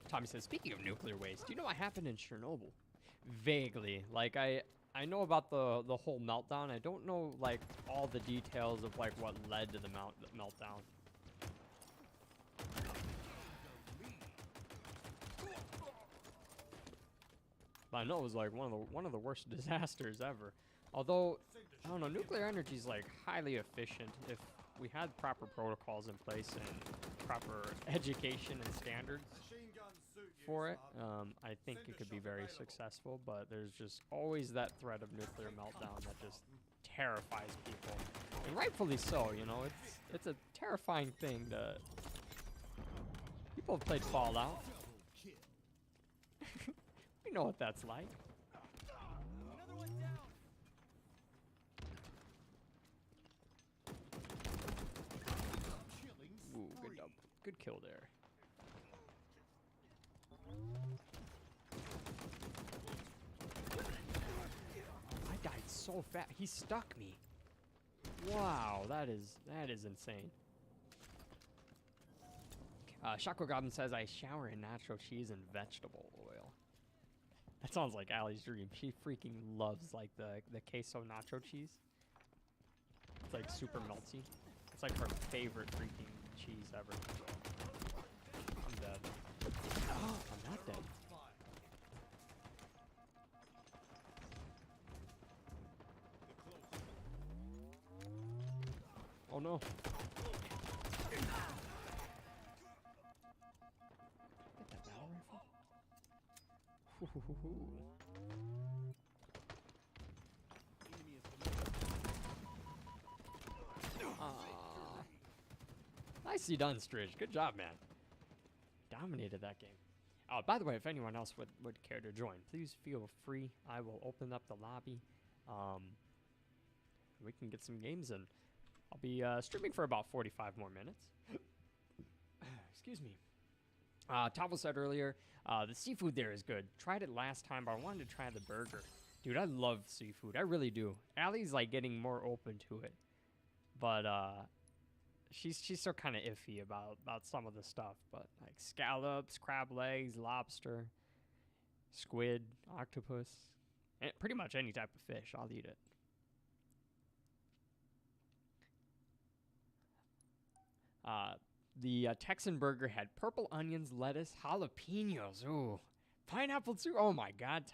Tommy says, speaking of nuclear waste, do you know what happened in Chernobyl? Vaguely. Like, I know about the whole meltdown. I don't know, like, all the details of, like, what led to the meltdown. But I know it was, like, one of the worst disasters ever. Although, I don't know, nuclear energy is, like, highly efficient. If we had proper protocols in place and proper education and standards for it, I think it could be very successful, but there's just always that threat of nuclear meltdown that just terrifies people, and rightfully so. You know, it's a terrifying thing to. People have played Fallout. We know what that's like. Ooh, good kill there. I died so fast. He stuck me. Wow, that is insane. Shaco Goblin says, I shower in nacho cheese and vegetable oil. That sounds like Allie's dream. She freaking loves like the queso nacho cheese. It's like super melty. It's like her favorite freaking cheese ever. I'm dead. I'm not dead. Oh no. Get that battle rifle? Nicely done, Stridge. Good job, man. Dominated that game. Oh, by the way, if anyone else would care to join, please feel free. I will open up the lobby. We can get some games in. I'll be streaming for about 45 more minutes. Excuse me. Tavo said earlier, the seafood there is good. Tried it last time, but I wanted to try the burger. Dude, I love seafood. I really do. Allie's like getting more open to it. But she's still kind of iffy about some of the stuff. But like scallops, crab legs, lobster, squid, octopus, and pretty much any type of fish, I'll eat it. The Texan burger had purple onions, lettuce, jalapenos, ooh, pineapple too. Oh my God,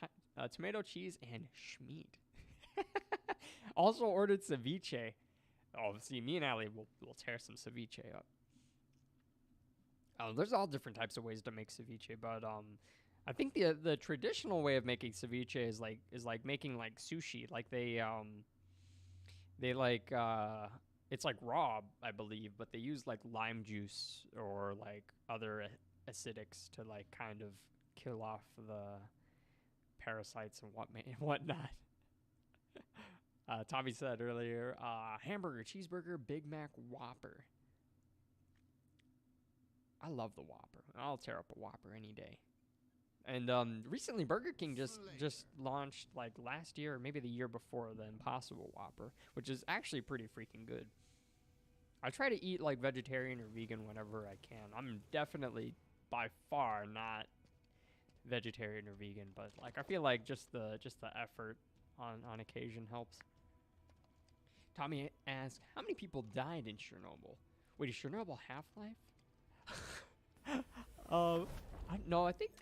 tomato cheese and schmeat. Also ordered ceviche. Oh, see, me and Allie will tear some ceviche up. There's all different types of ways to make ceviche, but I think the traditional way of making ceviche is like making like sushi. Like they like it's like raw, I believe, but they use like lime juice or like other acidics to like kind of kill off the parasites and whatnot. Tommy said earlier, hamburger, cheeseburger, Big Mac, Whopper. I love the Whopper. I'll tear up a Whopper any day. And recently, Burger King just launched like last year or maybe the year before the Impossible Whopper, which is actually pretty freaking good. I try to eat like vegetarian or vegan whenever I can. I'm definitely by far not vegetarian or vegan, but like I feel like just the effort on occasion helps. Tommy asked, how many people died in Chernobyl? Wait, is Chernobyl Half-Life? No, I think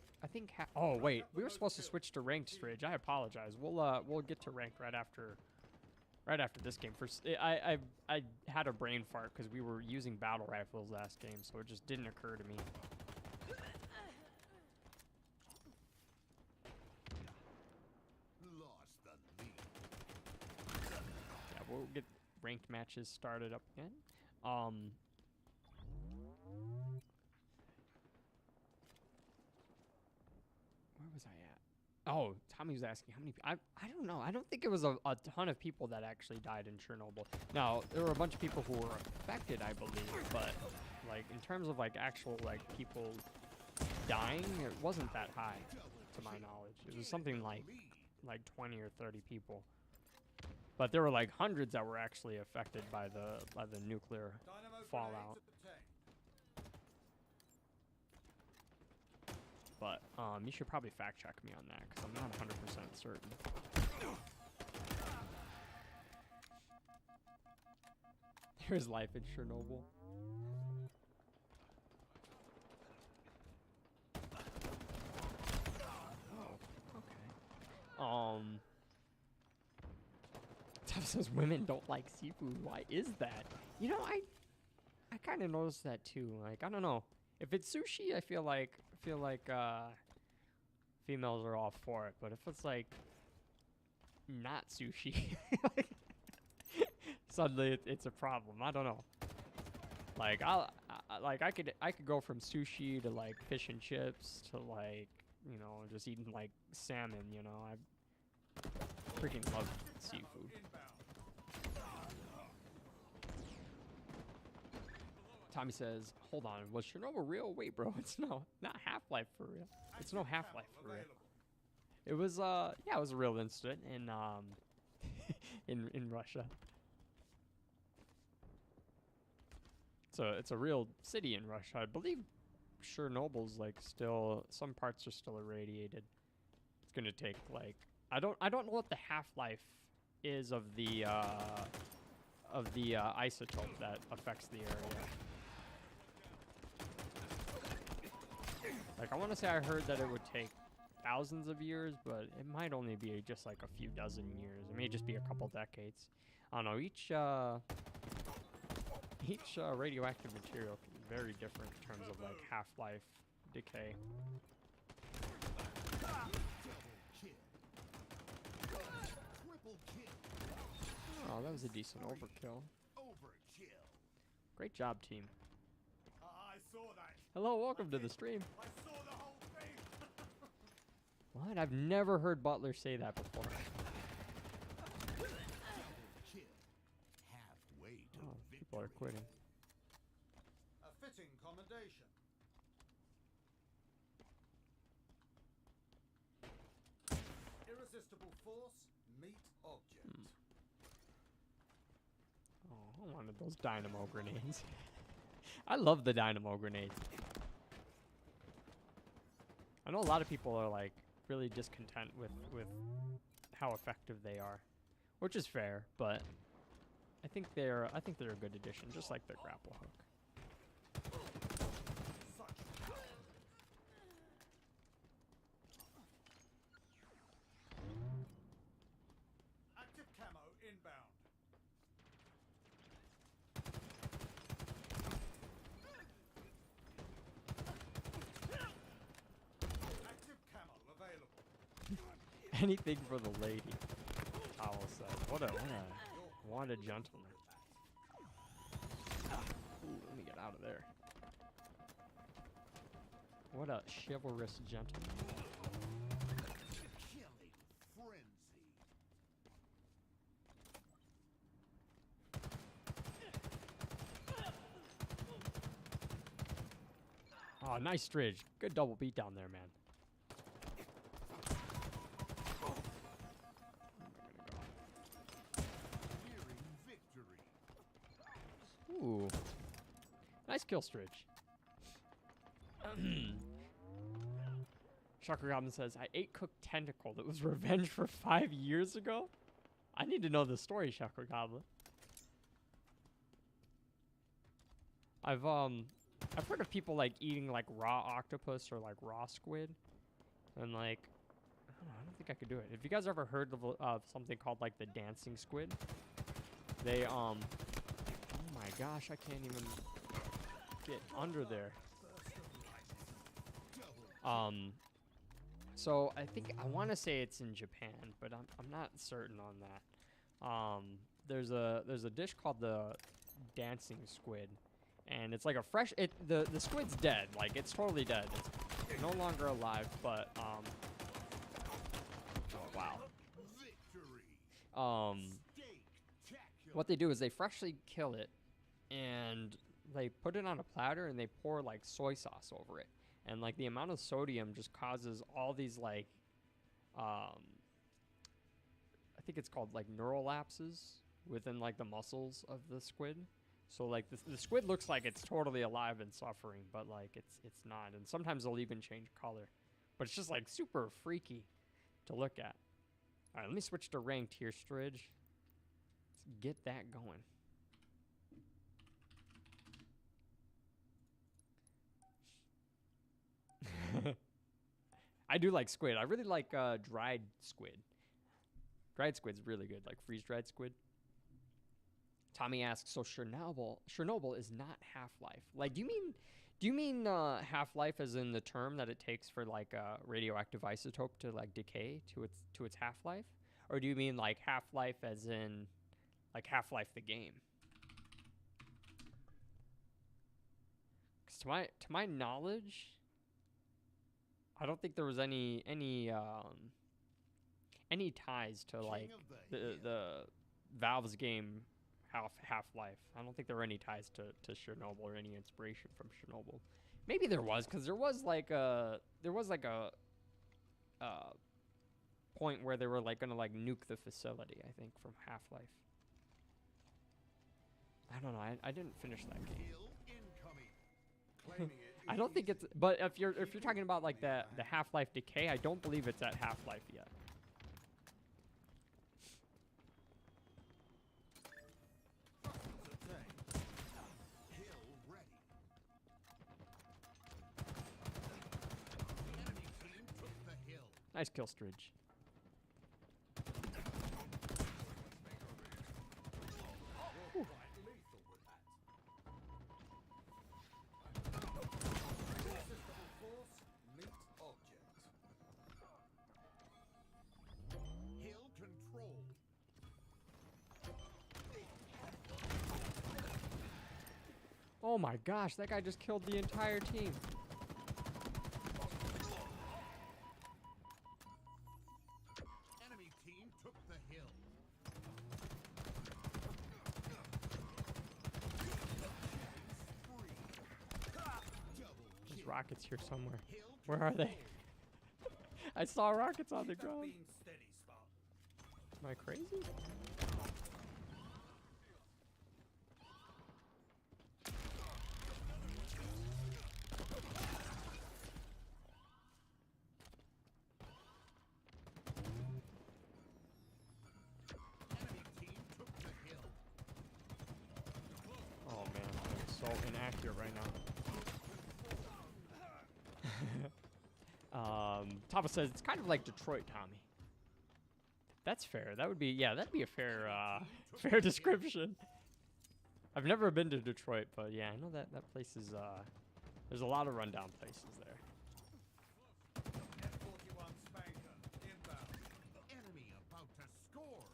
oh wait, we were supposed to switch to ranked, Stridge. I apologize. We'll get to ranked right after this game. First, I had a brain fart because we were using battle rifles last game, so it just didn't occur to me. Lost the lead. Yeah, we'll get ranked matches started up again. Where was I at? Oh, Tommy was asking how many. I don't know. I don't think it was a ton of people that actually died in Chernobyl. Now there were a bunch of people who were affected, I believe, but like in terms of like actual like people dying, it wasn't that high, to my knowledge. It was something like 20 or 30 people. But there were like hundreds that were actually affected by the nuclear fallout. But you should probably fact check me on that because I'm not 100% certain. There's life in Chernobyl. Oh, okay. Tuff says women don't like seafood. Why is that? You know, I kind of noticed that too. Like, I don't know. If it's sushi, I feel like females are all for it. But if it's like not sushi, suddenly it's a problem. I don't know. Like I could go from sushi to like fish and chips to like, you know, just eating like salmon. You know, I freaking love seafood. Tommy says, hold on, was Chernobyl real? Wait, bro, it's not Half-Life for real. It's no Half-Life for real. It was, yeah, it was a real incident, and, in Russia. So it's a real city in Russia. I believe Chernobyl's like still, some parts are still irradiated. It's gonna take like, I don't know what the half-life is of the isotope that affects the area. Like, I want to say I heard that it would take thousands of years, but it might only be just like a few dozen years. It may just be a couple decades. I don't know. Each radioactive material can be very different in terms of like half-life, decay. Oh, that was a decent overkill. Great job, team. I saw that. Hello, welcome to the stream. I saw the whole thing. What? I've never heard Butler say that before. Oh, people are quitting. A fitting commendation. Irresistible force, meet object. Oh, I wanted those dynamo grenades. I love the dynamo grenades. I know a lot of people are like really discontent with how effective they are, which is fair, but I think they're a good addition, just like the grapple hook. Active camo inbound. Active camo available. Anything for the lady. Towel said. What a gentleman. Ooh, let me get out of there. What a chivalrous gentleman. Killing frenzy. Oh, nice Stridge. Good double beat down there, man. Nearing victory. Ooh. Nice kill, Stridge. Chakra Goblin says, I ate cooked tentacle that was revenge for 5 years ago? I need to know the story, Chakra Goblin. I've heard of people like eating like raw octopus or like raw squid. And like, I don't think I could do it. Have you guys ever heard of something called like the dancing squid? They, oh my gosh, I can't even get under there. So I think, I want to say it's in Japan, but I'm not certain on that. There's a dish called the dancing squid, and it's like a fresh, the squid's dead, like it's totally dead. It's no longer alive, but oh wow. What they do is they freshly kill it, and they put it on a platter, and they pour like soy sauce over it. And like the amount of sodium just causes all these like, I think it's called like neural lapses within like the muscles of the squid. So like the squid looks like it's totally alive and suffering, but like it's not. And sometimes they'll even change color, but it's just like super freaky to look at. All right, let me switch to ranked here, Stridge. Let's get that going. I do like squid. I really like dried squid. Dried squid's really good, like freeze-dried squid. Tommy asks, so Chernobyl is not Half-Life. Like, do you mean Half-Life as in the term that it takes for like a radioactive isotope to like decay to its half-life, or do you mean like Half-Life as in like Half-Life the game? Because to my knowledge, I don't think there was any ties to like the Valve's game Half-Life. I don't think there were any ties to Chernobyl or any inspiration from Chernobyl. Maybe there was, because there was like a point where they were like gonna like nuke the facility. I think from Half-Life. I don't know. I didn't finish that game. Kill incoming. Claiming it I don't think it's. But if you're talking about like the Half-Life Decay, I don't believe it's at Half-Life yet. Kill ready. The enemy team took the hill. Nice kill, Stridge. you're quite lethal with that. Irresistible force, meet object. Hill control. Oh my gosh, that guy just killed the entire team. Enemy team took the hill. There's rockets here somewhere. Hill Where are they? I saw rockets on the Keep that ground. beam steady, Spartan. Am I crazy? Enemy team took the hill. Oh man, I'm so inaccurate right now. Tava says it's kind of like Detroit, Tommy. That's fair. That would be, yeah, that'd be a fair, fair description. I've never been to Detroit, but yeah, I know that place is, there's a lot of rundown places there. F-41 Spanker, inbound. Enemy about to score.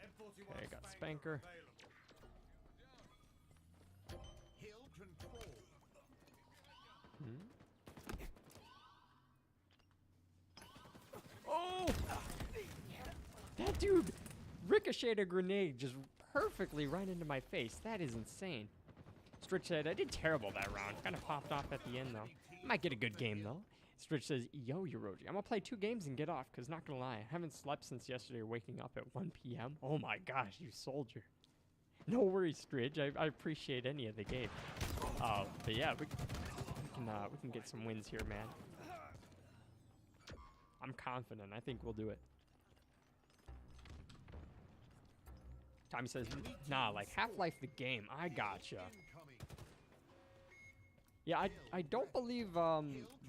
F-41 Okay, I got Spanker Spanker. available. Hill control. Hmm? Oh! That dude ricocheted a grenade just perfectly right into my face. That is insane. Stritch said, I did terrible that round. Kind of popped off at the end, though. Might get a good game, though. Stritch says, yo, Euroji, I'm gonna play 2 games and get off, because not gonna lie, I haven't slept since yesterday waking up at 1 p.m. Oh my gosh, you soldier. No worries, Stridge. I appreciate any of the game. But yeah, we can get some wins here, man. I'm confident. I think we'll do it. Tommy says, nah, like Half-Life the game. I gotcha. Incoming. Yeah, I don't believe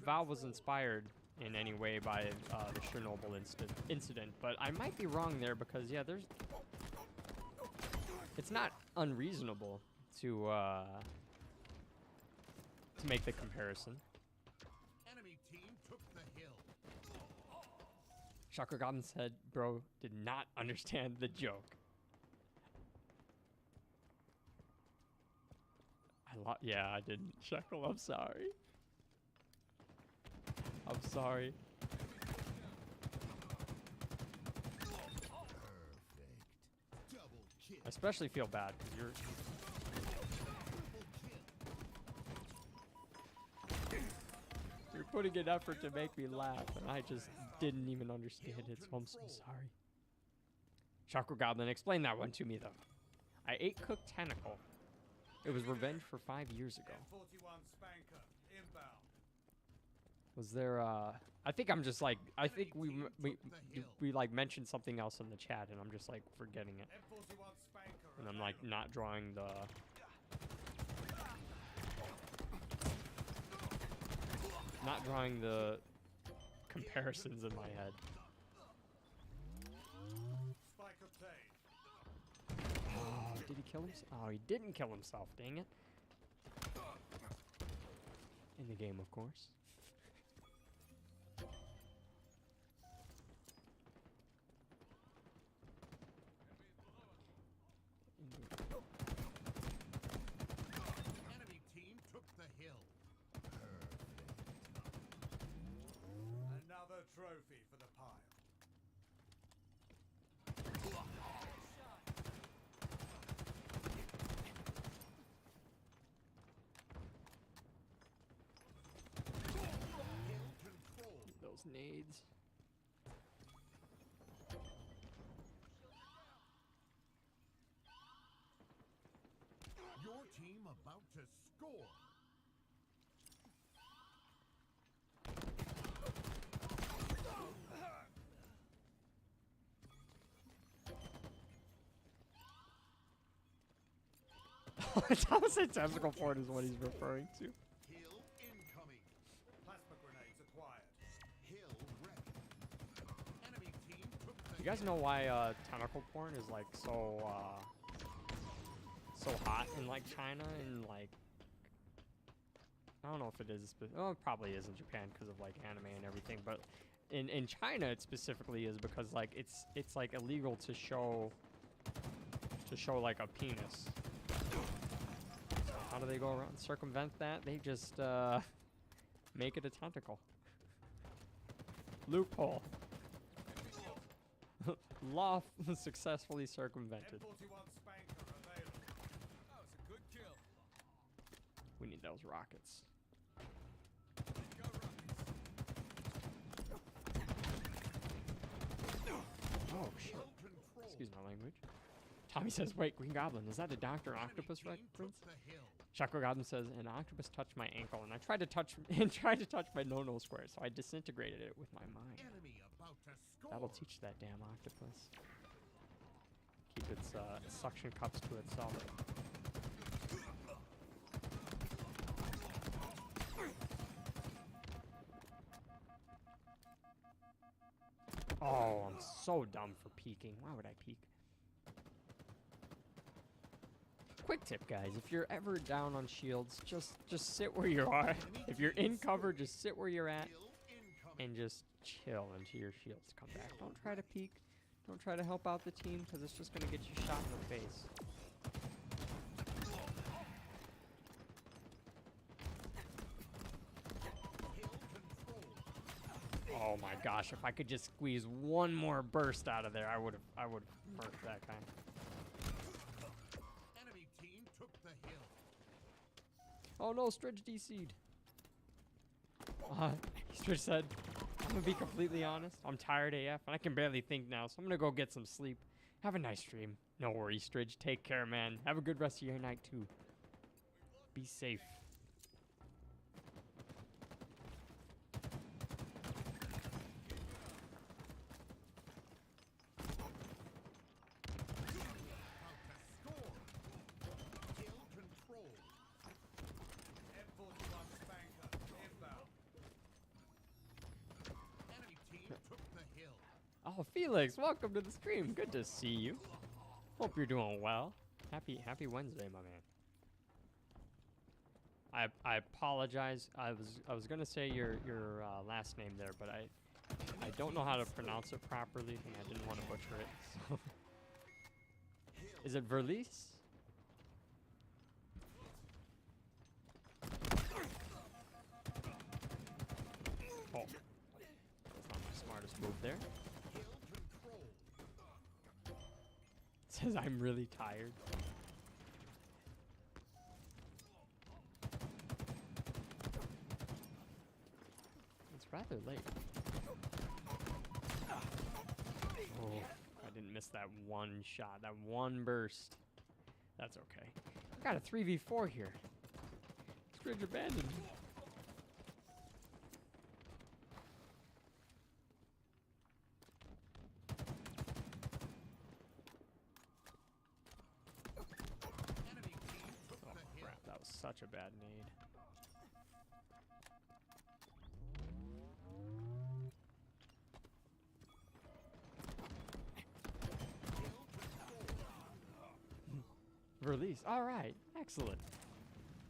Valve was inspired in any way by the Chernobyl incident, but I might be wrong there because yeah, it's not unreasonable to make the comparison. Enemy team took the hill. Chakra Goblin said, bro, did not understand the joke. Yeah, I didn't. Shackle, I'm sorry. I'm sorry. Perfect. Double kill. I especially feel bad because you're. Triple kill. You're putting in effort to make me laugh, and I just didn't even understand it, so I'm so sorry. Chakra Goblin, explain that one to me, though. I ate cooked tentacle. It was revenge for 5 years ago. F-41 Spanker, inbound. Was there, I think I'm just like, I think we like mentioned something else in the chat, and I'm just like forgetting it. F-41 Spanker And I'm like not drawing the... Not drawing the comparisons in my head. Spike obtained. Oh, did he kill himself? Oh, he didn't kill himself, dang it. In the game, of course. Enemy team took the hill. Another trophy for the pile. nades. Your team about to score. Thomas said testicle port is what he's referring to. Hill incoming. Plasma grenades acquired. Hill ready. Enemy team took the You guys know why tentacle porn is like so hot in like China and like I don't know if it is, oh, it probably is in Japan because of like anime and everything, but in China it specifically is because like it's like illegal to show like a penis. So how do they go around circumvent that? They just make it a tentacle. Loophole. Law successfully circumvented. M41 Spanker available. That was a good kill. We need those rockets. Go rockets. Oh shit. Hill control. Excuse my language. Tommy says, wait, Green Goblin, is that a Dr. Enemy Octopus team reference? took the hill. Shaco Goblin says, an octopus touched my ankle, and I tried to touch my no-no square, so I disintegrated it with my mind. Enemy about to score. That'll teach that damn octopus. Keep its suction cups to itself. Oh, I'm so dumb for peeking. Why would I peek? Quick tip, guys. If you're ever down on shields, just sit where you are. If you're in cover, just sit where you're at Hill incoming. and just chill until your shields come back. Don't try to peek. Don't try to help out the team because it's just going to get you shot in the face. Hill control. Oh my gosh, if I could just squeeze one more burst out of there, I would have murked that guy. Enemy team took the hill. Oh no, Stridge DC'd. Stridge said, I'm gonna be completely honest, I'm tired AF and I can barely think now, so I'm gonna go get some sleep. Have a nice stream. No worries, Stridge. Take care, man. Have a good rest of your night too. Be safe. About to score. Hill control. M41 Spanker inbound. Enemy team took the hill. Oh, Felix, welcome to the stream. Good to see you. Hope you're doing well. Happy Wednesday, my man. I apologize. I was gonna say your last name there, but I don't know how to pronounce it properly, and I didn't want to butcher it. So. Is it Verlies? Oh, that's not my smartest move there. Hill control. It says I'm really tired. It's rather late. Oh, I didn't miss that one shot, that one burst. That's okay. I got a 3v4 here. Stridge abandoned. Enemy team took Oh the hill. crap, that was such a bad nade. Release. All right, excellent.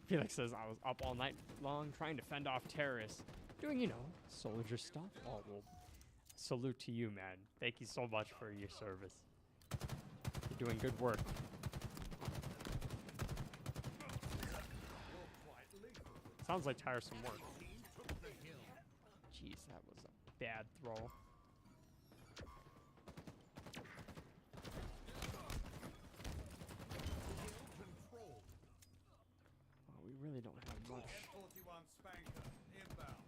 Felix says I was up all night long trying to fend off terrorists, doing, you know, soldier stuff. Oh, well, salute to you, man. Thank you so much for your service. You're doing good work. You're quite lethal. Sounds like tiresome work. Team took the hill. Jeez, that was a bad throw. Hill control. Oh, we really don't have much. M41 Spanker inbound.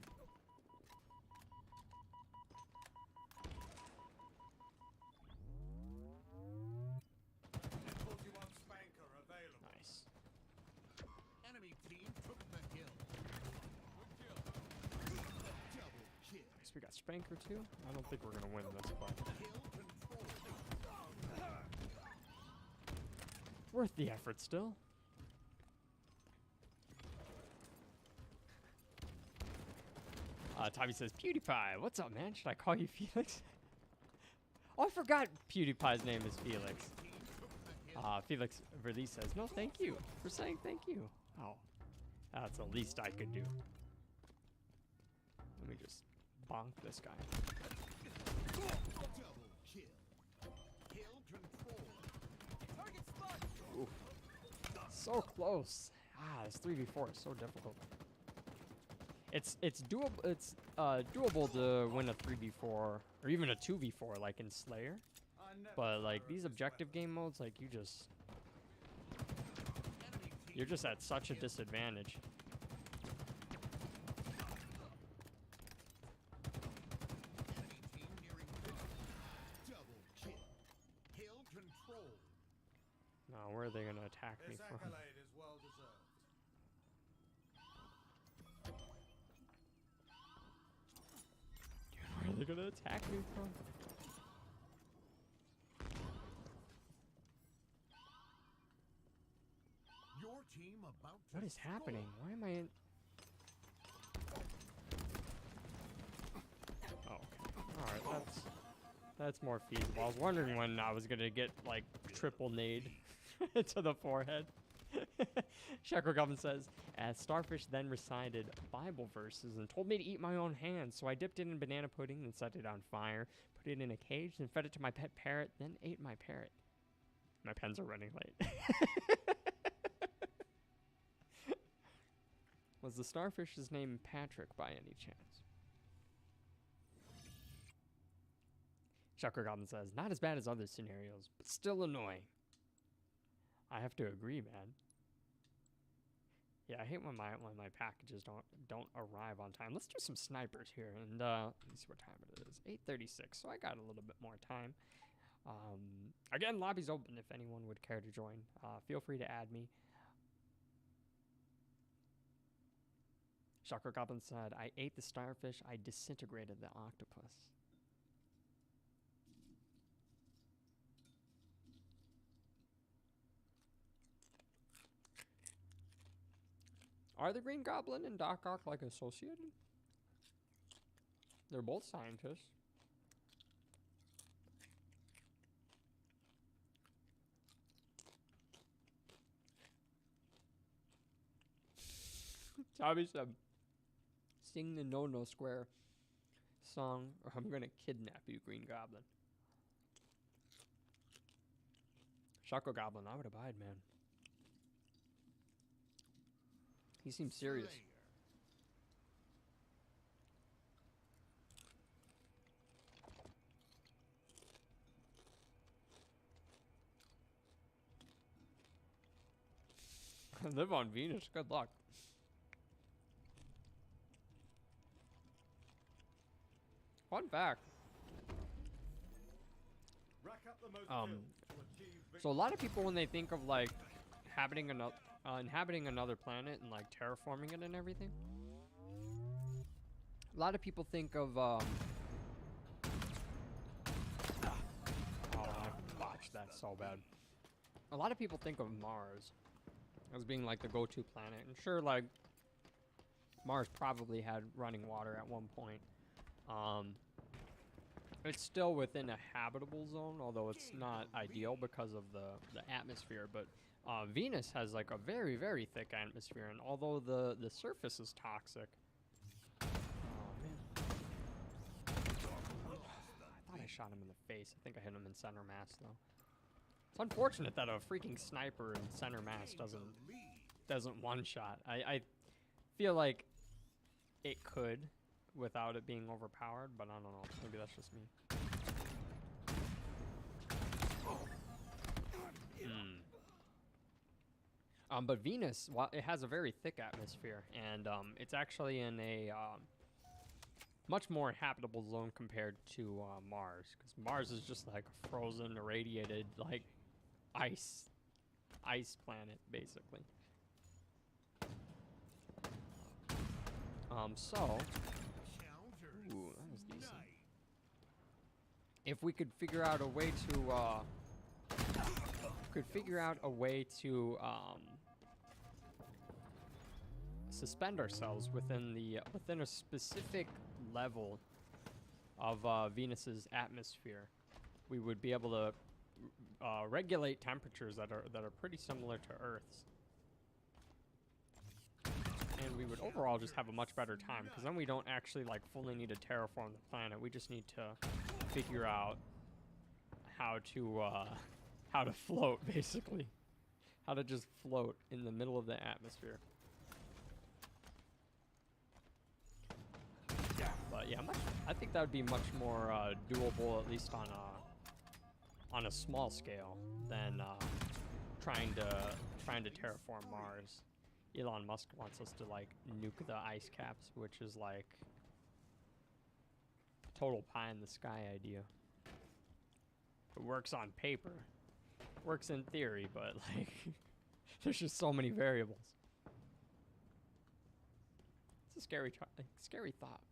got Spanker too. I don't think we're gonna win this, but worth the effort still. Tommy says, PewDiePie, what's up, man? Should I call you Felix? Oh, I forgot PewDiePie's name is Felix. Felix Verlies says, no, thank you for saying thank you. Oh, that's the least I could do. Let me just bonk this guy. Double kill. Kill control. Target spot. Oof. So close. This 3v4 is so difficult. It's doable. It's doable to win a 3v4 or even a 2v4 like in Slayer. But like these objective game modes, like you're just at such a disadvantage. Enemy team nearing victory. Double kill. Kill control. Now, where are they gonna attack me This from? accolade is well deserved. Where are they gonna attack me from? Your team about to What is happening? Why am I in? Oh, okay. All right, that's more feasible. I was wondering when I was gonna get like triple nade to the forehead. Shackle Goblin says, as Starfish then recited Bible verses and told me to eat my own hands, so I dipped it in banana pudding and set it on fire, put it in a cage, then fed it to my pet parrot, then ate my parrot. My pens are running late. Was the starfish's name Patrick by any chance? Chakra Goblin says, not as bad as other scenarios, but still annoying. I have to agree, man. Yeah, I hate when my packages don't arrive on time. Let's do some snipers here, and let me see what time it is. 8:36, so I got a little bit more time. Again, lobby's open if anyone would care to join. Feel free to add me. Chakra Goblin said, I ate the starfish, I disintegrated the octopus. Are the Green Goblin and Doc Ock like associated? They're both scientists. Tommy said, sing the No Square song or I'm gonna kidnap you, Green Goblin. Shaco Goblin, I would abide, man. He seems serious. Live on Venus, good luck. Fun fact. Rack up the most kills to achieve So a lot of people, when they think of like inhabiting another planet and like terraforming it and everything, a lot of people think of oh, I botched that so bad. A lot of people think of Mars as being like the go-to planet, and sure, like Mars probably had running water at one point. It's still within a habitable zone, although it's not ideal because of the atmosphere. But Venus has like a very, very thick atmosphere, and although the surface is toxic. Oh man! I thought I shot him in the face. I think I hit him in center mass though. It's unfortunate that a freaking sniper in center mass doesn't one-shot. I feel like it could without it being overpowered, but I don't know. Maybe that's just me. But Venus, it has a very thick atmosphere, and it's actually in a much more habitable zone compared to Mars, because Mars is just like a frozen, irradiated, like ice planet, basically. So, ooh, that was decent. if we could figure out a way to suspend ourselves within a specific level of Venus's atmosphere, we would be able to regulate temperatures that are pretty similar to Earth's. And we would overall just have a much better time, because then we don't actually like fully need to terraform the planet. We just need to figure out how to float, basically. How to just float in the middle of the atmosphere. But yeah, I think that would be much more doable, at least on a small scale, than trying to terraform Mars. Elon Musk wants us to like nuke the ice caps, which is like total pie in the sky idea. It works on paper, works in theory, but like there's just so many variables. It's a scary thought.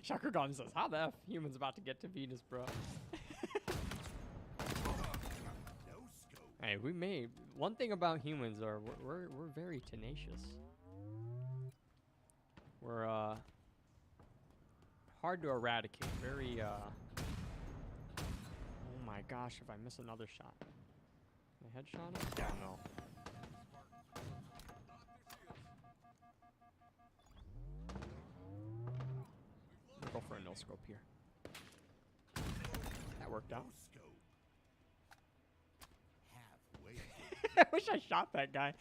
Chakra God says, "How the F humans about to get to Venus, bro?" Hey, we may. One thing about humans are we're very tenacious. We're hard to eradicate. Very oh my gosh! If I miss another shot, can I headshot him? Yeah, no. We'll go for a no scope here. That worked out. I wish I shot that guy.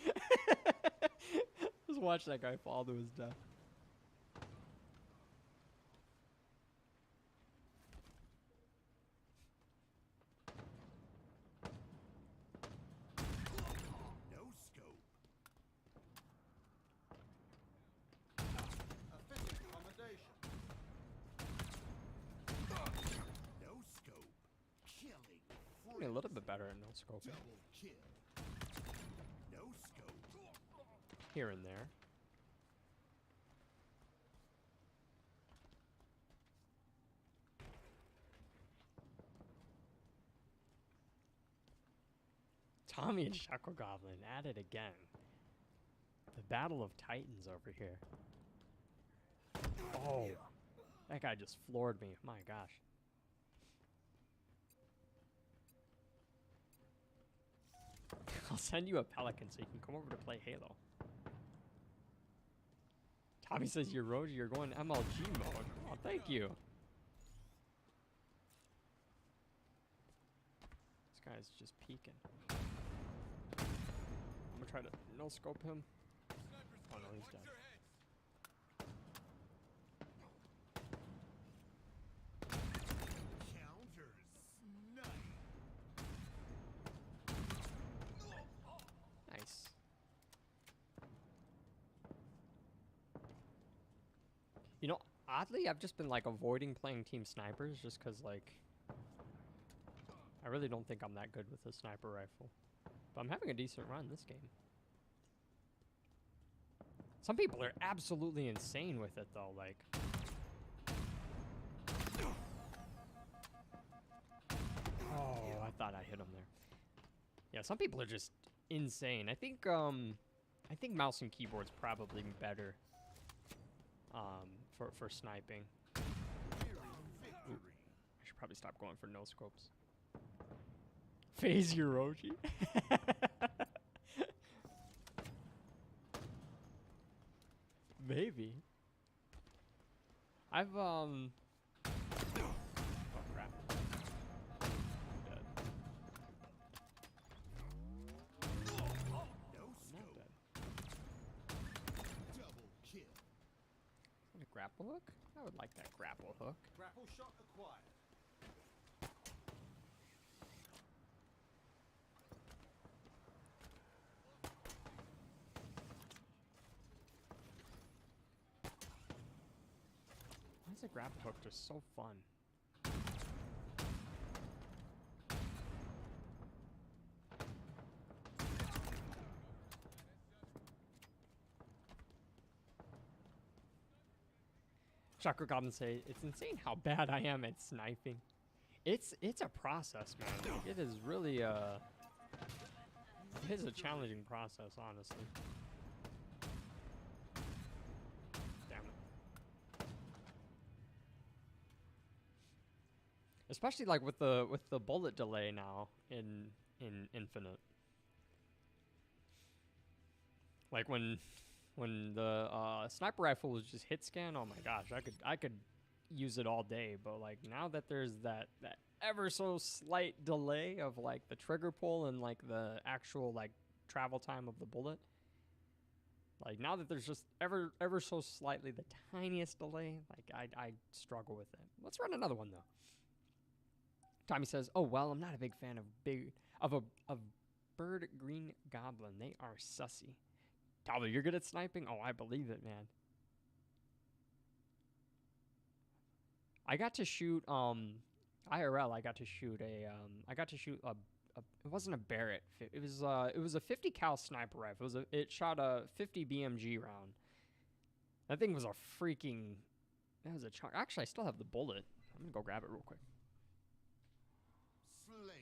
Just watch that guy fall to his death. No scope. Efficient accommodation. No scope. Killing. Maybe a little bit better at no scope. Double kill. No scope. Here and there. Tommy and Shackle Goblin at it again. The Battle of Titans over here. Oh, that guy just floored me. My gosh. I'll send you a pelican so you can come over to play Halo. Tommy says, "You're Roji, you're going MLG mode." Oh, thank you. This guy's just peeking. I'm gonna try to no scope him. Oh no, he's dead. Counter snipe. Nice. You know, oddly, I've just been like avoiding playing team snipers just because like I really don't think I'm that good with a sniper rifle. But I'm having a decent run this game. Some people are absolutely insane with it though, like. Oh, I thought I hit him there. Yeah, some people are just insane. I think mouse and keyboard's probably better for sniping. Ooh, I should probably stop going for no scopes. Phase Euroji. Maybe. I've oh crap. I'm dead. No I'm not scope. dead. Double kill. Is that a grapple hook? I would like that grapple hook. Grapple shot acquired. Why is a grapple hook just so fun? Chakra Goblin say, it's insane how bad I am at sniping. It's a process, man. Like, it is really it is a challenging process, honestly. Damn it. Especially like with the bullet delay now in Infinite. Like when the sniper rifle was just hit scan, oh my gosh, I could use it all day. But like now that there's that ever so slight delay of like the trigger pull and like the actual like travel time of the bullet, like now that there's just ever so slightly the tiniest delay, like I struggle with it. Let's run another one though. Tommy says, "Oh well, I'm not a big fan of bird green goblin. They are sussy." Tyler, you're good at sniping? Oh, I believe it, man. I got to shoot IRL. I got to shoot a it wasn't a Barrett. It was a 50 cal sniper rifle. It shot a 50 BMG round. That thing was a freaking. That was a chunk. Actually, I still have the bullet. I'm gonna go grab it real quick. Slayer.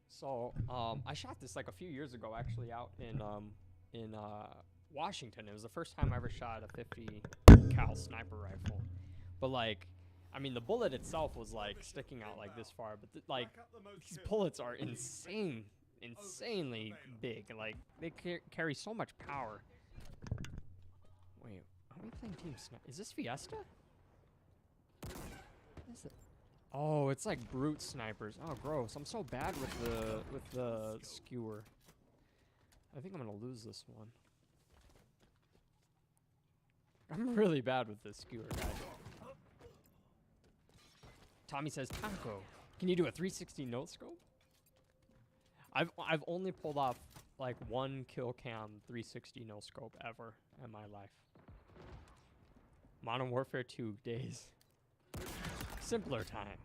So, I shot this like a few years ago, actually, out in Washington. It was the first time I ever shot a 50 cal sniper rifle. But like, I mean, the bullet itself was like sticking out like this far. But like, these bullets are insanely big. Like, they carry so much power. Wait, are we playing Team Sniper? Is this Fiesta? What is it? Oh, it's like brute snipers. Oh, gross. I'm so bad with the skewer. I think I'm gonna lose this one. I'm really bad with this skewer, guys. Tommy says, "Taco, can you do a 360 no scope?" I've only pulled off like one kill cam 360 no scope ever in my life. Modern Warfare 2 days. Simpler time.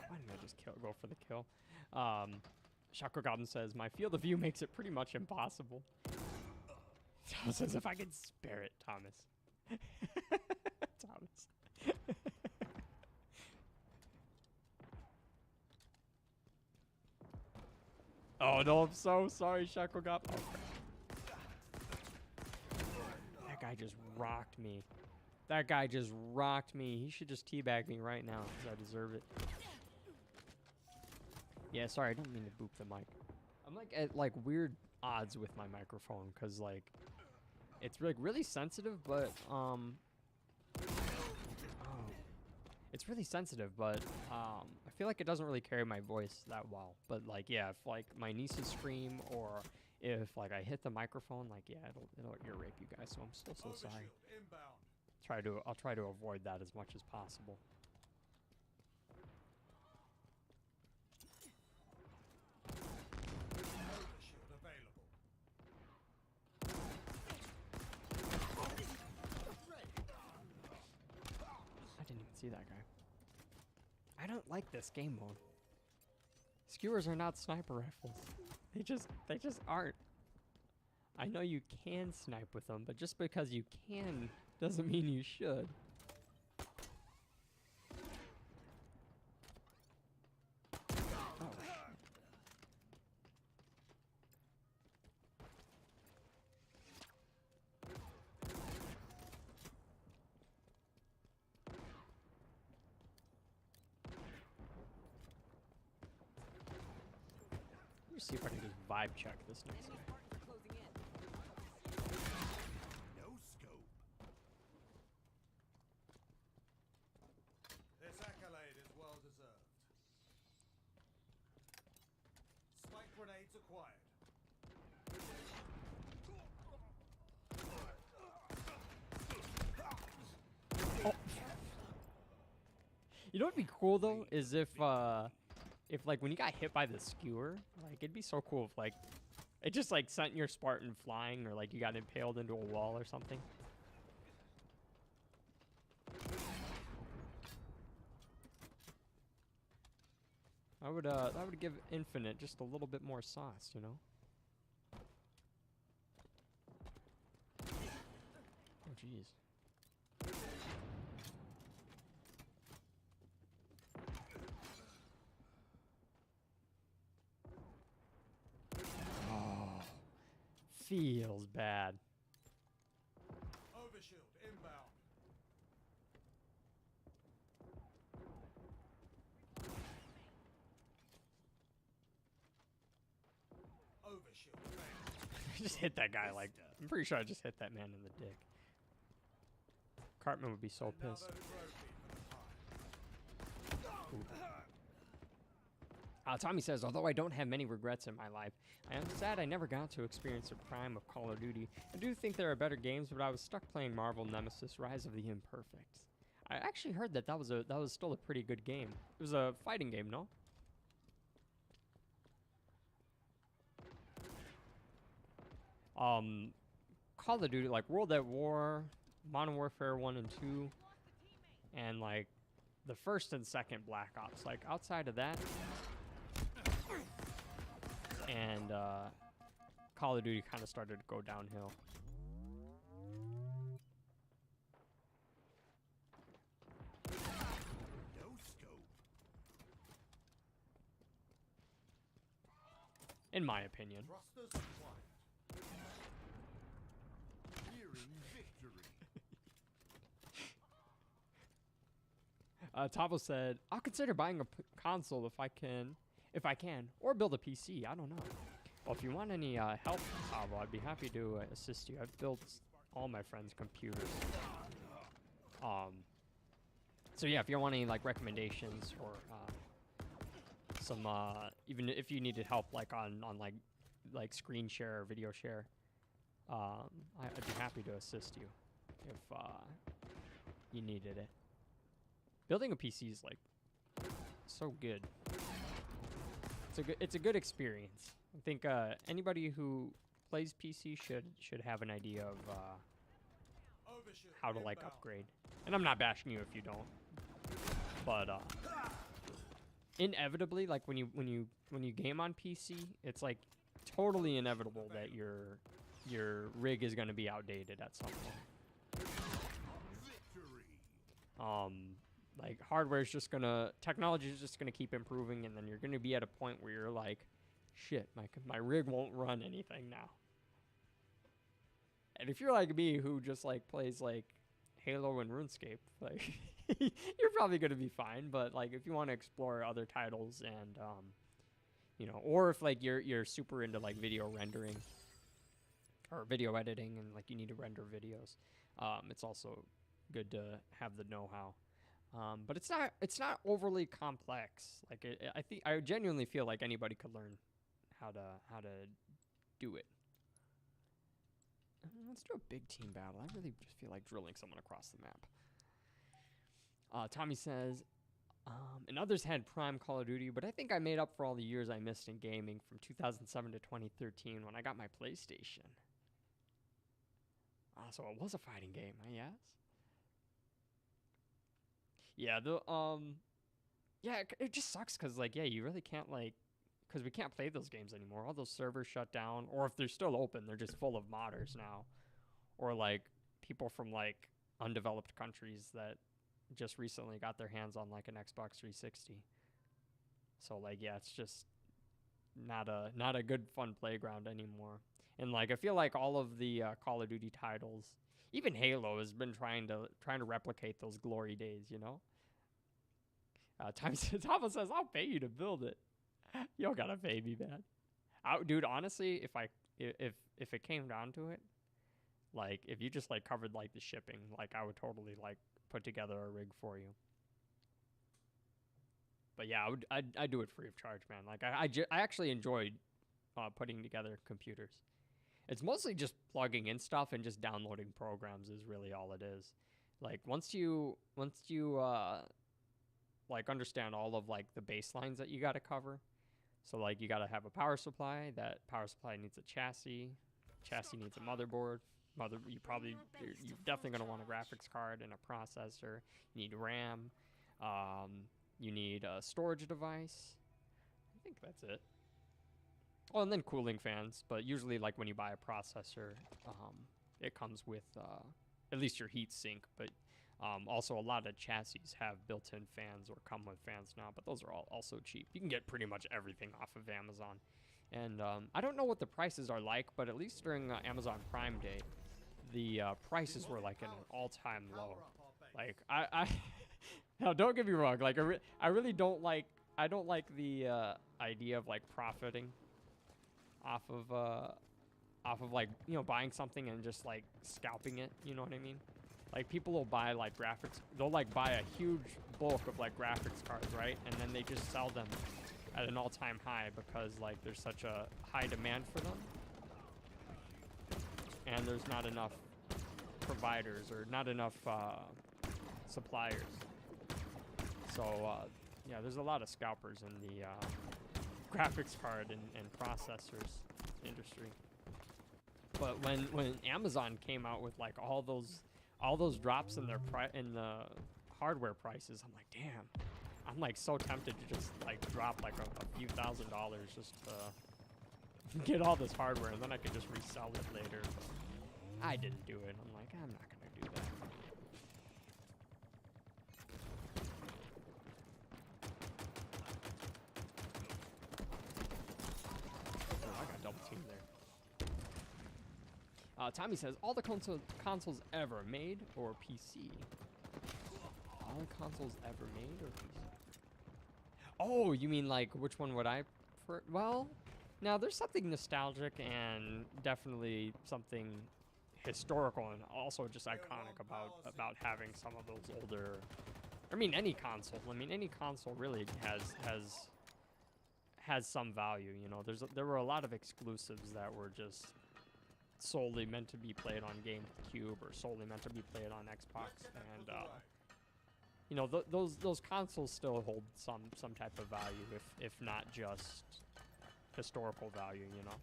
Why didn't I just go for the kill? Chakra Goblin says, "My field of view makes it pretty much impossible." Thomas says, "If I could spare it, Thomas." Thomas. Oh no, I'm so sorry, Chakra Goblin. That guy just rocked me. That guy just rocked me. He should just teabag me right now because I deserve it. Yeah, sorry, I didn't mean to boop the mic. I'm like at like weird odds with my microphone because like it's like really sensitive, but it's really sensitive, but I feel like it doesn't really carry my voice that well. But like yeah, if like my nieces scream or if like I hit the microphone, like yeah, it'll ear rape you guys. So I'm so sorry. I'll try to avoid that as much as possible. I didn't even see that guy. I don't like this game mode. Skewers are not sniper rifles. They just aren't. I know you can snipe with them, but just because you can doesn't mean you should. Oh. Let me see if I can just vibe check this next guy. No scope. This accolade is well deserved. Spike grenades acquired. You know what'd be cool though is if like when you got hit by the skewer, like it'd be so cool if like It just like sent your Spartan flying, or like you got impaled into a wall or something. That would give Infinite just a little bit more sauce, you know? Oh jeez. Oh, feels bad. Overshield inbound. Overshield failed. I just hit that guy like, I'm pretty sure I just hit that man in the dick. Cartman would be so Another pissed. trophy for the pile. Tommy says, although I don't have many regrets in my life, I am sad I never got to experience the prime of Call of Duty. I do think there are better games, but I was stuck playing Marvel Nemesis: Rise of the Imperfect. I actually heard that was still a pretty good game. It was a fighting game, no? Call of Duty, like World at War, Modern Warfare 1 and 2, and like the first and second Black Ops. Like outside of that, and Call of Duty kind of started to go downhill. No scope. In my opinion. Thrusters acquired. Nearing victory. Tavo said, "I'll consider buying a console if I can, or build a PC. I don't know. Well, if you want any help, Tavo, I'd be happy to assist you. I've built all my friends' computers. So yeah, if you want any like recommendations or some even if you needed help like on like screen share or video share, I'd be happy to assist you if you needed it. Building a PC is like so good. It's a good experience. I think anybody who plays PC should have an idea of Overshield how to like inbound. upgrade. And I'm not bashing you if you don't, but inevitably, like when you game on PC, it's like totally inevitable that your rig is going to be outdated at some point. Victory. Like technology is just gonna keep improving, and then you're gonna be at a point where you're like, shit, my rig won't run anything now. And if you're like me, who just like plays like Halo and RuneScape, like you're probably gonna be fine. But like if you want to explore other titles and you know, or if like you're super into like video rendering or video editing and like you need to render videos, it's also good to have the know-how. But it's not overly complex. Like I genuinely feel like anybody could learn how to do it. Let's do a big team battle. I really just feel like drilling someone across the map. Tommy says, and others had Prime Call of Duty, but I think I made up for all the years I missed in gaming from 2007 to 2013 when I got my PlayStation. So it was a fighting game, yes. Yeah, it just sucks because like you really can't because we can't play those games anymore. All those servers shut down, or if they're still open, they're just full of modders now, or like people from like undeveloped countries that just recently got their hands on like an Xbox 360. So like it's just not a good fun playground anymore. And like I feel like all of the Call of Duty titles, even Halo, has been trying to replicate those glory days, you know. Tava says, "I'll pay you to build it." You don't gotta pay me, man. Dude, honestly, if it came down to it, like if you just like covered like the shipping, like I would totally like put together a rig for you. But yeah, I'd do it free of charge, man. Like I actually enjoyed putting together computers. It's mostly just plugging in stuff and just downloading programs is really all it is. Like once you like understand all of like the baselines that you got to cover, So like you got to have a power supply. That power supply needs a chassis. Chassis needs a motherboard. You're definitely going to want a graphics card and a processor. You need RAM. You need a storage device. I think that's it. Oh, and then cooling fans. But usually, like when you buy a processor, it comes with at least your heat sink. But also, a lot of chassis have built-in fans or come with fans now. But those are all also cheap. You can get pretty much everything off of Amazon. And I don't know what the prices are like, but at least during Amazon Prime Day, the prices were like at an all-time low. Like I now don't get me wrong. Like I really don't like the idea of like profiting off of like, you know, buying something and just like scalping it. You know what I mean? Like people will buy like graphics. They'll like buy a huge bulk of like graphics cards, right? And then they just sell them at an all-time high because like there's such a high demand for them. And there's not enough providers or not enough suppliers. So yeah, there's a lot of scalpers in the graphics card and processors industry. But when Amazon came out with like all those drops in in the hardware prices, I'm like, damn. I'm like so tempted to just like drop like a few $1,000s just to get all this hardware, and then I could just resell it later. But I didn't do it. I'm like, I'm not gonna do that. Oh, I got double teamed there. Tommy says, all the consoles ever made or PC? All the consoles ever made or PC? Oh, you mean like which one would I prefer? Well, now there's something nostalgic and definitely something historical and also just iconic about having some of those older. I mean, any console. I mean, any console really has some value. You know, there were a lot of exclusives that were just solely meant to be played on GameCube or solely meant to be played on Xbox, and you know, those consoles still hold some type of value, if not just historical value, you know.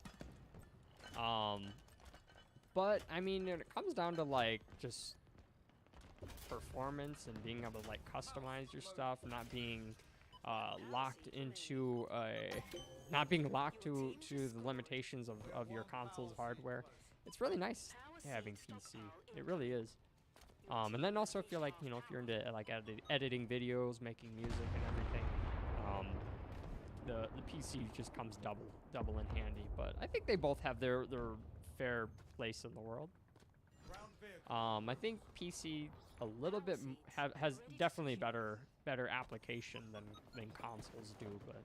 But I mean, when it comes down to like just performance and being able to like customize your stuff, not being locked to the limitations of your console's hardware, it's really nice having PC. It really is. And then also if you're like, you know, if you're into like editing videos, making music and everything, the PC just comes double in handy. But I think they both have their fair place in the world. I think PC a little bit has definitely better application than consoles do, but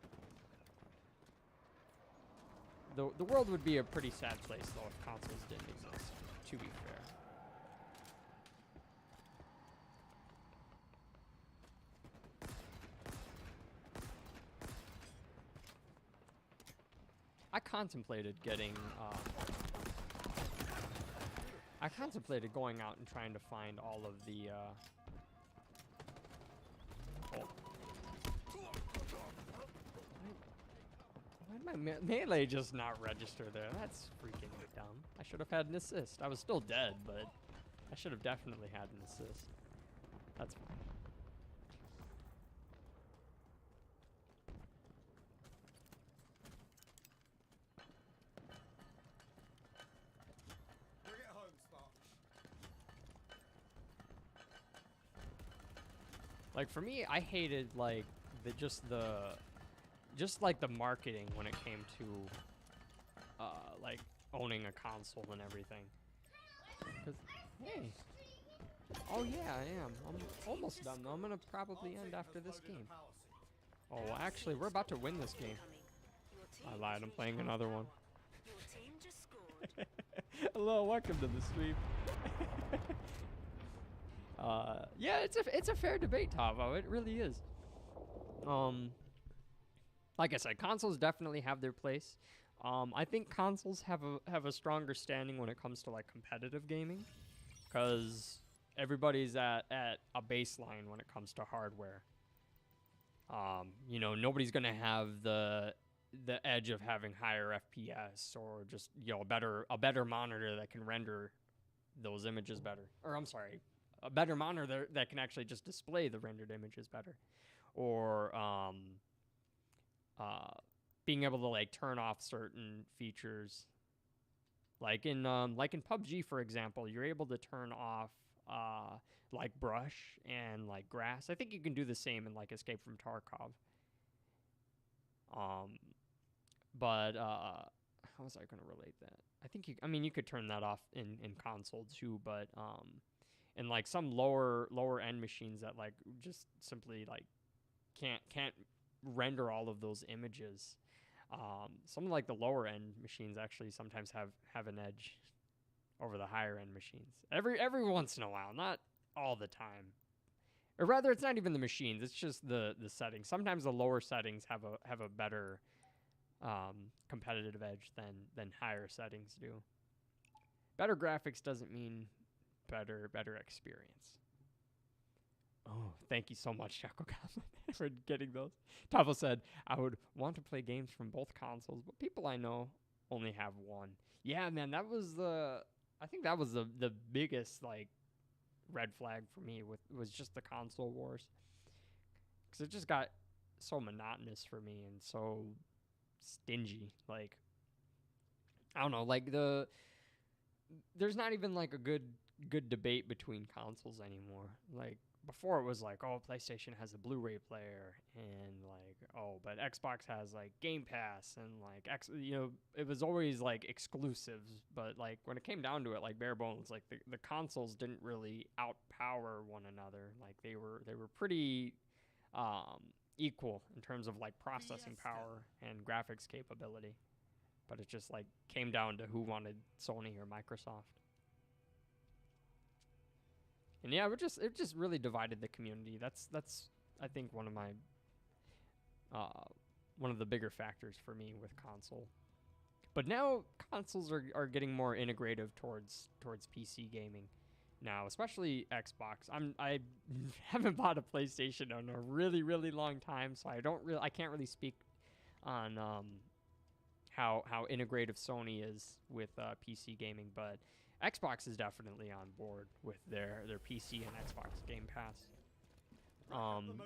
the world would be a pretty sad place though if consoles didn't exist, to be fair. I contemplated going out and trying to find all of the why did my melee just not register there? That's freaking dumb. I should have had an assist. I was still dead, but I should have definitely had an assist. That's fine. Like for me, I hated like the marketing when it came to like owning a console and everything. 'Cause, hey, oh yeah, I am. I'm almost done though. I'm gonna probably end after this game. Oh, well, actually, we're about to win this game. I lied. I'm playing another one. Your team just scored. Hello, welcome to the stream. Yeah, it's a fair debate, Tavo. It really is. Like I said, consoles definitely have their place. I think consoles have a stronger standing when it comes to like competitive gaming, because everybody's at a baseline when it comes to hardware. You know, nobody's gonna have the the edge of having higher FPS or just, you know, a better monitor that can render those images better. Or I'm sorry, a better monitor that can actually just display the rendered images better. Or being able to like turn off certain features. Like in PUBG, for example, you're able to turn off like brush and like grass. I think you can do the same in like Escape from Tarkov. But how was I going to relate that? I think you could turn that off in console too, but in like some lower end machines that like just simply like can't render all of those images. Some like the lower end machines actually sometimes have an edge over the higher end machines. Every once in a while, not all the time. Or rather, it's not even the machines. It's just the settings. Sometimes the lower settings have a better competitive edge than higher settings do. Better graphics doesn't mean better experience. Oh, thank you so much, Shackle Goblin, for getting those. Tavo said, I would want to play games from both consoles, but people I know only have one. Yeah, man, I think that was the biggest, like, red flag for me was just the console wars. Because it just got so monotonous for me and so stingy. Like, I don't know, like, there's not even, like, a good debate between consoles anymore. Like, before it was like, oh, PlayStation has a Blu-ray player, and like, oh, but Xbox has like Game Pass, and like it was always like exclusives. But like when it came down to it, like bare bones, like the consoles didn't really outpower one another. Like they were pretty equal in terms of like processing power and graphics capability. But it just like came down to who wanted Sony or Microsoft. And yeah, it just really divided the community. That's I think one of my one of the bigger factors for me with console. But now consoles are getting more integrative towards PC gaming now, especially Xbox. I haven't bought a PlayStation in a really long time, so I can't really speak on how integrative Sony is with PC gaming, but Xbox is definitely on board with their PC and Xbox Game Pass.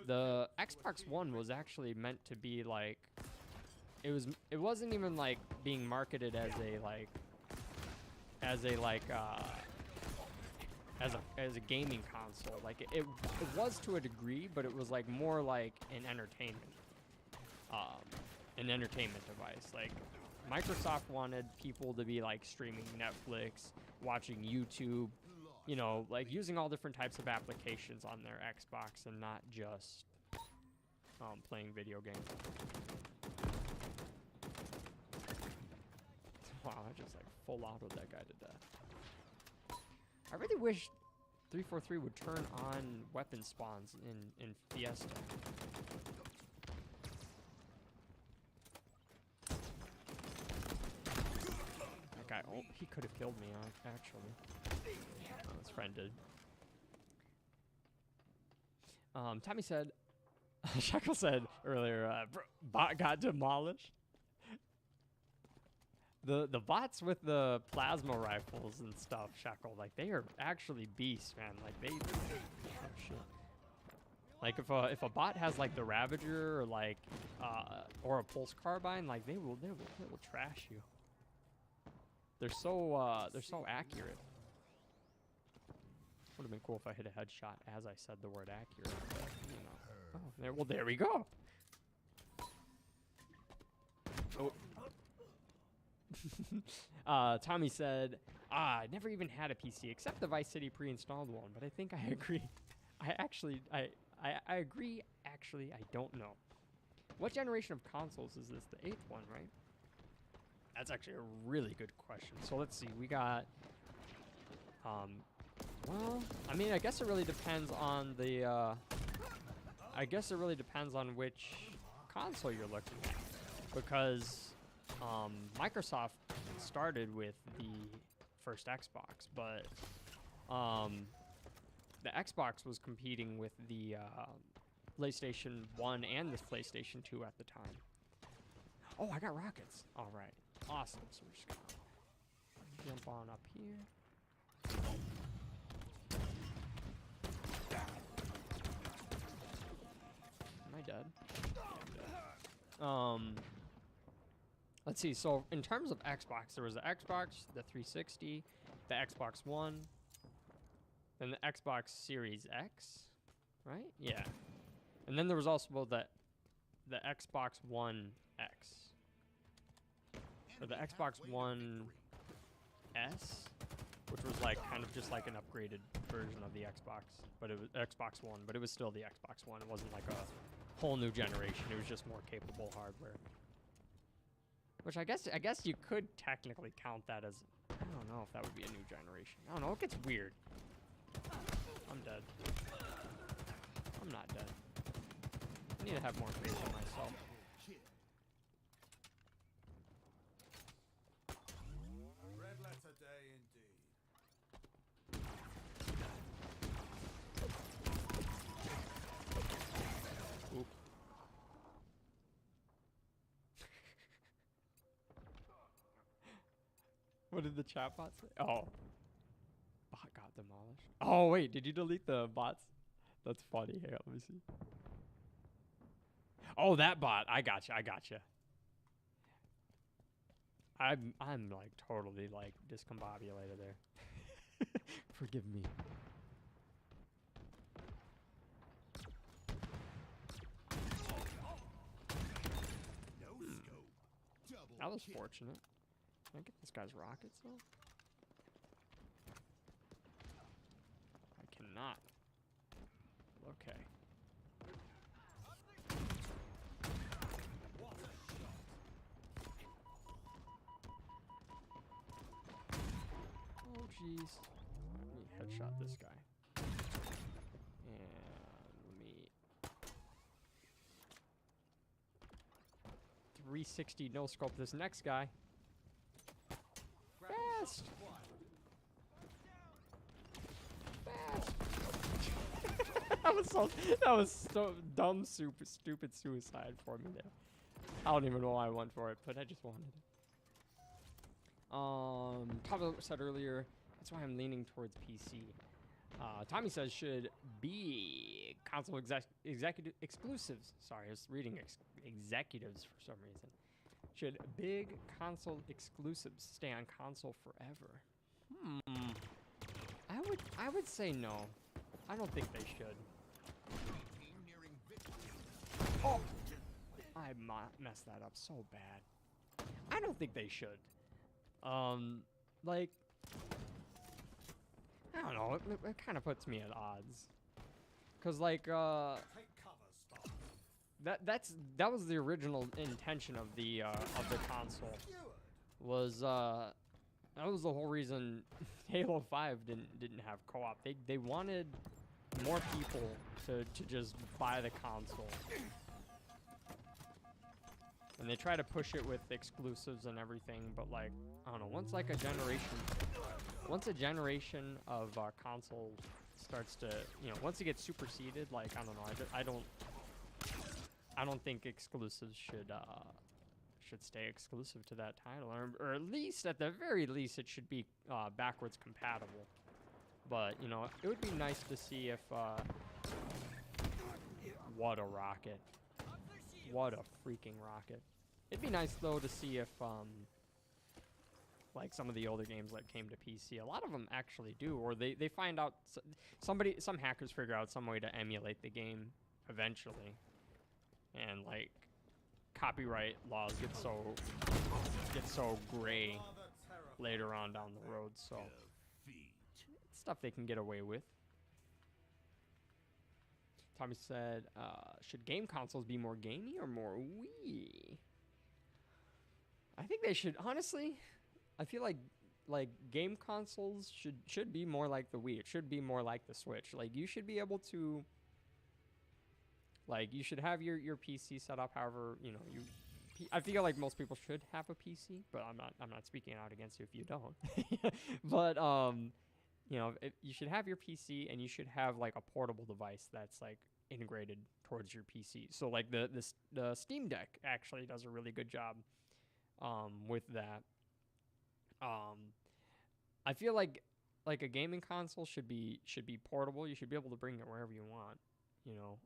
The Xbox One was actually meant to be like, it wasn't even like being marketed as a gaming console. Like it was to a degree, but it was like more like an entertainment device. Like Microsoft wanted people to be like streaming Netflix, watching YouTube, you know, like using all different types of applications on their Xbox and not just playing video games. Wow, I just like full autoed that guy to death. I really wish 343 would turn on weapon spawns in Fiesta. Guy, oh, he could have killed me, actually. Oh, his friend did. Tommy said, Shackle said earlier, bot got demolished. The bots with the plasma rifles and stuff, Shackle, like they are actually beasts, man. Like oh shit. Like if a bot has like the Ravager or like or a pulse carbine, like they will trash you. They're so accurate. Would have been cool if I hit a headshot as I said the word accurate, but, you know. Oh, there we go. Oh. Tommy said, I never even had a PC except the Vice City pre-installed one, but I think I agree. I agree. Actually, I don't know. What generation of consoles is this? The 8th one, right? That's actually a really good question. So let's see. We got, well, I mean, I guess it really depends on the, I guess it really depends on which console you're looking at. Because, Microsoft started with the first Xbox, but, the Xbox was competing with the, PlayStation 1 and the PlayStation 2 at the time. Oh, I got rockets. All right. Awesome. So we're just gonna jump on up here. Am I dead? Yeah, I'm dead. Let's see. So in terms of Xbox, there was the Xbox, the 360, the Xbox One, then the Xbox Series X, right? Yeah. And then there was also the Xbox One X. Or the Enemy Xbox halfway to One victory. S, which was like kind of just like an upgraded version of the Xbox, but it was Xbox One, but it was still the Xbox One. It wasn't like a whole new generation. It was just more capable hardware. Which I guess you could technically count that as, I don't know if that would be a new generation. I don't know, it gets weird. I'm dead. I'm not dead. I need to have more faith in myself. Kill. Red letter day indeed. Oop. What did the chat bot say? Oh. Bot got demolished. Oh, wait, did you delete the bots? That's funny. Hey, let me see. Oh, that bot. I gotcha. I'm like totally like discombobulated there. Forgive me. No scope. Double That was kill. fortunate. Can I get this guy's rockets though? I cannot. Okay. What a shot. Oh jeez. Let me headshot this guy. And let me 360 no scope this next guy. Fast! Fast! that was so dumb, stupid suicide for me there. I don't even know why I went for it, but I just wanted it. Tommy said earlier, that's why I'm leaning towards PC. Tommy says should be console executive exclusives. Sorry, I was reading executives for some reason. Should big console exclusives stay on console forever? I would say no. I don't think they should. Team nearing victory. Oh, I messed that up so bad. I don't think they should. Like, I don't know. It kind of puts me at odds. Cause like, Take cover, Spartan. that was the original intention of the console. Skewered. Was that was the whole reason Halo 5 didn't have co-op. They wanted more people to just buy the console. And they try to push it with exclusives and everything, but like, I don't know, once a generation of console starts to, once it gets superseded, like, I don't know, I don't think exclusives should stay exclusive to that title, or at least, at the very least, it should be backwards compatible. But, it would be nice to see if, what a rocket. What a freaking rocket. It'd be nice, though, to see if, like, some of the older games that came to PC, a lot of them actually do, or they find out, some hackers figure out some way to emulate the game eventually. And, like, copyright laws get so gray Rather terrible. later on down the road, so Defeat. it's stuff they can get away with. Tommy said, should game consoles be more gamey or more Wii? I think they should, honestly, I feel like game consoles should be more like the Wii. It should be more like the Switch. Like, you should be able to, like, you should have your PC set up however, I feel like most people should have a PC, but I'm not speaking out against you if you don't. But you should have your PC, and you should have like a portable device that's like integrated towards your PC. So like the Steam Deck actually does a really good job with that. I feel like a gaming console should be portable. You should be able to bring it wherever you want. You know,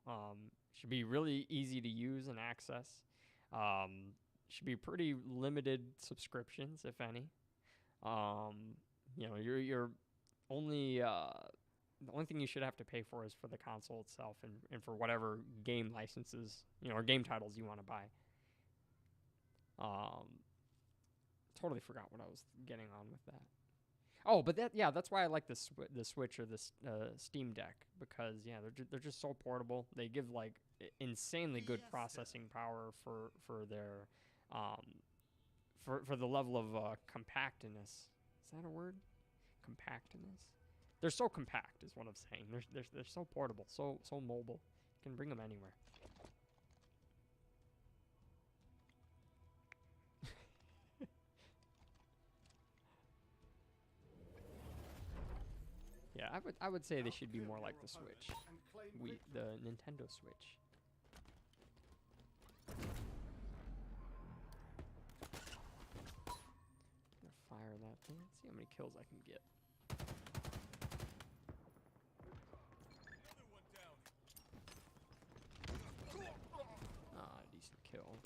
should be really easy to use and access. Should be pretty limited subscriptions, if any. You know, you're only the only thing you should have to pay for is for the console itself and for whatever game licenses, you know, or game titles you want to buy. Totally forgot what I was getting on with that. Oh, but that's why I like the Switch or the Steam Deck, because they're just so portable. They give like insanely good processing power for their for the level of compactness. Is that a word? Compactness. They're so compact, is what I'm saying. They're so portable, so mobile. You can bring them anywhere. Yeah, I would say they should be more like the Switch. The Nintendo Switch. I'm gonna fire that thing. Let's see how many kills I can get. Ah, decent kill.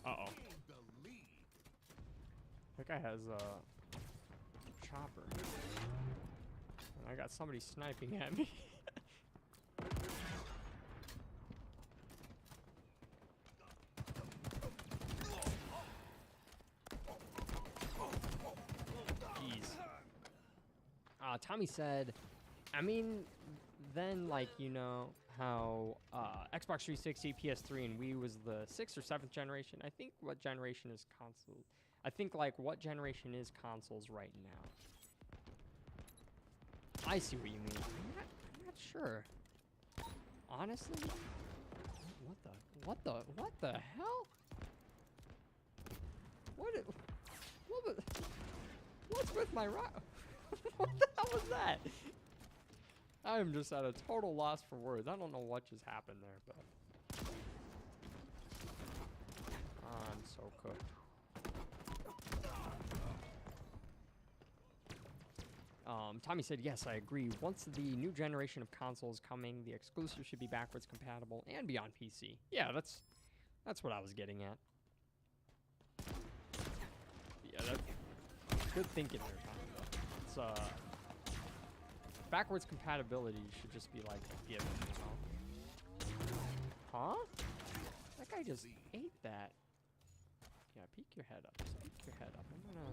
Uh-oh. That guy has a chopper. And I got somebody sniping at me. Jeez. Tommy said, I mean, then, like, you know, how Xbox 360, PS3, and Wii was the 6th or 7th generation. I think what generation is console? I think, like, what generation is consoles right now? I see what you mean. I'm not sure. Honestly? What the hell? What's with my rock? What the hell was that? I am just at a total loss for words. I don't know what just happened there, but I'm so cooked. Tommy said, yes, I agree. Once the new generation of consoles coming, the exclusive should be backwards compatible and be on PC. Yeah, that's what I was getting at. Yeah, that's good thinking there, Tommy. It's backwards compatibility should just be like a given, you know? Huh? That guy just ate that. Yeah, peek your head up. Just peek your head up. I'm gonna...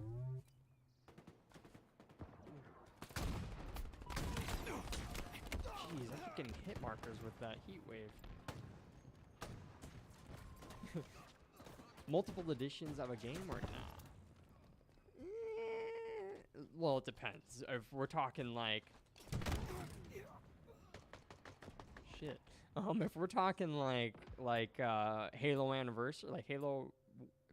Jeez, I keep getting hit markers with that heat wave. Multiple editions of a game or nah? Well, it depends. If we're talking like... Shit. If we're talking like Halo Anniversary, like Halo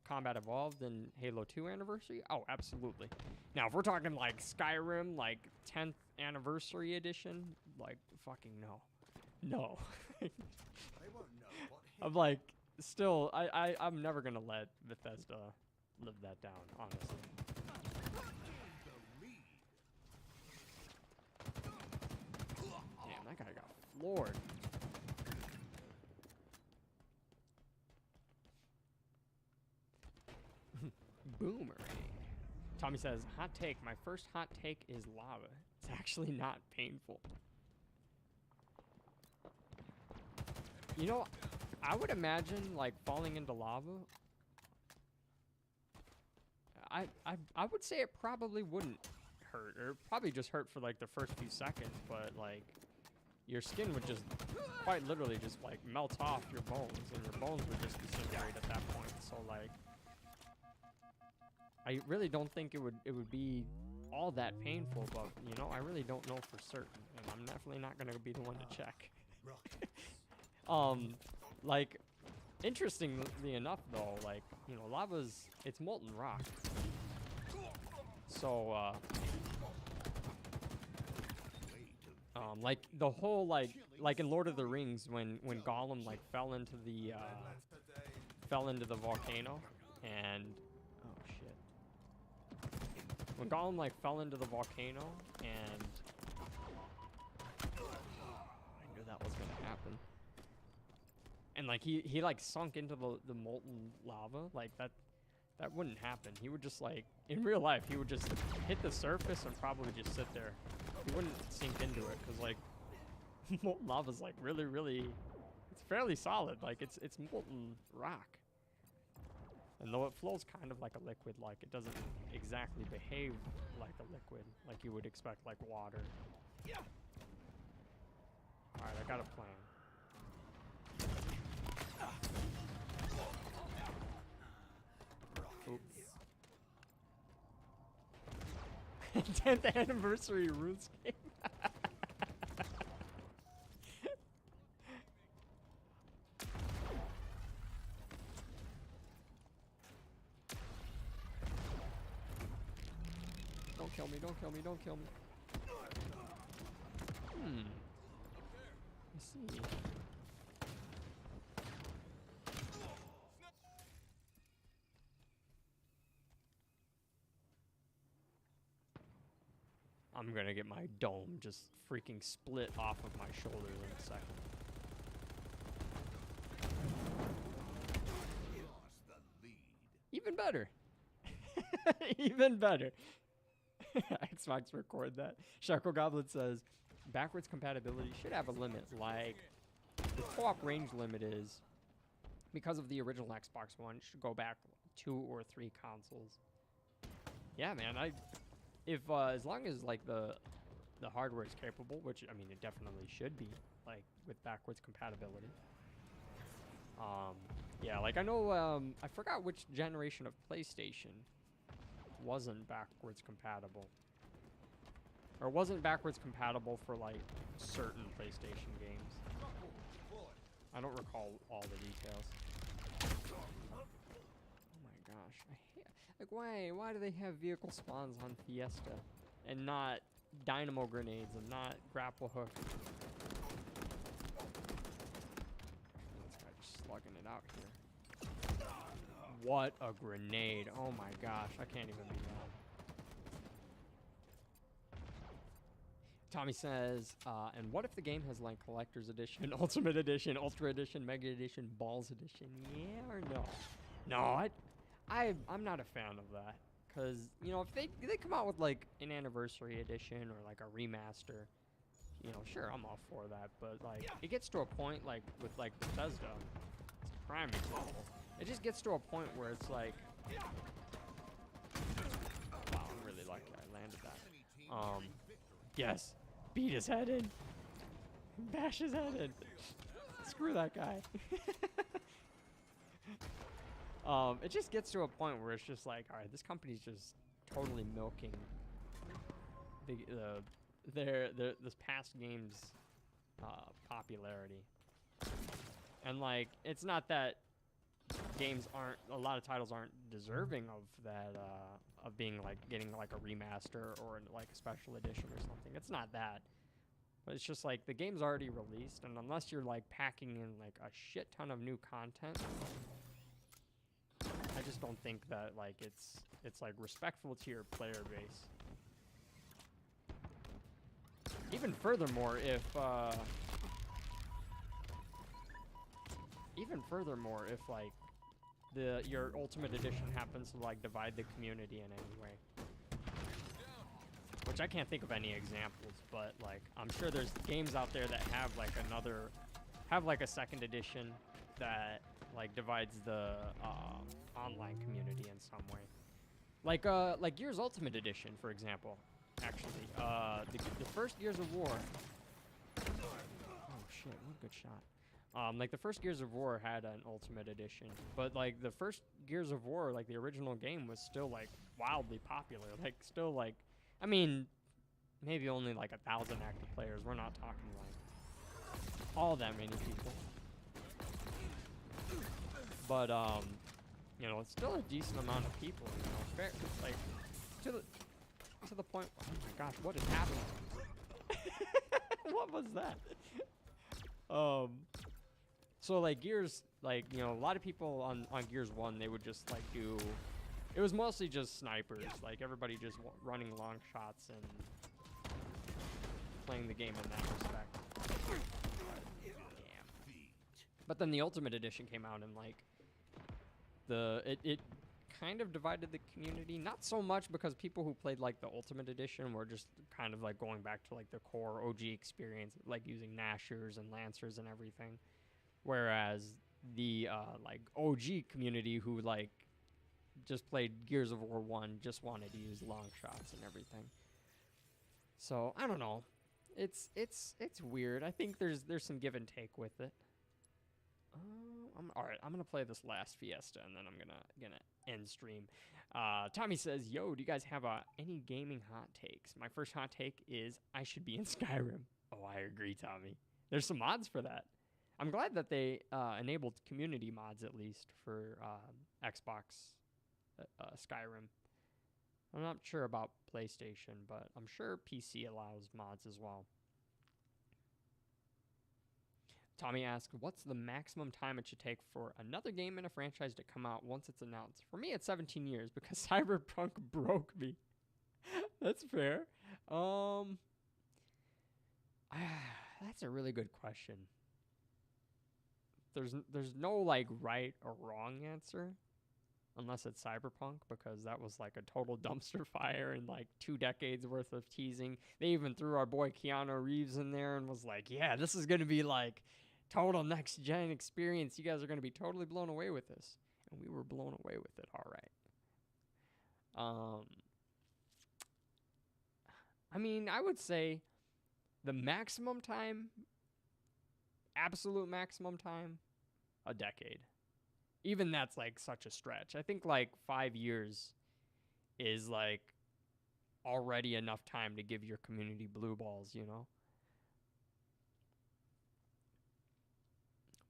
Combat Evolved and Halo 2 Anniversary, oh, absolutely. Now, if we're talking like Skyrim, like 10th Anniversary Edition, like fucking no. No. They won't know what hit I'm like, still, I'm never gonna let Bethesda live that down, honestly. the lead. Damn, that guy got floored. Boomerang. Tommy says, hot take. My first hot take is lava. It's actually not painful. You know, I would imagine, like, falling into lava. I would say it probably wouldn't hurt. Or probably just hurt for, like, the first few seconds. But, like, your skin would just quite literally just, like, melt off your bones. And your bones would just disintegrate at that point. So, like... I really don't think it would be all that painful, but you know, I really don't know for certain, and I'm definitely not gonna be the one to check. Like Interestingly enough, though, like, you know, lava's, it's molten rock. So, like the whole like in Lord of the Rings when Gollum like fell into the volcano and oh shit. When Gollum like fell into the volcano and I knew that was gonna happen. And like he like sunk into the molten lava, like that wouldn't happen. He would just like in real life he would just hit the surface and probably just sit there. He wouldn't sink into it because like molten lava's like really it's fairly solid. Like it's molten rock. And though it flows kind of like a liquid, like it doesn't exactly behave like a liquid, like you would expect like water. Alright, I got a plan. Oops. 10th anniversary RuneScape. Don't kill me, don't kill me, don't kill me. I see. I'm gonna get my dome just freaking split off of my shoulders in a second. Even better. Even better. Xbox record that. Shackle Goblin says, backwards compatibility should have a limit, like the co-op range limit is, because of the original Xbox One, it should go back 2 or 3 consoles. Yeah, man, if as long as like the hardware is capable, which I mean it definitely should be, like with backwards compatibility. Yeah, like I know I forgot which generation of PlayStation wasn't backwards compatible. Or wasn't backwards compatible for like certain PlayStation games. I don't recall all the details. Oh my gosh, I hate, like why do they have vehicle spawns on Fiesta and not dynamo grenades and not grapple hook? This guy just slugging it out here. What a grenade. Oh my gosh, I can't even be mad. Tommy says, and what if the game has like collector's edition, ultimate edition, ultra edition, mega edition, balls edition? Yeah or no? No, I'm not a fan of that. Cause you know, if they come out with like an anniversary edition or like a remaster, you know, sure, I'm all for that. But like, it gets to a point like with like Bethesda, it's a prime example. It just gets to a point where it's like, wow, I'm really lucky I landed that. Yes, beat his head in, bash his head in. Screw that guy. It just gets to a point where it's just like, all right, this company's just totally milking this past game's popularity, and like, it's not that a lot of titles aren't deserving of that, of being like getting like a remaster or like a special edition or something. It's not that, but it's just like the game's already released, and unless you're like packing in like a shit ton of new content, I just don't think that like it's like respectful to your player base. Even furthermore, if like your ultimate edition happens to like divide the community in any way, which I can't think of any examples, but like I'm sure there's games out there that have like a second edition that like divides the online community in some way, like Gears Ultimate Edition, for example. Actually, the first Gears of War. Oh shit! What a good shot. Like the first Gears of War had an Ultimate Edition, but like the first Gears of War, like the original game, was still like wildly popular. Like still like, I mean, maybe only like 1,000 active players. We're not talking like all that many people. but you know, it's still a decent amount of people. You know, fair, like to the point. Oh my gosh, what is happening? What was that? So like Gears, like, you know, a lot of people on Gears 1, they would just like do, it was mostly just snipers, like everybody just running long shots and playing the game in that respect. But then the Ultimate Edition came out, and like it kind of divided the community. Not so much because people who played like the Ultimate Edition were just kind of like going back to like the core OG experience, like using Nashers and Lancers and everything. Whereas the like OG community who like just played Gears of War 1 just wanted to use long shots and everything. So I don't know. It's weird. I think there's some give and take with it. All right, I'm gonna play this last Fiesta, and then I'm gonna end stream. Tommy says, "Yo, do you guys have any gaming hot takes?" My first hot take is I should be in Skyrim. Oh, I agree, Tommy. There's some mods for that. I'm glad that they enabled community mods at least for Xbox Skyrim. I'm not sure about PlayStation, but I'm sure PC allows mods as well. Tommy asked, what's the maximum time it should take for another game in a franchise to come out once it's announced? For me, it's 17 years because Cyberpunk broke me. That's fair. That's a really good question. There's no like right or wrong answer unless it's Cyberpunk, because that was like a total dumpster fire and like 2 decades worth of teasing. They even threw our boy Keanu Reeves in there and was like, yeah, this is going to be like total next gen experience. You guys are going to be totally blown away with this. And we were blown away with it. All right. I mean, I would say the maximum time, absolute maximum time, a decade. Even that's like such a stretch. I think like 5 years is like already enough time to give your community blue balls, you know?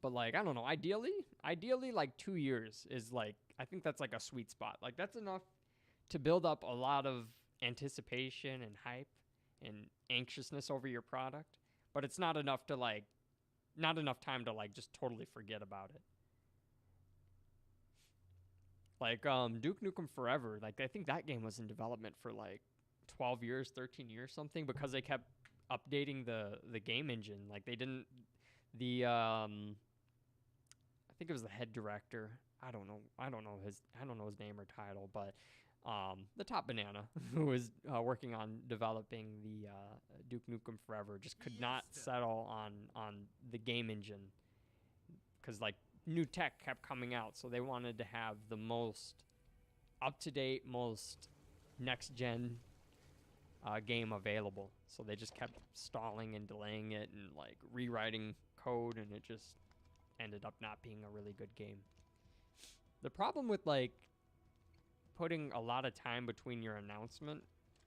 But like, I don't know, ideally like 2 years is like, I think that's like a sweet spot. Like that's enough to build up a lot of anticipation and hype and anxiousness over your product, but it's not enough to like, not enough time to like just totally forget about it. Like Duke Nukem Forever, like I think that game was in development for like 12 years, 13 years something, because they kept updating the game engine. Like they didn't, I think it was the head director. I don't know his name or title, but the top banana who was working on developing the Duke Nukem Forever just could not settle on the game engine, because like new tech kept coming out, so they wanted to have the most up-to-date, most next-gen game available. So they just kept stalling and delaying it and like rewriting code, and it just ended up not being a really good game. The problem with like putting a lot of time between your announcement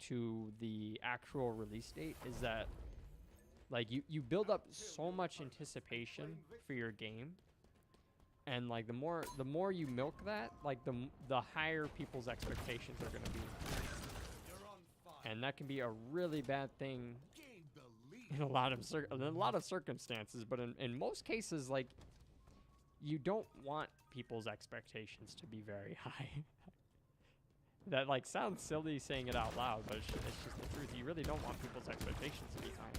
to the actual release date is that like you build up so much anticipation for your game. And like the more you milk that, like the higher people's expectations are going to be, and that can be a really bad thing in a lot of circumstances. But in most cases, like you don't want people's expectations to be very high. That like sounds silly saying it out loud, but it's just the truth. You really don't want people's expectations to be high.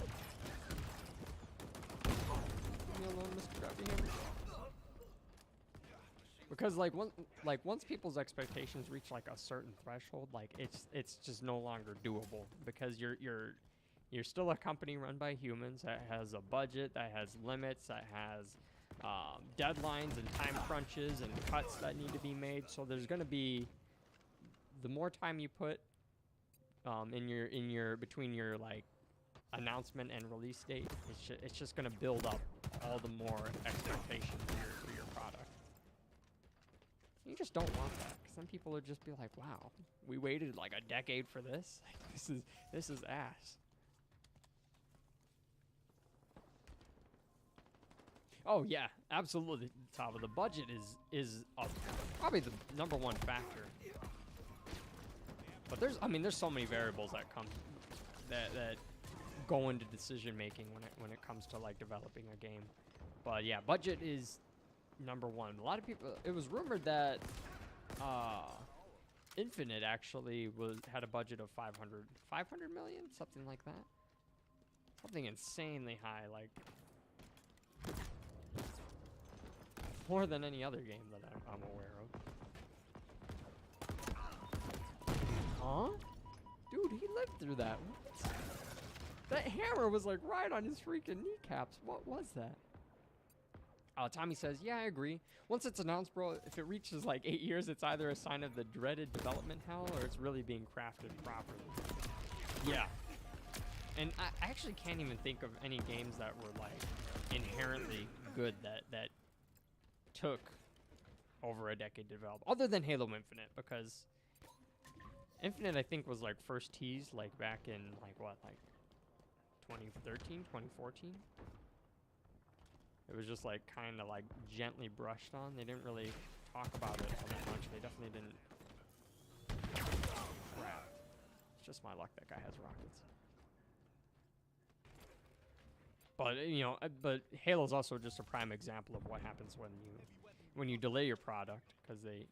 Leave me alone, Mr. Grabby Hammer. Because like once people's expectations reach like a certain threshold, like it's just no longer doable, because you're still a company run by humans that has a budget, that has limits, that has deadlines and time crunches and cuts that need to be made. So there's going to be, the more time you put in your between your like announcement and release date, it's just going to build up all the more expectation for your product. You just don't want that, because some people would just be like, wow, we waited like a decade for this. Like, this is ass. Oh yeah, absolutely, Tava. The budget is probably the #1 factor. But there's so many variables that come that go into decision making when it comes to like developing a game. But yeah, budget is #1. A lot of people. It was rumored that Infinite actually had a budget of 500 million, something like that. Something insanely high, like more than any other game that I'm aware of. Huh? Dude, he lived through that. What? That hammer was like right on his freaking kneecaps. What was that? Tommy says, yeah, I agree. Once it's announced, bro, if it reaches like 8 years, it's either a sign of the dreaded development hell or it's really being crafted properly. Yeah. And I actually can't even think of any games that were like inherently good that took over a decade to develop, other than Halo Infinite, because Infinite I think was like first teased like back in like 2013, 2014. It was just like kind of like gently brushed on. They didn't really talk about it all that much. They definitely didn't. Crap. It's just my luck that guy has rockets. But but Halo's also just a prime example of what happens when you delay your product, because they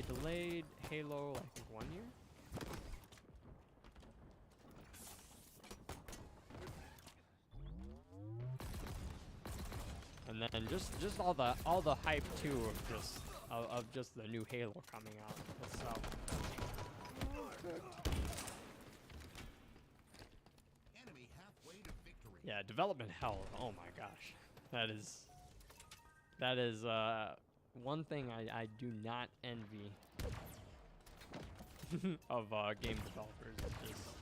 delayed Halo I think 1 year. And then just all the hype too of just the new Halo coming out itself. Enemy halfway to victory. Yeah, development hell. Oh my gosh, that is one thing I do not envy of game developers. Is just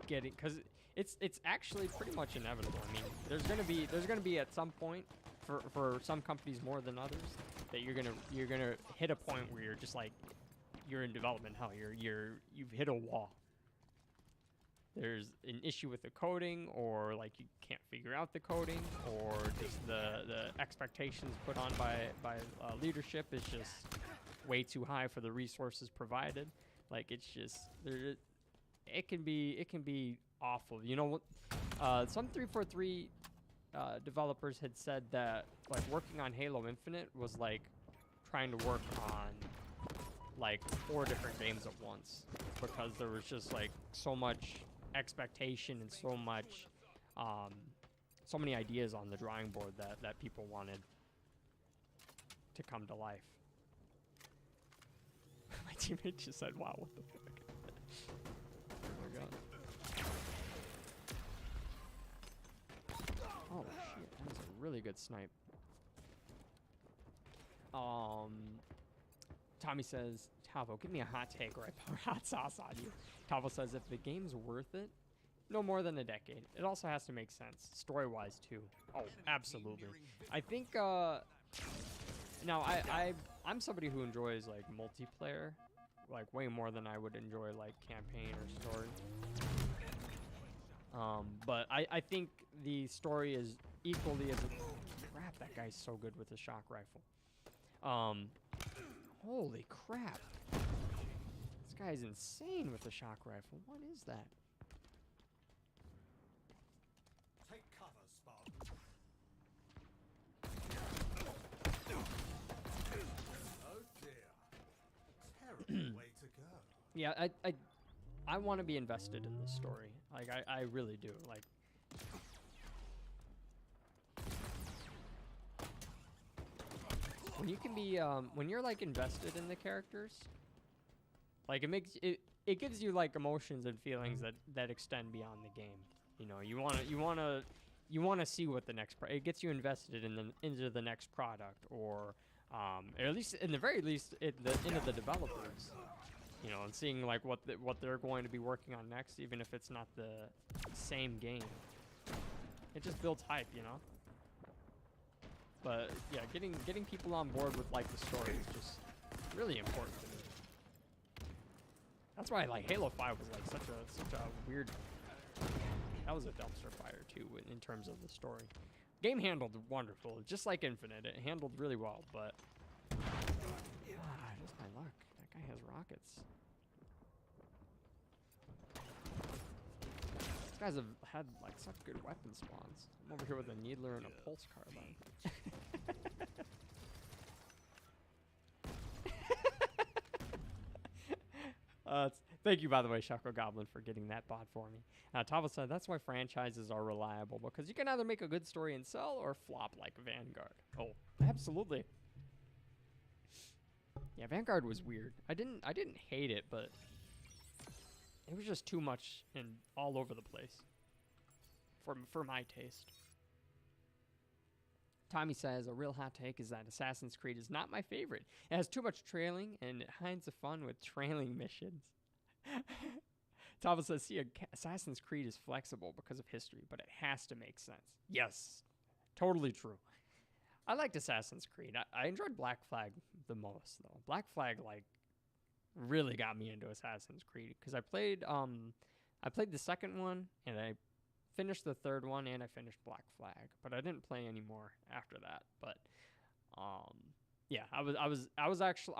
getting, because it's actually pretty much inevitable. I mean, there's gonna be at some point, for some companies more than others, that you're gonna hit a point where you're just like, you're in development hell. You've hit a wall. There's an issue with the coding, or like you can't figure out the coding, or just the expectations put on by leadership is just way too high for the resources provided. Like it's just it can be awful. You know what? Some 343 developers had said that like working on Halo Infinite was like trying to work on like 4 different games at once, because there was just like so much expectation and so many ideas on the drawing board that people wanted to come to life. My teammate just said, wow, what the fuck? Oh my god. Oh shit, that was a really good snipe. Tommy says, Tavo, give me a hot take or I pour hot sauce on you. Tavo says, if the game's worth it, no more than a decade. It also has to make sense, story-wise too. Oh, absolutely. I think, now I'm somebody who enjoys like multiplayer, like way more than I would enjoy like campaign or story. But I think the story is equally as crap. That guy's so good with the shock rifle. Holy crap! This guy's insane with the shock rifle. What is that? Take cover, Spartan. Oh dear. Terrible way to go. Yeah, I want to be invested in this story. Like I really do. Like when you can be when you're like invested in the characters, like it gives you like emotions and feelings that extend beyond the game. You know, you want to see what the next it gets you invested into the next product, or at least in the very least into the developers. You know, and seeing like what they're going to be working on next, even if it's not the same game. It just builds hype, you know. But yeah, getting people on board with like the story is just really important to me. That's why like Halo 5 was like such a weird. That that was a dumpster fire too in terms of the story. Game handled wonderful, just like Infinite. It handled really well, but just my luck. That guy has rockets. These guys have had like such good weapon spawns. I'm over here with a needler and a pulse carbine. Thank you, by the way, Shuckle Goblin, for getting that bot for me. Tava said, that's why franchises are reliable, because you can either make a good story and sell or flop like Vanguard. Oh, absolutely. Yeah, Vanguard was weird. I didn't hate it, but it was just too much and all over the place for my taste. Tommy says, a real hot take is that Assassin's Creed is not my favorite. It has too much trailing, and it hides the fun with trailing missions. Tava says, see, Assassin's Creed is flexible because of history, but it has to make sense. Yes, totally true. I liked Assassin's Creed. I enjoyed Black Flag the most, though. Black Flag, like, really got me into Assassin's Creed, because I played the second one, and I finished the third one, and I finished Black Flag, but I didn't play anymore after that. But yeah, I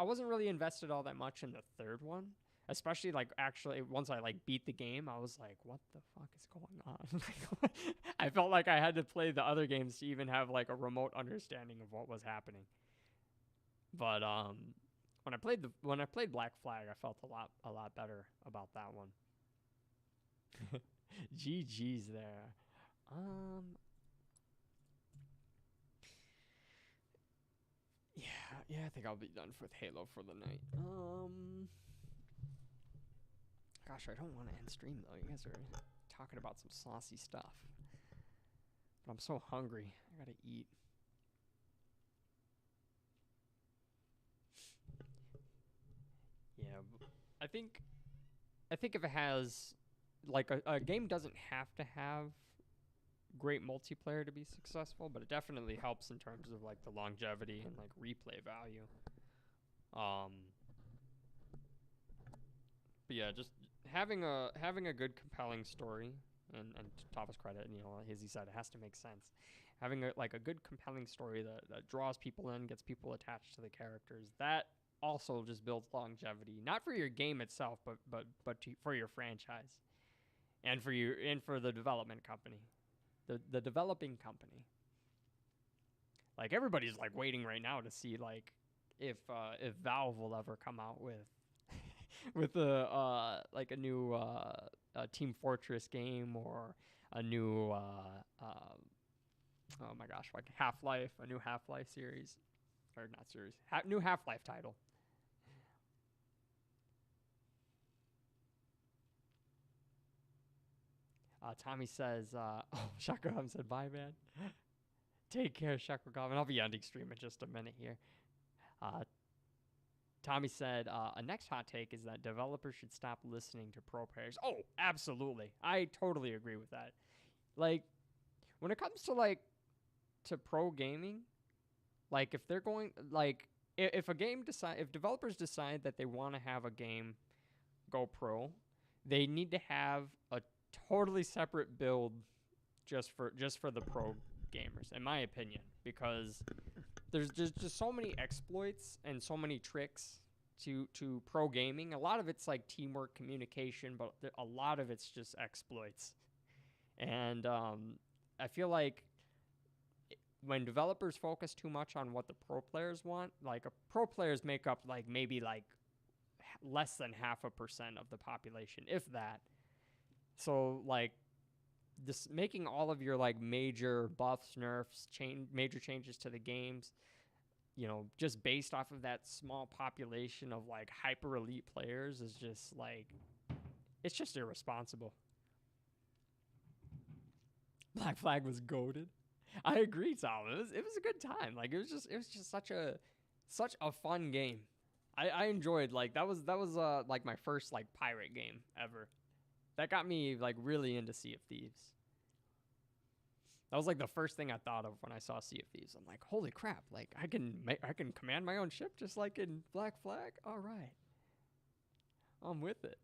wasn't really invested all that much in the third one, especially like actually once I like beat the game. I was like, what the fuck is going on? I felt like I had to play the other games to even have like a remote understanding of what was happening. But when I played Black Flag, I felt a lot better about that one. GG's there. Yeah, I think I'll be done with Halo for the night. Gosh, I don't want to end stream though. You guys are talking about some saucy stuff. But I'm so hungry. I gotta eat. Yeah, I think if it has, like, a game doesn't have to have great multiplayer to be successful, but it definitely helps in terms of like the longevity and like replay value. But yeah, just having a good compelling story, and to Tava's credit, you know, as he said, it has to make sense. Having a good compelling story that draws people in, gets people attached to the characters, that also just builds longevity, not for your game itself, but for your franchise, and for the development company, the developing company. Like, everybody's like waiting right now to see like if Valve will ever come out with with a new Team Fortress game, or a new oh my gosh, like a new Half-Life series, or not series, new Half-Life title. Tommy says, oh, Shakuram said, bye, man. Take care, Shakuram. I'll be ending stream in just a minute here. Tommy said, a next hot take is that developers should stop listening to pro players. Oh, absolutely. I totally agree with that. Like, when it comes to, like, to pro gaming, like, if they're going, like, if developers decide that they want to have a game go pro, they need to have a totally separate build just for the pro gamers, in my opinion, because there's just so many exploits and so many tricks to pro gaming. A lot of it's like teamwork, communication, but a lot of it's just exploits. And I feel like when developers focus too much on what the pro players want, like, pro players make up like maybe like less than 0.5% of the population, if that. So like, this making all of your like major buffs, nerfs, major changes to the games, you know, just based off of that small population of like hyper elite players is just like, it's just irresponsible. Black Flag was goated. I agree, Tom. It was a good time. Like, it was just such a fun game. I enjoyed, like, that was like my first like pirate game ever. That got me like really into Sea of Thieves. That was like the first thing I thought of when I saw Sea of Thieves. I'm like, holy crap! Like, I can command my own ship just like in Black Flag. All right, I'm with it.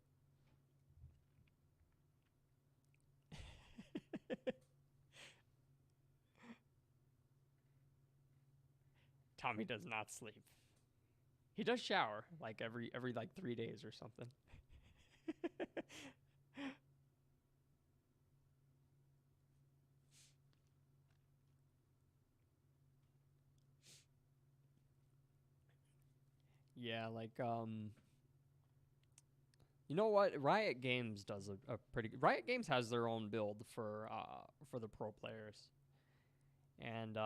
Tommy does not sleep. He does shower like every like 3 days or something. Yeah, like you know what? Riot Games does a pretty good. Riot Games has their own build for the pro players. And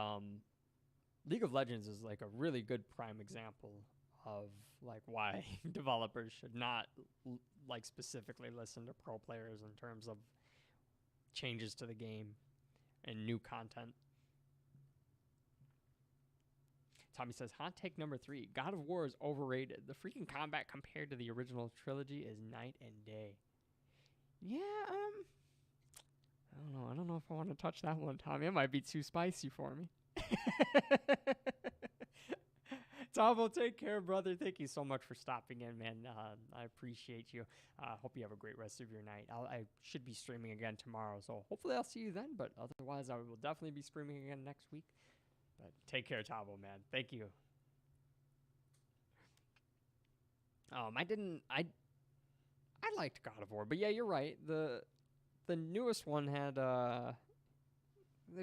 League of Legends is like a really good prime example of like why developers should not like specifically listen to pro players in terms of changes to the game and new content. Tommy says, hot take number 3, God of War is overrated. The freaking combat compared to the original trilogy is night and day. Yeah, I don't know if I want to touch that one, Tommy. It might be too spicy for me. Tombo, take care, brother. Thank you so much for stopping in, man. I appreciate you. Hope you have a great rest of your night. I should be streaming again tomorrow, so hopefully I'll see you then. But otherwise, I will definitely be streaming again next week. But take care, Tombo, man. Thank you. I liked God of War, but yeah, you're right. The newest one had the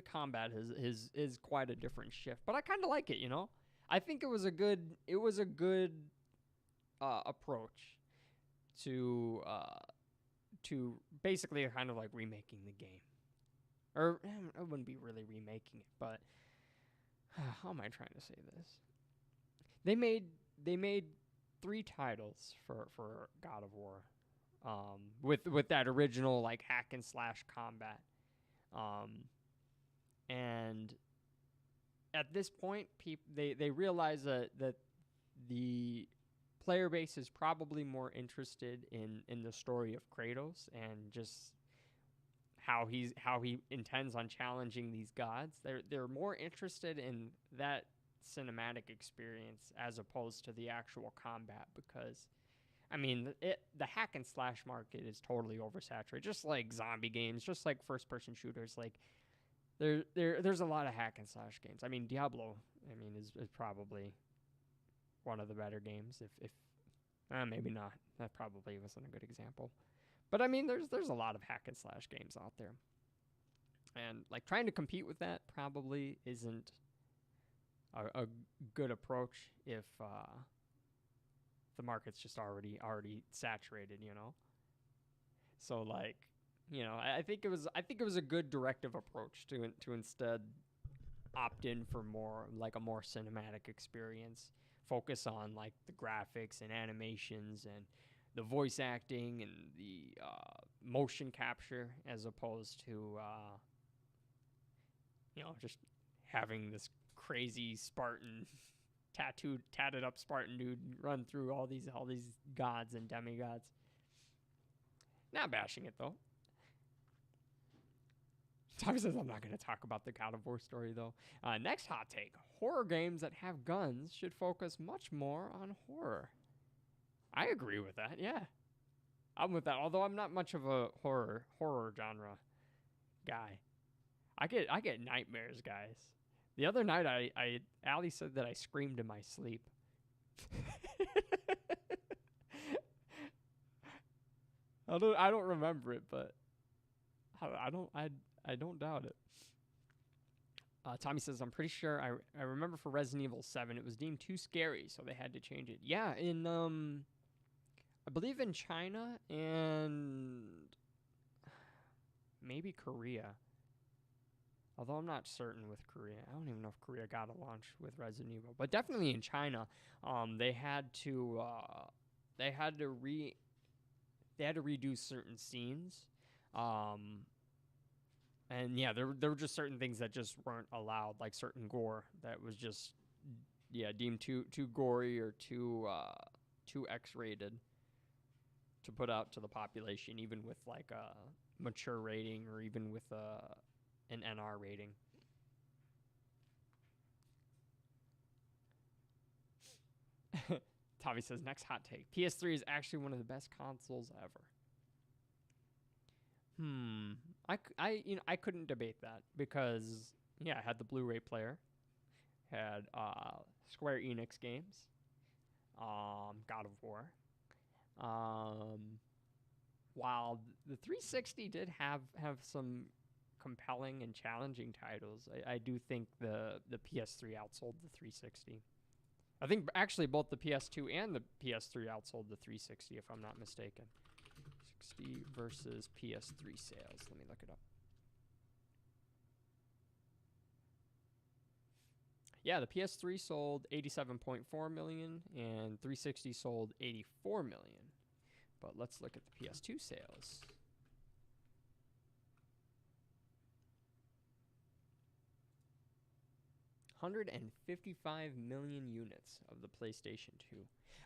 combat is quite a different shift, but I kind of like it. You know, I think it was a good approach to basically kind of like remaking the game, or I wouldn't be really remaking it, but how am I trying to say this? They made 3 titles for God of War, with that original like hack and slash combat, and at this point, they realize that the player base is probably more interested in the story of Kratos and just how he intends on challenging these gods. They're more interested in that cinematic experience as opposed to the actual combat, because I mean the hack and slash market is totally oversaturated, just like zombie games, just like first person shooters. Like there's a lot of hack and slash games. I mean Diablo, I mean is probably one of the better games, if maybe not. That probably wasn't a good example. But I mean, there's a lot of hack and slash games out there, and like trying to compete with that probably isn't a good approach if the market's just already saturated, you know. So like, you know, I think it was a good directive approach to instead opt in for more like a more cinematic experience, focus on like the graphics and animations and the voice acting and the motion capture, as opposed to you know, just having this crazy Spartan tatted up Spartan dude run through all these gods and demigods. Not bashing it though. Tommy says I'm not going to talk about the God of War story though. Next hot take: horror games that have guns should focus much more on horror. I agree with that. Yeah, I'm with that. Although I'm not much of a horror genre guy. I get nightmares, guys. The other night, Allie said that I screamed in my sleep. I don't remember it, but I don't doubt it. Tommy says, I'm pretty sure I remember for Resident Evil 7, it was deemed too scary, so they had to change it. Yeah, in I believe in China and maybe Korea. Although I'm not certain with Korea. I don't even know if Korea got a launch with Resident Evil. But definitely in China, they had to redo certain scenes. And yeah, there were just certain things that just weren't allowed, like certain gore that was just deemed too gory or too X-rated to put out to the population, even with like a mature rating or even with an NR rating. Tommy says, next hot take: PS3 is actually one of the best consoles ever. I couldn't debate that, because yeah, I had the Blu-ray player, had Square Enix games, God of War. While the 360 did have some compelling and challenging titles, I do think the PS3 outsold the 360. I think actually both the PS2 and the PS3 outsold the 360, if I'm not mistaken. 60 versus PS3 sales. Let me look it up. Yeah, the PS3 sold 87.4 million and 360 sold 84 million. But let's look at the PS2 sales. $155 million units of the PlayStation 2.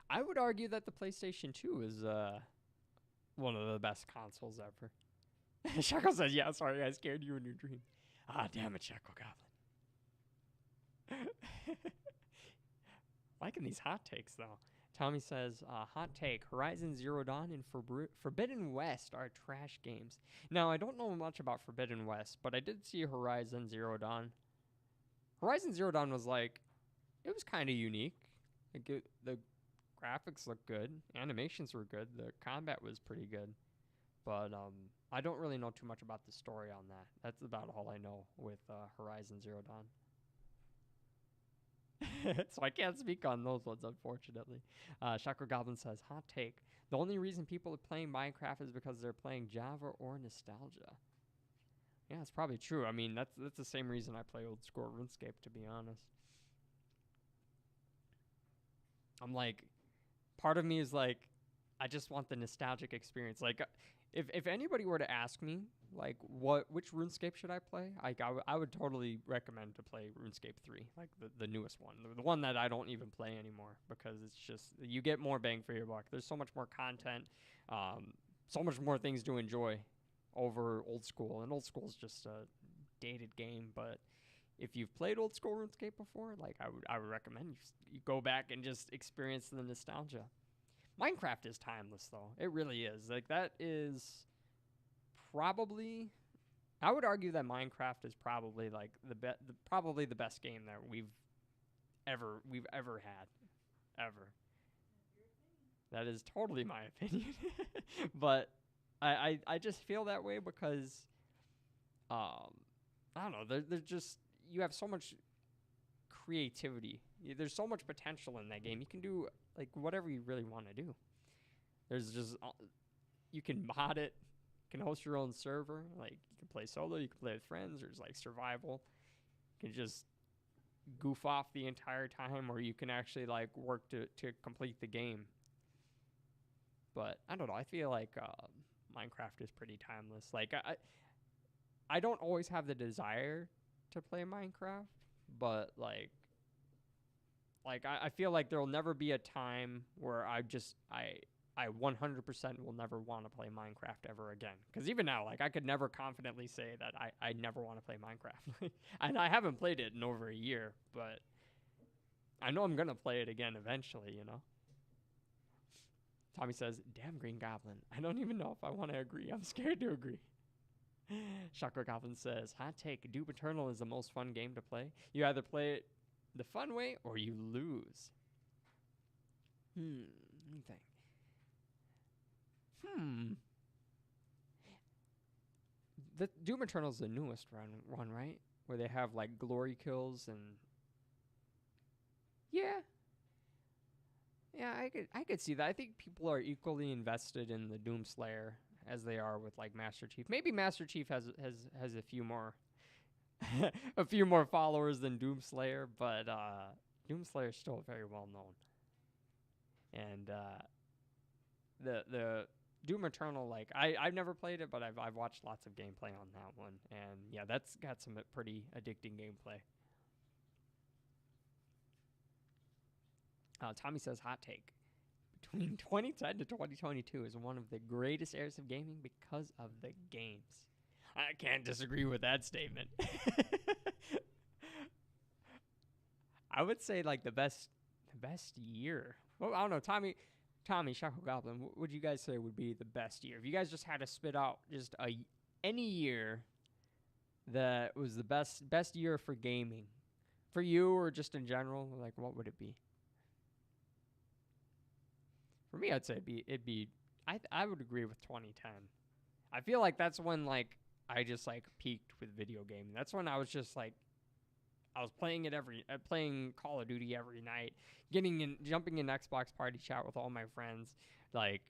I would argue that the PlayStation 2 is one of the best consoles ever. Shaco says, yeah, sorry, I scared you in your dream. Ah, damn it, Shaco Goblin. Liking these hot takes, though. Tommy says, hot take, Horizon Zero Dawn and Forbidden West are trash games. Now, I don't know much about Forbidden West, but I did see Horizon Zero Dawn. Horizon Zero Dawn was like, it was kind of unique. Like the graphics looked good, animations were good, the combat was pretty good. But I don't really know too much about the story on that. That's about all I know with Horizon Zero Dawn. So I can't speak on those ones, unfortunately. Chakra Goblin says, hot take. The only reason people are playing Minecraft is because they're playing Java or nostalgia. Yeah, it's probably true. I mean, that's the same reason I play old school RuneScape, to be honest. I'm like, part of me is like, I just want the nostalgic experience. Like, if anybody were to ask me, like, which RuneScape should I play? Like, I would totally recommend to play RuneScape 3, like the newest one, the one that I don't even play anymore, because it's just, you get more bang for your buck. There's so much more content, so much more things to enjoy over old school, and old school is just a dated game. But if you've played old school RuneScape before, like, I would recommend you go back and just experience the nostalgia. Minecraft is timeless, though. It really is. Like, that is probably, I would argue that Minecraft is probably like probably the best game that we've ever had, ever. That is totally my opinion. But I just feel that way because I don't know, there's just, you have so much creativity. There's so much potential in that game. You can do like whatever you really want to do. There's just, you can mod it, you can host your own server, like you can play solo, you can play with friends, there's like survival. You can just goof off the entire time, or you can actually like work to complete the game. But I don't know, I feel like Minecraft is pretty timeless. Like I don't always have the desire to play Minecraft, but like I feel like there'll never be a time where I 100% will never want to play Minecraft ever again. Because even now, like, I could never confidently say that I never want to play Minecraft. And I haven't played it in over a year, but I know I'm going to play it again eventually, you know? Tommy says, damn Green Goblin. I don't even know if I want to agree. I'm scared to agree. Chakra Goblin says, hot take, Doom Eternal is the most fun game to play. You either play it the fun way or you lose. Let me think. The Doom Eternal is the newest one, right? Where they have like glory kills and yeah, I could see that. I think people are equally invested in the Doom Slayer as they are with like Master Chief. Maybe Master Chief has a few more a few more followers than Doom Slayer, but Doom Slayer is still very well known. And the Doom Eternal, like I've never played it, but I've watched lots of gameplay on that one, and yeah, that's got some pretty addicting gameplay. Tommy says, hot take. Between 2010 to 2022 is one of the greatest eras of gaming because of the games. I can't disagree with that statement. I would say like the best year. Well, I don't know, Tommy, Shaco Goblin, what would you guys say would be the best year? If you guys just had to spit out just any year that was the best year for gaming For you or just in general, like what would it be? For me, I'd say it'd be I would agree with 2010. I feel like that's when like I just like peaked with video gaming. That's when I was just like I was playing playing Call of Duty every night, jumping in Xbox party chat with all my friends, like,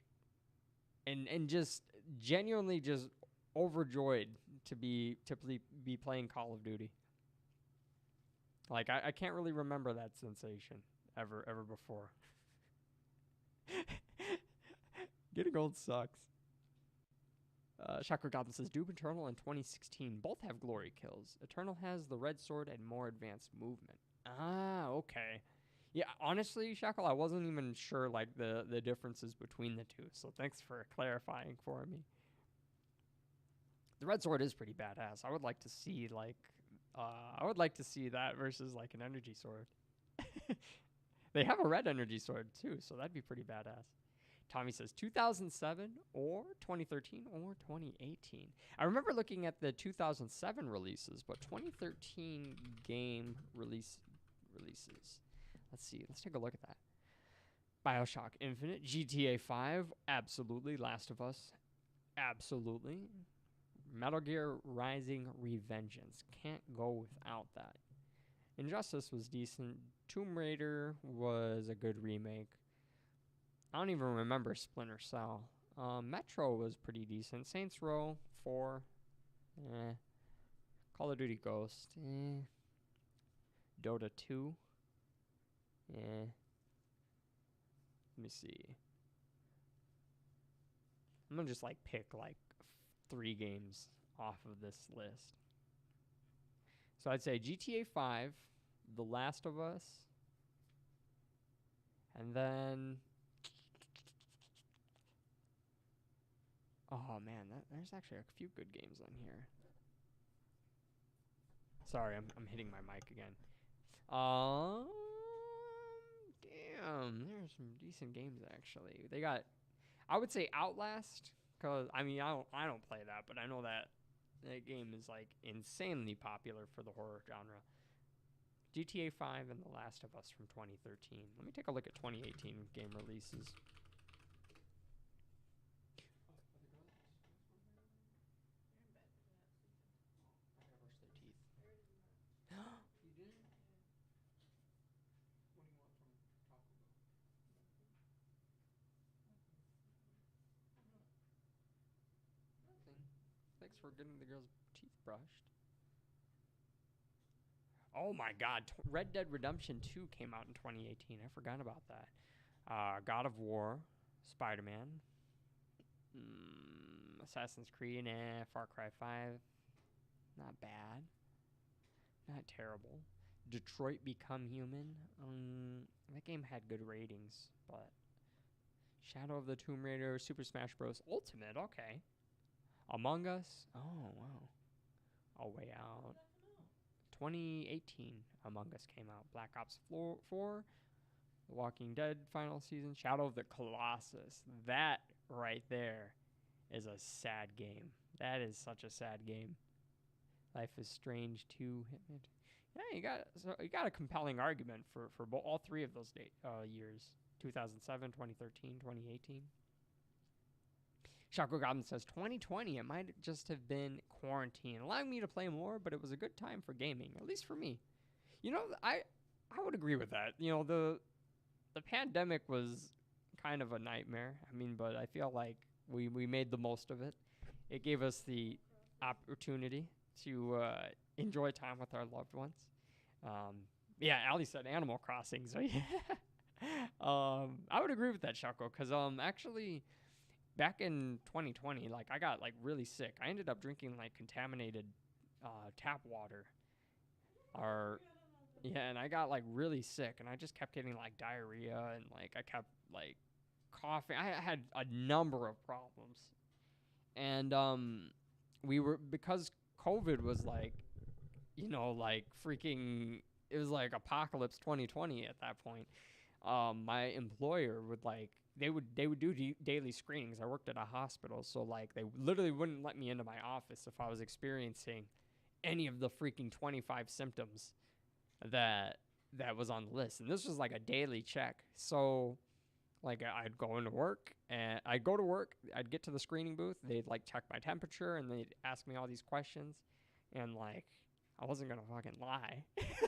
and just genuinely just overjoyed to be playing Call of Duty. Like I can't really remember that sensation ever before. Getting old sucks. Chakra Goblin says Doom Eternal and 2016 both have glory kills. Eternal has the red sword and more advanced movement. Ah, okay. Yeah, honestly, Shackle, I wasn't even sure like the differences between the two. So thanks for clarifying for me. The red sword is pretty badass. I would like to see that versus like an energy sword. They have a red energy sword too, so that'd be pretty badass. Tommy says 2007 or 2013 or 2018. I remember looking at the 2007 releases, but 2013 game releases. Let's see. Let's take a look at that. BioShock Infinite, GTA 5, absolutely. Last of Us, absolutely. Metal Gear Rising Revengeance, can't go without that. Injustice was decent. Tomb Raider was a good remake. I don't even remember Splinter Cell. Metro was pretty decent. Saints Row 4, Call of Duty Ghost, Dota 2, Let me see. I'm gonna just like pick like 3 games off of this list. So I'd say GTA 5, The Last of Us, and then oh man, there's actually a few good games on here. Sorry, I'm hitting my mic again. Damn, there's some decent games actually. They got, I would say Outlast, cause I mean I don't play that, but I know that game is like insanely popular for the horror genre. GTA 5 and The Last of Us from 2013. Let me take a look at 2018 game releases. Thanks for getting the girl's teeth brushed. Oh my god, Red Dead Redemption 2 came out in 2018. I forgot about that. God of War, Spider-Man, Assassin's Creed, Far Cry 5. Not bad. Not terrible. Detroit Become Human. That game had good ratings, but Shadow of the Tomb Raider, Super Smash Bros. Ultimate, okay. Among Us. Oh, wow. A Way Out. 2018, Among Us came out. Black Ops 4, The Walking Dead final season, Shadow of the Colossus. That right there is a sad game. That is such a sad game. Life is Strange 2. Yeah, you got a compelling argument for all 3 of those years. 2007, 2013, 2018. Shaco Goblin says 2020, it might just have been quarantine, allowing me to play more, but it was a good time for gaming, at least for me. You know, I would agree with that. You know, the pandemic was kind of a nightmare. I mean, but I feel like we made the most of it. It gave us the opportunity to enjoy time with our loved ones. Yeah, Ali said Animal Crossing, so yeah. I would agree with that, Shaco, because actually back in 2020, like I got like really sick. I ended up drinking like contaminated tap water. And I got like really sick, and I just kept getting like diarrhea, and like I kept like coughing. I had a number of problems, and because COVID was like, you know, like freaking, it was like apocalypse 2020 at that point. My employer would like, they would do daily screenings. I worked at a hospital, so like they literally wouldn't let me into my office if I was experiencing any of the freaking 25 symptoms that was on the list, and this was like a daily check. So like I'd go into work, and I'd go to work, I'd get to the screening booth, they'd like check my temperature, and they'd ask me all these questions, and like I wasn't gonna fucking lie,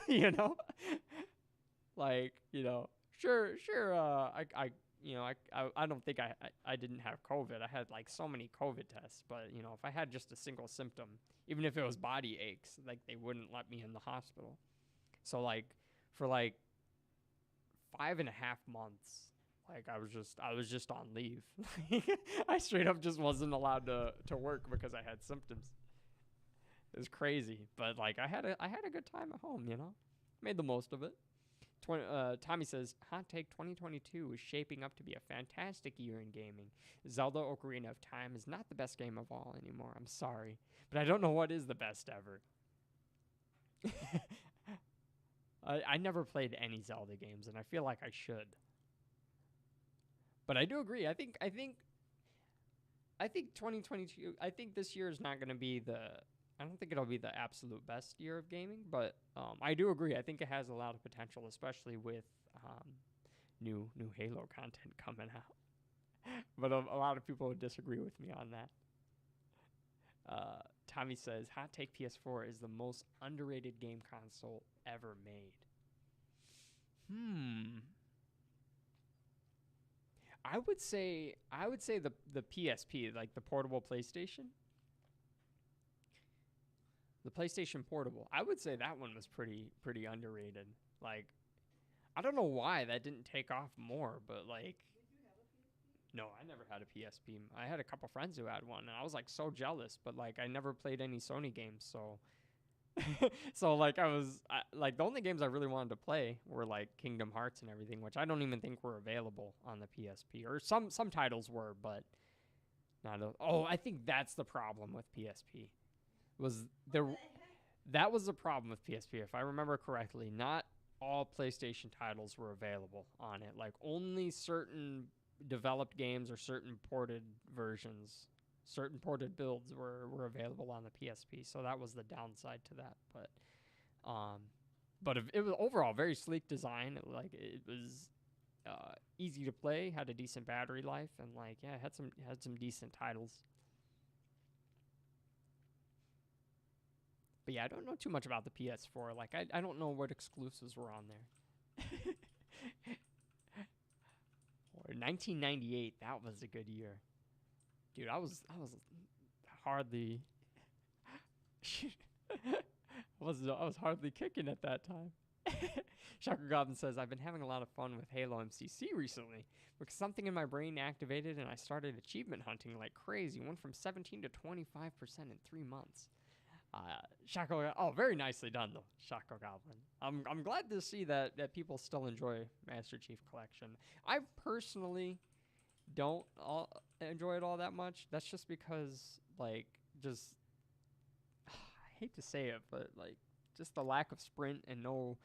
you know, like sure, I don't think I didn't have COVID. I had like so many COVID tests, but if I had just a single symptom, even if it was body aches, like they wouldn't let me in the hospital. So like for like 5.5 months, like I was just on leave. I straight up just wasn't allowed to work because I had symptoms. It was crazy, but like I had a good time at home, made the most of it. Tommy says, hot take 2022 is shaping up to be a fantastic year in gaming. Zelda Ocarina of Time is not the best game of all anymore. I'm sorry, but I don't know what is the best ever. I never played any Zelda games, and I feel like I should. But I do agree. I think 2022. I think this year is not going to be I don't think it'll be the absolute best year of gaming, but I do agree. I think it has a lot of potential, especially with new Halo content coming out. But a lot of people would disagree with me on that. Tommy says, hot take PS4 is the most underrated game console ever made. I would say the PSP, like the portable PlayStation. The PlayStation Portable. I would say that one was pretty underrated. Like, I don't know why that didn't take off more, but like, no, I never had a PSP. I had a couple friends who had one, and I was like so jealous. But like, I never played any Sony games, so so like like the only games I really wanted to play were like Kingdom Hearts and everything, which I don't even think were available on the PSP, or some titles were, but not. I think that's the problem with PSP. That was the problem with PSP, if I remember correctly. Not all PlayStation titles were available on it. Like only certain developed games or certain ported versions, certain ported builds were available on the PSP. So that was the downside to that. But it was overall very sleek design. It was easy to play, had a decent battery life, and like had some decent titles. But yeah, I don't know too much about the PS4. Like, I don't know what exclusives were on there. Or 1998, that was a good year. Dude, I was hardly I was hardly kicking at that time. Shocker Goblin says, I've been having a lot of fun with Halo MCC recently because something in my brain activated and I started achievement hunting like crazy. Went from 17 to 25% in 3 months. Very nicely done though, Shaco Goblin. I'm glad to see that people still enjoy Master Chief Collection. I personally don't enjoy it all that much. That's just because I hate to say it, but like just the lack of sprint and no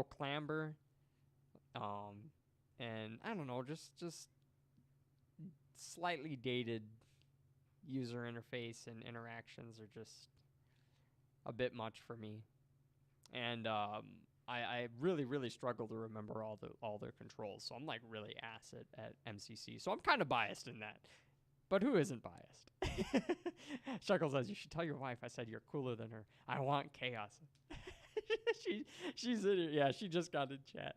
clamber, and I don't know, just slightly dated user interface and interactions are just a bit much for me, and I really struggle to remember all their controls. So I'm like really ass at MCC. So I'm kind of biased in that. But who isn't biased? Shuckle says, you should tell your wife I said you're cooler than her. I want chaos. She's in here. Yeah, she just got in chat.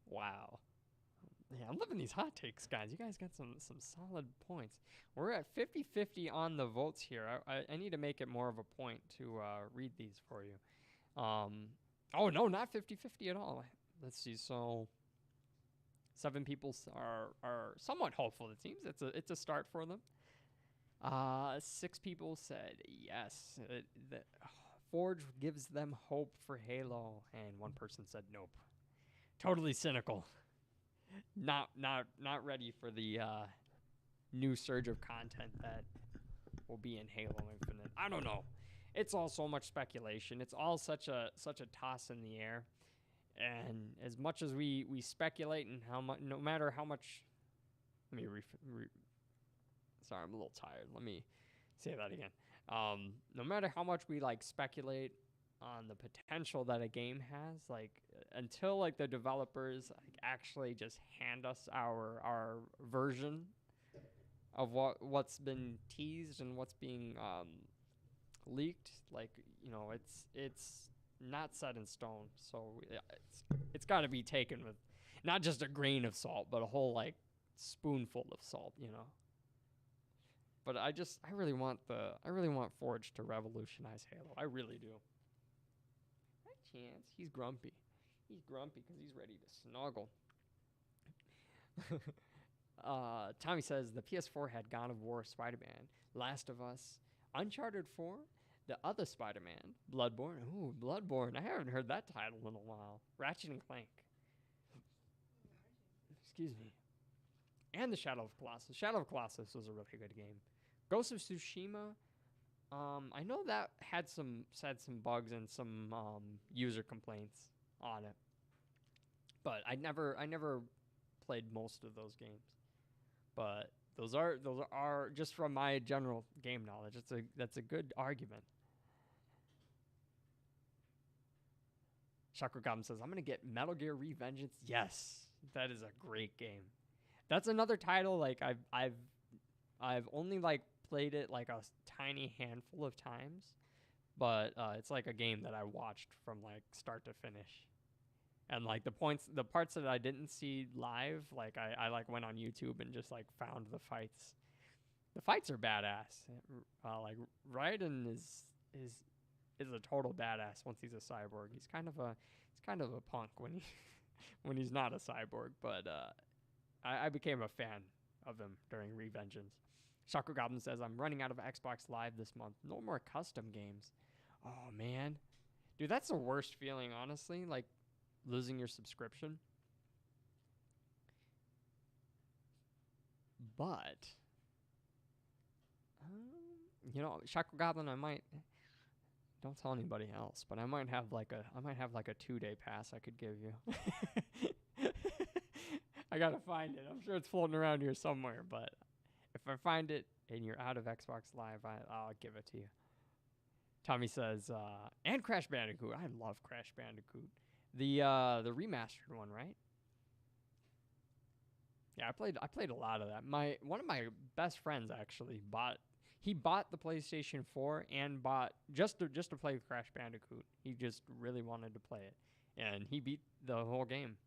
Wow. Yeah, I'm loving these hot takes, guys. You guys got some solid points. We're at 50-50 on the votes here. I need to make it more of a point to read these for you. Oh, no, not 50-50 at all. Let's see. So 7 people are somewhat hopeful, it seems. It's a start for them. 6 people said yes. Forge gives them hope for Halo. And 1 person said nope. Totally cynical. Not ready for the new surge of content that will be in Halo Infinite. I don't know. It's all so much speculation. It's all such a toss in the air. And as much as we speculate and no matter how much, let me sorry, I'm a little tired. Let me Say that again. No matter how much we like speculate on the potential that a game has, like until like the developers like actually just hand us our version of what's been teased and what's being leaked, like it's not set in stone. So it's got to be taken with not just a grain of salt, but a whole like spoonful of salt, But I really want Forge to revolutionize Halo. I really do. Hi, Chance. He's grumpy. He's grumpy because he's ready to snuggle. Tommy says the PS4 had God of War, Spider-Man, Last of Us, Uncharted 4, the other Spider-Man, Bloodborne. Ooh, Bloodborne. I haven't heard that title in a while. Ratchet and Clank. Excuse me. And the Shadow of Colossus. Shadow of Colossus was a really good game. Ghost of Tsushima. I know that had some bugs and some user complaints on it, but I never played most of those games. But those are just from my general game knowledge. That's a good argument. Chakra Goblin says, "I'm gonna get Metal Gear Revengeance." Yes, that is a great game. That's another title like I've only like played it like a tiny handful of times, but it's like a game that I watched from like start to finish. And like the parts that I didn't see live, like I like went on YouTube and just like found the fights. The fights are badass. Like Raiden is a total badass once he's a cyborg. He's kind of a punk when he when he's not a cyborg. But I became a fan of him during Revengeance. Chakra Goblin says, "I'm running out of Xbox Live this month. No more custom games." Oh man, dude, that's the worst feeling, honestly. Like losing your subscription. But Chakra Goblin, I might. Don't tell anybody else, but I might have like a 2-day pass I could give you. I gotta find it. I'm sure it's floating around here somewhere, but if I find it and you're out of Xbox Live, I'll give it to you. Tommy says, and Crash Bandicoot. I love Crash Bandicoot. The remastered one, right? Yeah, I played a lot of that. One of my best friends actually bought the PlayStation 4 and bought just to play Crash Bandicoot. He just really wanted to play it, and he beat the whole game.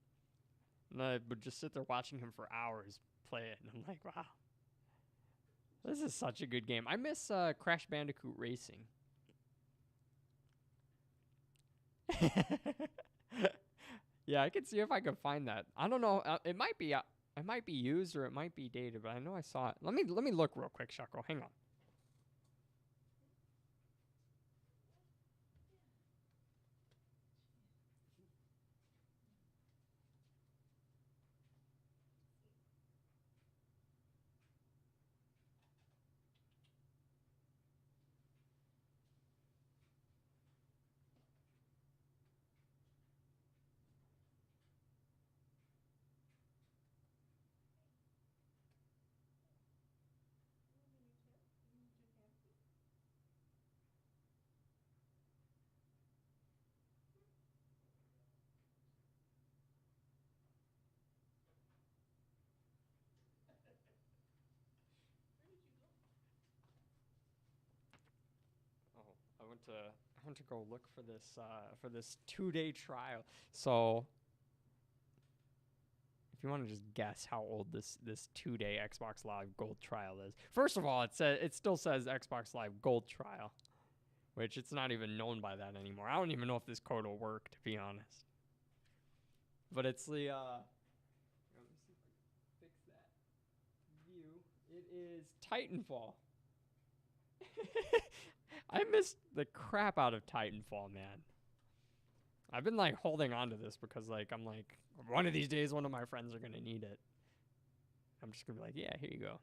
And I would just sit there watching him for hours play it, and I'm like, wow, this is such a good game. I miss Crash Bandicoot Racing. Yeah, I can see if I can find that. I don't know. It might be used or it might be dated, but I know I saw it. Let me look real quick, Shuckle. Hang on. I went to go look for this 2-day trial. So if you want to just guess how old this 2-day Xbox Live Gold trial is, first of all, it still says Xbox Live Gold trial, which it's not even known by that anymore. I don't even know if this code will work, to be honest. But it's the let me see if I can fix that view. It is Titanfall. I missed the crap out of Titanfall, man. I've been like holding on to this because like I'm like, one of these days one of my friends are gonna need it. I'm just gonna be like, yeah, here you go.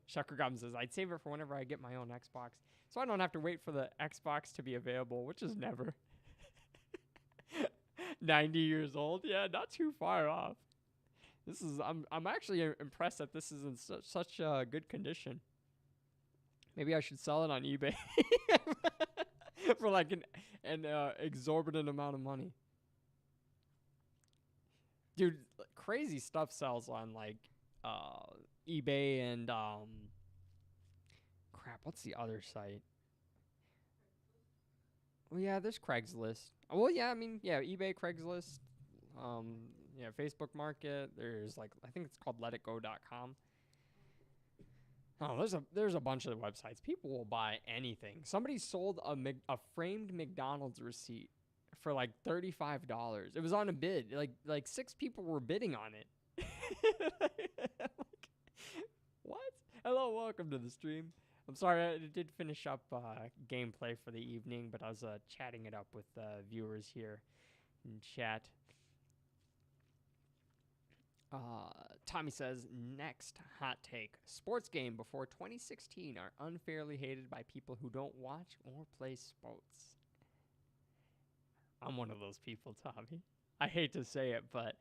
Chakra Goblin says, "I'd save it for whenever I get my own Xbox, so I don't have to wait for the Xbox to be available," which is never. 90 years old, yeah, not too far off. I'm actually impressed that this is in such good condition. Maybe I should sell it on eBay for like an exorbitant amount of money. Dude, crazy stuff sells on like eBay and crap, what's the other site? Well, yeah, there's Craigslist. Well, yeah, I mean, yeah, eBay, Craigslist, yeah, Facebook Market. There's like, I think it's called letitgo.com. Oh, there's a bunch of websites. People will buy anything. Somebody sold a framed McDonald's receipt for like $35. It was on a bid. Like 6 people were bidding on it. Like, what? Hello, welcome to the stream. I'm sorry, I did finish up gameplay for the evening, but I was chatting it up with viewers here in chat. Tommy says, next hot take. Sports game before 2016 are unfairly hated by people who don't watch or play sports. I'm one of those people, Tommy. I hate to say it, but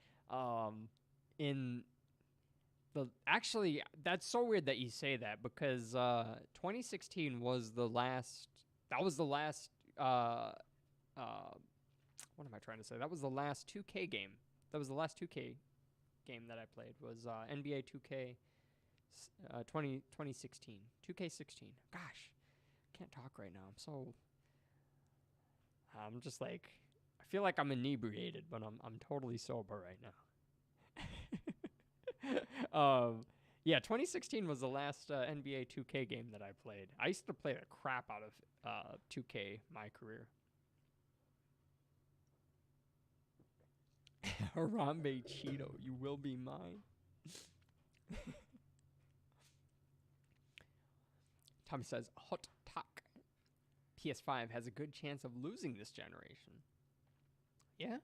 actually, that's so weird that you say that, because 2016 was the last, what am I trying to say? That was the last 2K game. That was the last 2K game that I played, was NBA 2K 2016. 2K16. Gosh, can't talk right now. I'm just like, I feel like I'm inebriated, but I'm totally sober right now. Yeah, 2016 was the last NBA 2K game that I played. I used to play the crap out of 2K my career. Harambe Cheeto, you will be mine. Tommy says, hot talk. PS5 has a good chance of losing this generation. Yeah?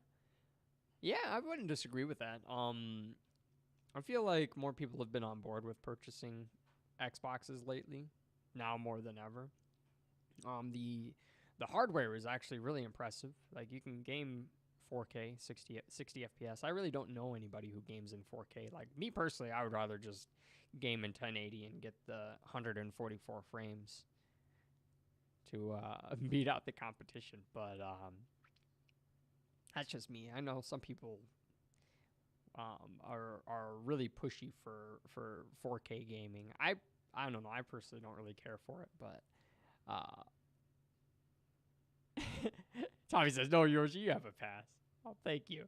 Yeah, I wouldn't disagree with that. I feel like more people have been on board with purchasing Xboxes lately, now more than ever. The hardware is actually really impressive. Like, you can game 4K, 60 FPS. I really don't know anybody who games in 4K. Like, me personally, I would rather just game in 1080 and get the 144 frames to beat out the competition. But that's just me. I know some people are really pushy for 4K gaming. I don't know. I personally don't really care for it, but Tommy says, no, yours, you have a pass. Oh, thank you.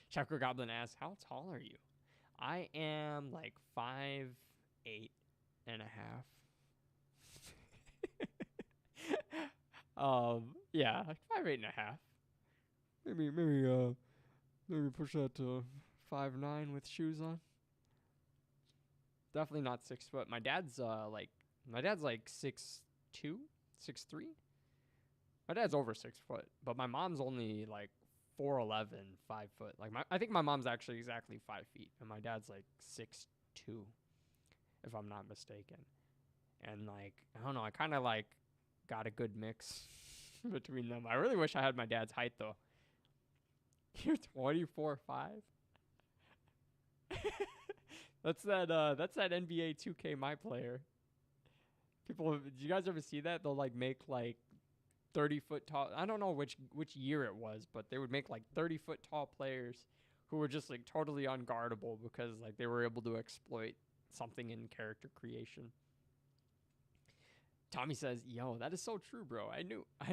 Chakra Goblin asks, how tall are you? I am like 5'8" and a half. Yeah, like 5'8" and a half. Maybe push that to 5'9" with shoes on. Definitely not 6 foot. My dad's like 6'2", 6'3". My dad's over 6 foot, but my mom's only like 4'11", 5 foot. Like, I think my mom's actually exactly 5 feet, and my dad's like 6'2", if I'm not mistaken. And like, I don't know, I kind of like got a good mix between them. I really wish I had my dad's height though. You're 24'5". That's that NBA 2K My Player. People, did you guys ever see that? They'll like make like 30-foot tall. I don't know which year it was, but they would make like 30-foot tall players who were just like totally unguardable because like they were able to exploit something in character creation. Tommy says, "Yo, that is so true, bro. I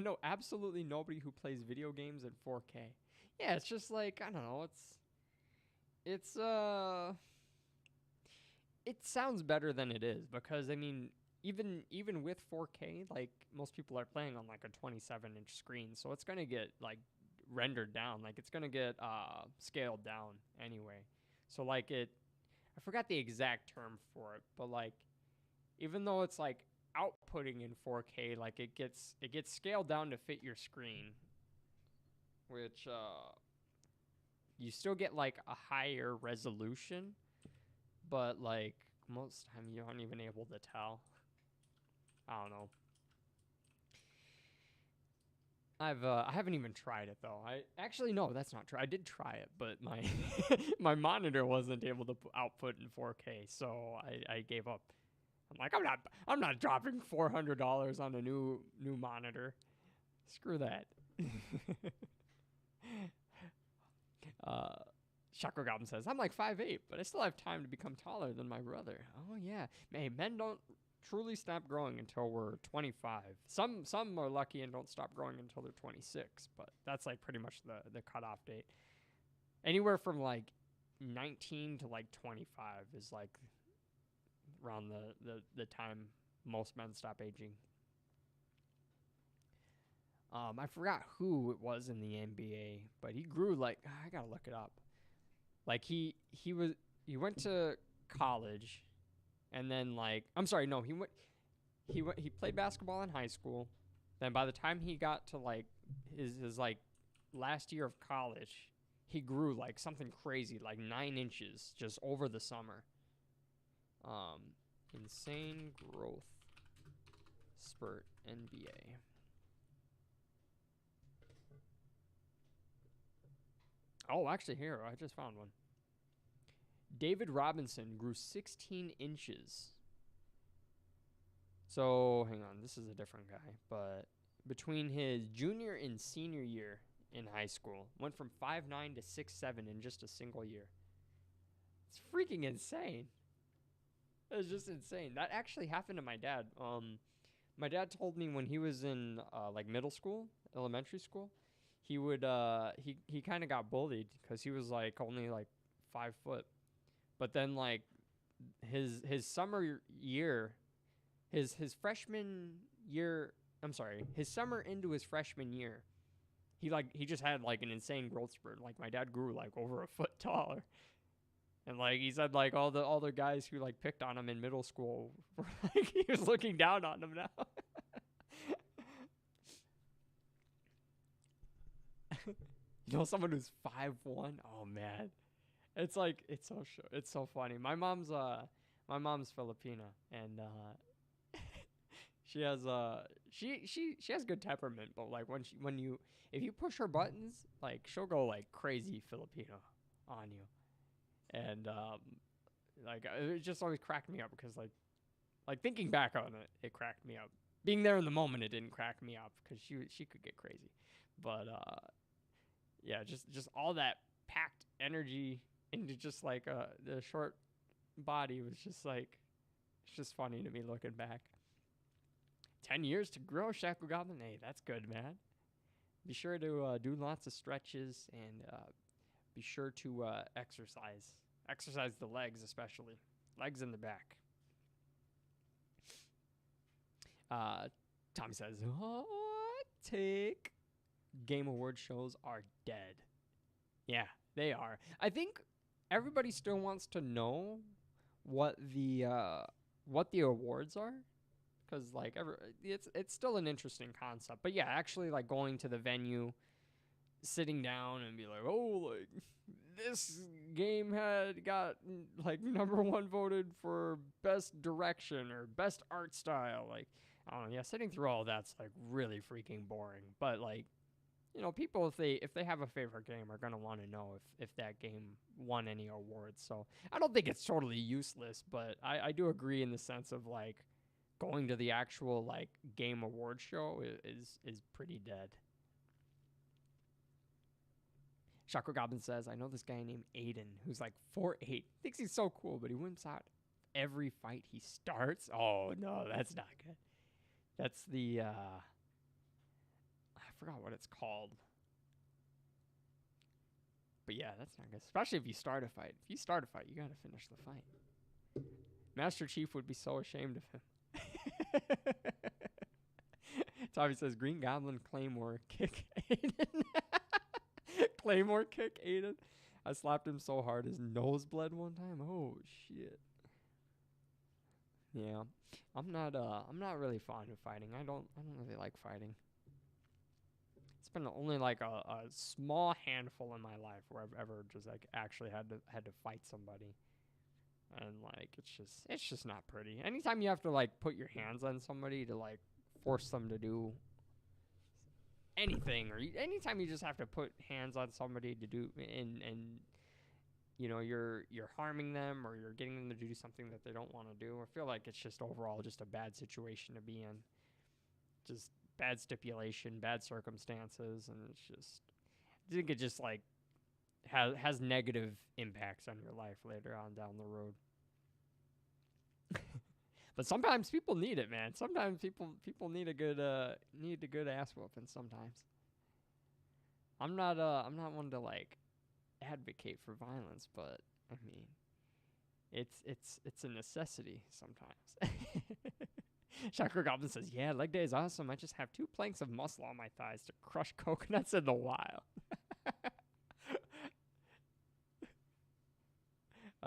know absolutely nobody who plays video games in 4K." Yeah, it's just like, I don't know, it sounds better than it is, because I mean, even with 4K, like, most people are playing on like a 27-inch screen, so it's gonna get like rendered down, like it's gonna get scaled down anyway. So like I forgot the exact term for it, but like, even though it's like outputting in 4K, like it gets scaled down to fit your screen, which you still get like a higher resolution, but like most time you aren't even able to tell. I don't know. I haven't even tried it though. No, that's not true. I did try it, but my my monitor wasn't able to output in 4K, so I gave up. I'm like, I'm not dropping $400 on a new monitor. Screw that. Chakra Goblin says, I'm like 5'8", but I still have time to become taller than my brother. Oh yeah. Hey, men don't truly stop growing until we're 25. Some are lucky and don't stop growing until they're 26, but that's like pretty much the cutoff date. Anywhere from like 19 to like 25 is like around the time most men stop aging. I forgot who it was in the NBA, but he grew like, I gotta look it up. Like he went to college, and then like, I'm sorry, no, he played basketball in high school. Then by the time he got to like his like last year of college, he grew like something crazy, like 9 inches just over the summer. Insane growth spurt NBA. Oh, actually, here, I just found one. David Robinson grew 16 inches. So, hang on, this is a different guy. But between his junior and senior year in high school, went from 5'9" to 6'7" in just a single year. It's freaking insane. It's just insane. That actually happened to my dad. My dad told me when he was in like middle school, elementary school, he would he kind of got bullied because he was like only like 5 foot. But then like his summer year, his freshman year, I'm sorry, his summer into his freshman year, he just had like an insane growth spurt. Like my dad grew like over a foot taller. And like he said, like all the guys who like picked on him in middle school were like he was looking down on them now. You know, someone who's 5'1"? Oh man, it's like it's so funny. My mom's Filipina, and she has she has good temperament, but like if you push her buttons, like she'll go like crazy Filipino on you. And like it just always cracked me up because like thinking back on it, it cracked me up. Being there in the moment, it didn't crack me up because she could get crazy. But yeah, just all that packed energy into just like the short body was just like, it's just funny to me looking back. 10 years to grow, Shackle Goblin. Hey, that's good, man. Be sure to do lots of stretches and be sure to exercise. Exercise the legs, especially. Legs in the back. Tommy says, hot take. Game Award shows are dead. Yeah, they are. I think everybody still wants to know what the awards are. Because like it's still an interesting concept. But yeah, actually like going to the venue, sitting down and be like, oh, like this game got like #1 voted for best direction or best art style. Like, I don't know. Yeah, sitting through all that's like really freaking boring. But like, you know, people if they have a favorite game are gonna want to know if that game won any awards. So I don't think it's totally useless, but I do agree in the sense of like going to the actual like game award show is pretty dead. Chakra Goblin says, I know this guy named Aiden who's like 4'8", thinks he's so cool, but he wimps out every fight he starts. Oh no, that's not good. That's the I forgot what it's called. But yeah, that's not good. Especially if you start a fight. If you start a fight, you gotta finish the fight. Master Chief would be so ashamed of him. Tommy says, Green Goblin Claymore kick Aiden. Claymore kick Aiden. I slapped him so hard his nose bled one time. Oh shit. Yeah. I'm not really fond of fighting. I don't really like fighting. It's been only like a small handful in my life where I've ever just like actually had to fight somebody. And like it's just not pretty. Anytime you have to like put your hands on somebody to like force them to do anything, or anytime you just have to put hands on somebody to do and you're harming them or you're getting them to do something that they don't want to do. I feel like it's just overall just a bad situation to be in. Just bad stipulation, bad circumstances, and it's just I think it just like has negative impacts on your life later on down the road. But sometimes people need it, man. Sometimes people need a good ass whooping sometimes. I'm not one to like advocate for violence, but I mean it's a necessity sometimes. Chakra Goblin says, "Yeah, leg day is awesome. I just have 2 planks of muscle on my thighs to crush coconuts in the wild."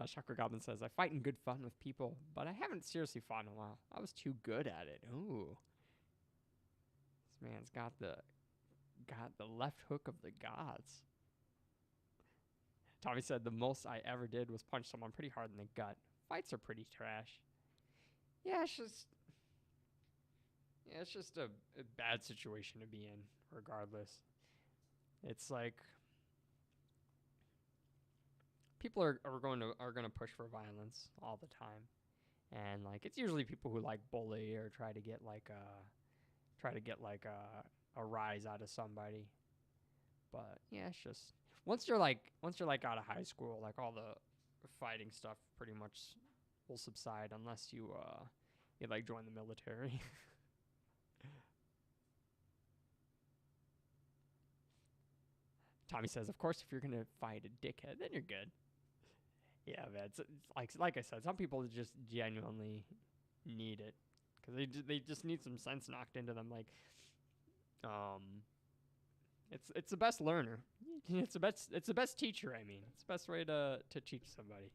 Chakra Goblin says, "I fight in good fun with people, but I haven't seriously fought in a while. I was too good at it." Ooh, this man's got the left hook of the gods. Tommy said, "The most I ever did was punch someone pretty hard in the gut. Fights are pretty trash." Yeah, it's just a bad situation to be in, regardless. It's like people are going to push for violence all the time, and like it's usually people who like bully or try to get like a rise out of somebody. But yeah, it's just once you're like out of high school, like all the fighting stuff pretty much will subside unless you like join the military. Tommy says, "Of course, if you're gonna fight a dickhead, then you're good." Yeah, man. It's like I said, some people just genuinely need it because they just need some sense knocked into them. Like, it's the best learner. It's the best teacher. I mean, it's the best way to teach somebody.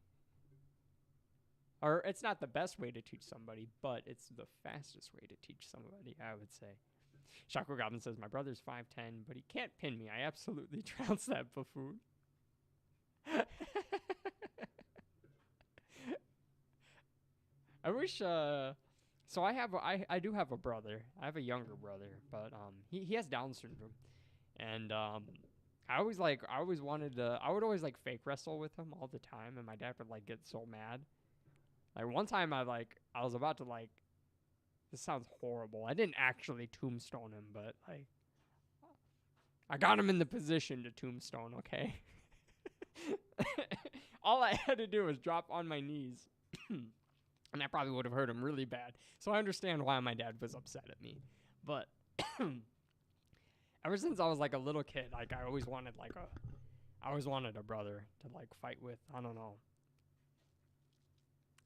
Or it's not the best way to teach somebody, but it's the fastest way to teach somebody, I would say. Shaco Goblin says, "My brother's 5'10", but he can't pin me. I absolutely trounced that buffoon." I wish, so I do have a brother. I have a younger brother, but, he has Down syndrome. And, I would always like fake wrestle with him all the time, and my dad would like get so mad. Like one time I was about to like, this sounds horrible. I didn't actually tombstone him, but like, I got him in the position to tombstone, okay? All I had to do was drop on my knees, and that probably would have hurt him really bad. So I understand why my dad was upset at me. But ever since I was like a little kid, like I always wanted a brother to like fight with. I don't know.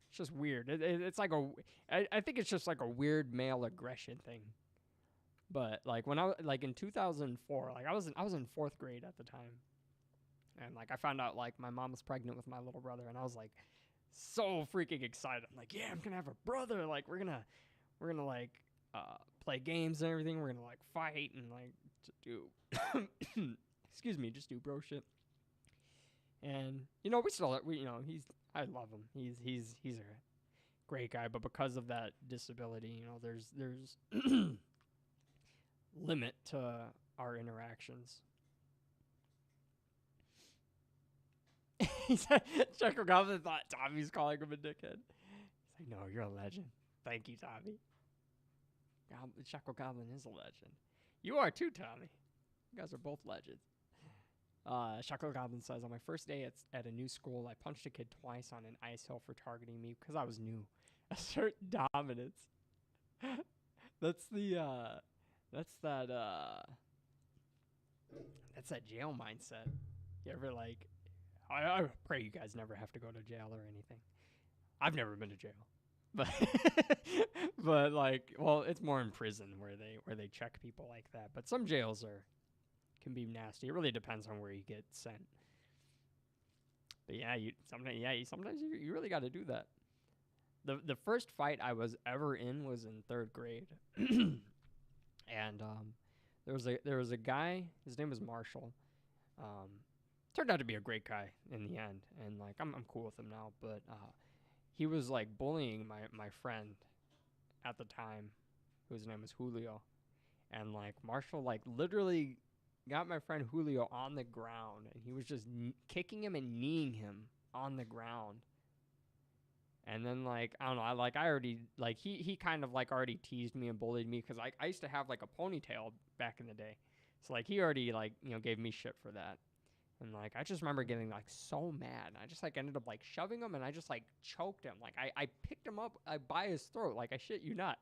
It's just weird. It's like I think it's just like a weird male aggression thing. But like when like in 2004, like I was in 4th grade at the time. And like I found out like my mom was pregnant with my little brother, and I was like so freaking excited. I'm like, "Yeah, I'm going to have a brother. Like we're going to like play games and everything. We're going to like fight and like do excuse me, just do bro shit." And I love him. He's a great guy, but because of that disability, there's limit to our interactions. He said, Chuck Goblin thought Tommy's calling him a dickhead. He's like, "No, you're a legend. Thank you, Tommy." Chuck Goblin is a legend. You are too, Tommy. You guys are both legends. Shaco Goblin says, "On my first day at a new school, I punched a kid twice on an ice hill for targeting me because I was new. Assert dominance." That's that jail mindset. You ever like? I pray you guys never have to go to jail or anything. I've never been to jail, but but like, well, it's more in prison where they check people like that. But some jails can be nasty. It really depends on where you get sent. But yeah, sometimes you really got to do that. The first fight I was ever in was in 3rd grade, and there was a guy. His name was Marshall. Turned out to be a great guy in the end, and like I'm cool with him now. But he was like bullying my friend at the time, whose name was Julio, and like Marshall like literally got my friend Julio on the ground, and he was just kicking him and kneeing him on the ground. And then like I don't know, I already like he kind of like already teased me and bullied me because I used to have like a ponytail back in the day, so like he already like gave me shit for that, and like I just remember getting like so mad. I just like ended up like shoving him and I just like choked him. Like I picked him up by his throat. Like I shit you not,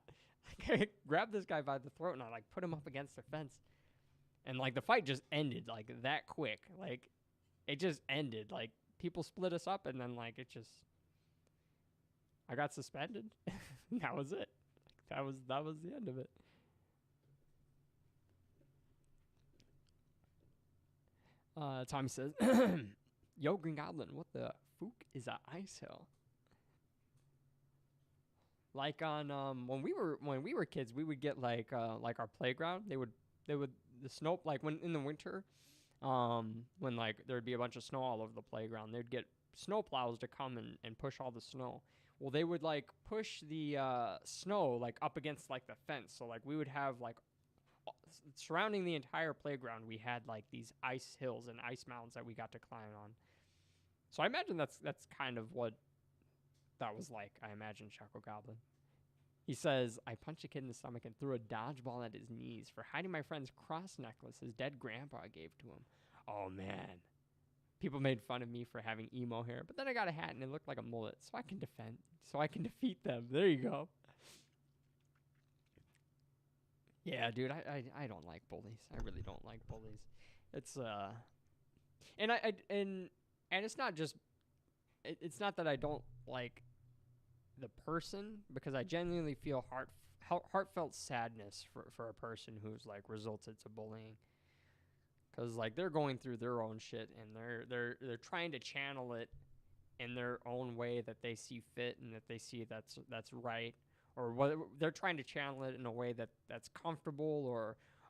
like I grabbed this guy by the throat and I like put him up against the fence, and like the fight just ended like that quick. Like it just ended. Like people split us up and then like it just. I got suspended. That was it. That was the end of it. Tommy says, "Yo, Green Goblin, what the fook is a ice hill?" Like on when we were kids, we would get like our playground. They would the snow like when in the winter, when like there'd be a bunch of snow all over the playground. They'd get snow plows to come and push all the snow. Well, they would like push the snow like up against like the fence. So like we would have like surrounding the entire playground, we had like these ice hills and ice mountains that we got to climb on. So I imagine that's kind of what that was like. I imagine Chuckle Goblin. He says, "I punched a kid in the stomach and threw a dodgeball at his knees for hiding my friend's cross necklace his dead grandpa gave to him." Oh man. People made fun of me for having emo hair, but then I got a hat and it looked like a mullet, so I can defeat them. There you go. Yeah, dude, I don't like bullies. I really don't like bullies. It's and it's not just it's not that I don't like the person, because I genuinely feel heartfelt sadness for a person who's like resulted to bullying. Cause like they're going through their own shit and they're trying to channel it in their own way that they see fit and that they see that's right, or what they're trying to channel it in a way that's comfortable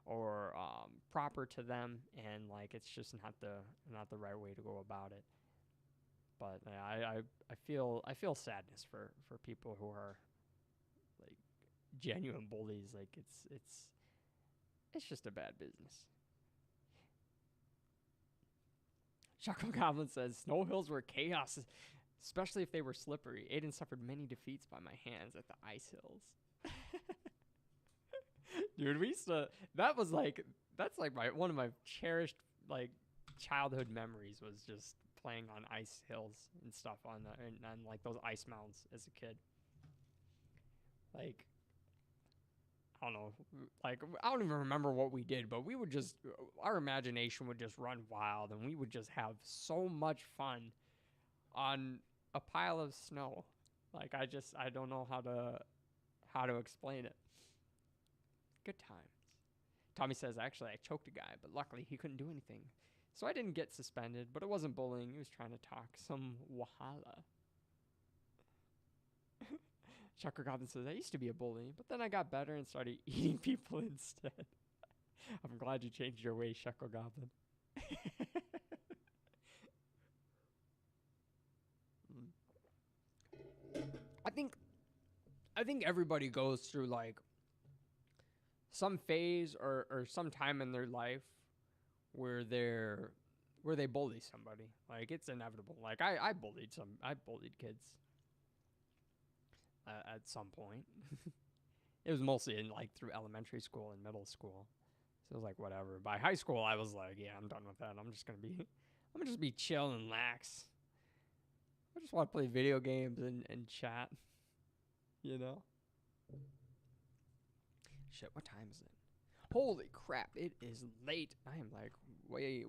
or proper to them, and like it's just not the right way to go about it. But I feel sadness for people who are like genuine bullies. Like it's just a bad business. Chuckle Goblin says, "Snow hills were chaos, especially if they were slippery. Aiden suffered many defeats by my hands at the ice hills." Dude, we used to, that's like one of my cherished like childhood memories, was just playing on ice hills and stuff on like those ice mounds as a kid. Like I don't know, like I don't even remember what we did, but we would just our imagination would just run wild, and we would just have so much fun on a pile of snow. Like I don't know how to explain it. Good times. Tommy says, "Actually, I choked a guy, but luckily he couldn't do anything, so I didn't get suspended. But it wasn't bullying; he was trying to talk some wahala." Chucker Goblin says, "I used to be a bully, but then I got better and started eating people instead." I'm glad you changed your ways, Chucker Goblin. I think everybody goes through like some phase or some time in their life where they bully somebody. Like it's inevitable. Like I bullied kids at some point. It was mostly in like through elementary school and middle school, so it was like whatever. By high school, I was like, yeah, I'm done with that. I'm gonna just be chill and lax. I just want to play video games and chat, you know. Shit, what time is it? Holy crap, it is late. I am like, wait.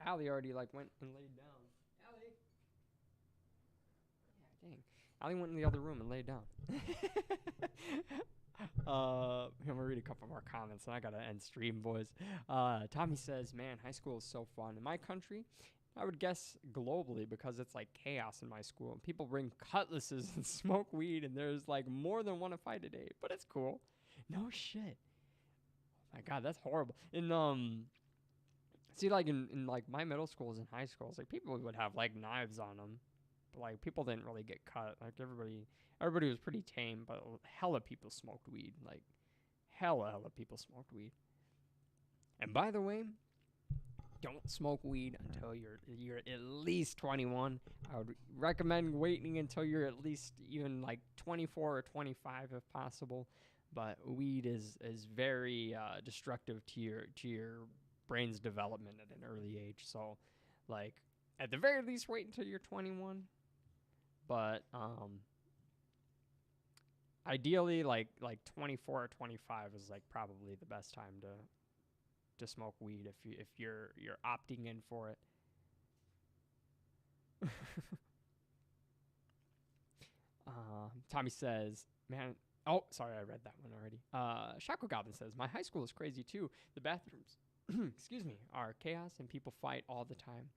Allie already like went and laid down. Allie. Yeah, dang. Allie went in the other room and laid down. I'm gonna read a couple more comments and I gotta end stream, boys. Tommy says, "Man, high school is so fun. In my country, I would guess globally, because it's like chaos in my school. People bring cutlasses and smoke weed, and there's like more than one fight a day. But it's cool." No shit. Oh my god, that's horrible. See, like in like my middle schools and high schools, like people would have like knives on them, but like people didn't really get cut. Like everybody was pretty tame, but hella people smoked weed. Like hella people smoked weed. And by the way, don't smoke weed until you're at least 21. I would recommend waiting until you're at least even like 24 or 25 if possible. But weed is very destructive to your brain's development at an early age. So, like, at the very least, wait until you're 21. But ideally, like 24 or 25 is like probably the best time to smoke weed if you're opting in for it. Tommy says, man. Oh, sorry, I read that one already. Shaco Goblin says, my high school is crazy too. The bathrooms, excuse me, are chaos and people fight all the time.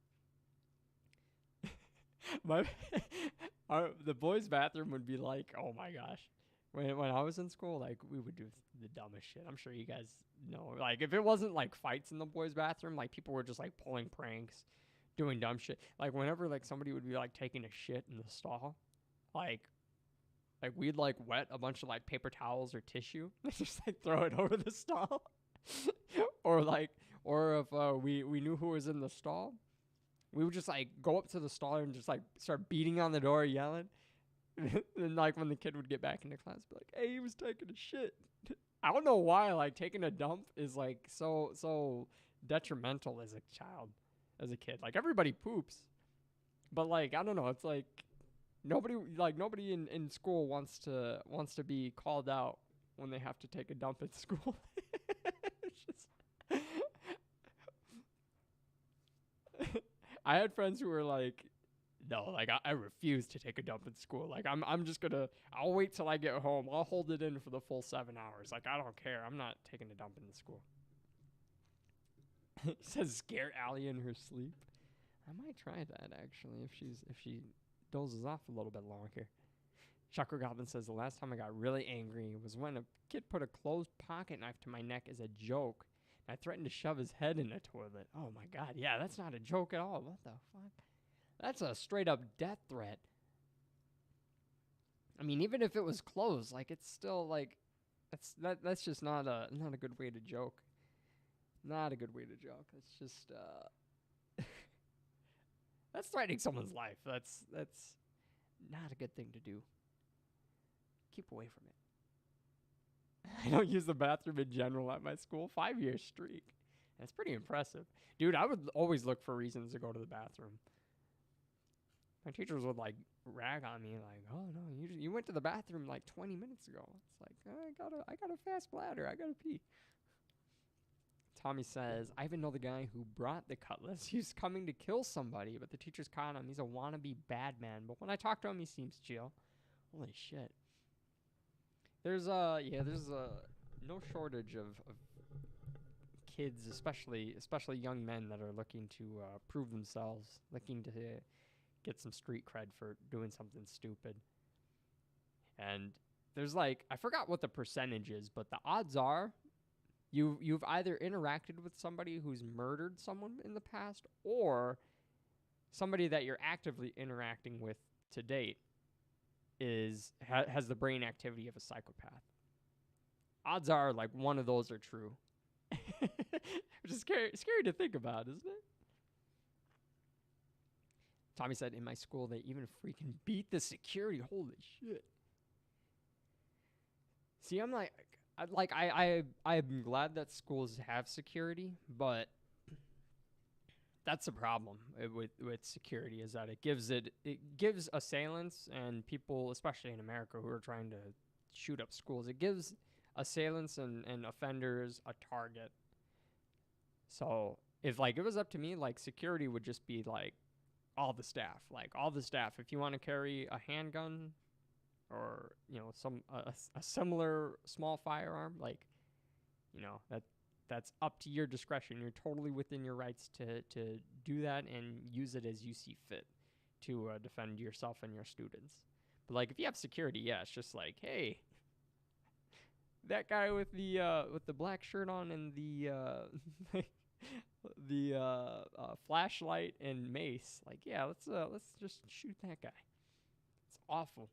The boys' bathroom would be like, oh my gosh. When I was in school, like, we would do the dumbest shit. I'm sure you guys know. Like, if it wasn't, like, fights in the boys' bathroom, like, people were just, like, pulling pranks, doing dumb shit. Like, whenever, like, somebody would be, like, taking a shit in the stall, like we'd, like, wet a bunch of, like, paper towels or tissue and just, like, throw it over the stall. or if we knew who was in the stall, we would just, like, go up to the stall and just, like, start beating on the door, yelling. And like when the kid would get back into class, be like, "Hey, he was taking a shit." I don't know why, like, taking a dump is like so detrimental as a child, as a kid. Like, everybody poops, but like, I don't know. It's like nobody in school wants to be called out when they have to take a dump at school. It's just I had friends who were like, no, like, I refuse to take a dump in school. Like, I'm just gonna, I'll wait till I get home. I'll hold it in for the full 7 hours. Like, I don't care. I'm not taking a dump in the school. He says scare Allie in her sleep. I might try that, actually, if she dozes off a little bit longer. Chakra Goblin says, the last time I got really angry was when a kid put a closed pocket knife to my neck as a joke. And I threatened to shove his head in a toilet. Oh my god, yeah, that's not a joke at all. What the fuck? That's a straight up death threat. I mean, even if it was closed, like, it's still like, that's just not a good way to joke. Not a good way to joke. That's just that's threatening someone's life. That's not a good thing to do. Keep away from it. I don't use the bathroom in general at my school. 5-year streak. That's pretty impressive. Dude, I would always look for reasons to go to the bathroom. My teachers would, like, rag on me, like, oh, no, you went to the bathroom, like, 20 minutes ago. It's like, I got a fast bladder. I got to pee. Tommy says, I even know the guy who brought the cutlass. He's coming to kill somebody, but the teachers caught him. He's a wannabe bad man. But when I talk to him, he seems chill. Holy shit. There's no shortage of kids, especially young men that are looking to prove themselves, looking to get some street cred for doing something stupid. And there's, like, I forgot what the percentage is, but the odds are you've either interacted with somebody who's murdered someone in the past, or somebody that you're actively interacting with to date has the brain activity of a psychopath. Odds are, like, one of those are true. Which is scary to think about, isn't it? Tommy said, in my school, they even freaking beat the security. Holy shit. See, I'm like, I'm glad that schools have security, but that's the problem with security, is that it gives assailants and people, especially in America, who are trying to shoot up schools, it gives assailants and offenders a target. So if, like, it was up to me, like, security would just be like all the staff. If you want to carry a handgun or, you know, a similar small firearm, like, you know, that's up to your discretion. You're totally within your rights to do that and use it as you see fit to defend yourself and your students. But, like, if you have security, yeah, it's just like, hey, that guy with the black shirt on and the flashlight and mace, like, yeah, let's just shoot that guy. It's awful.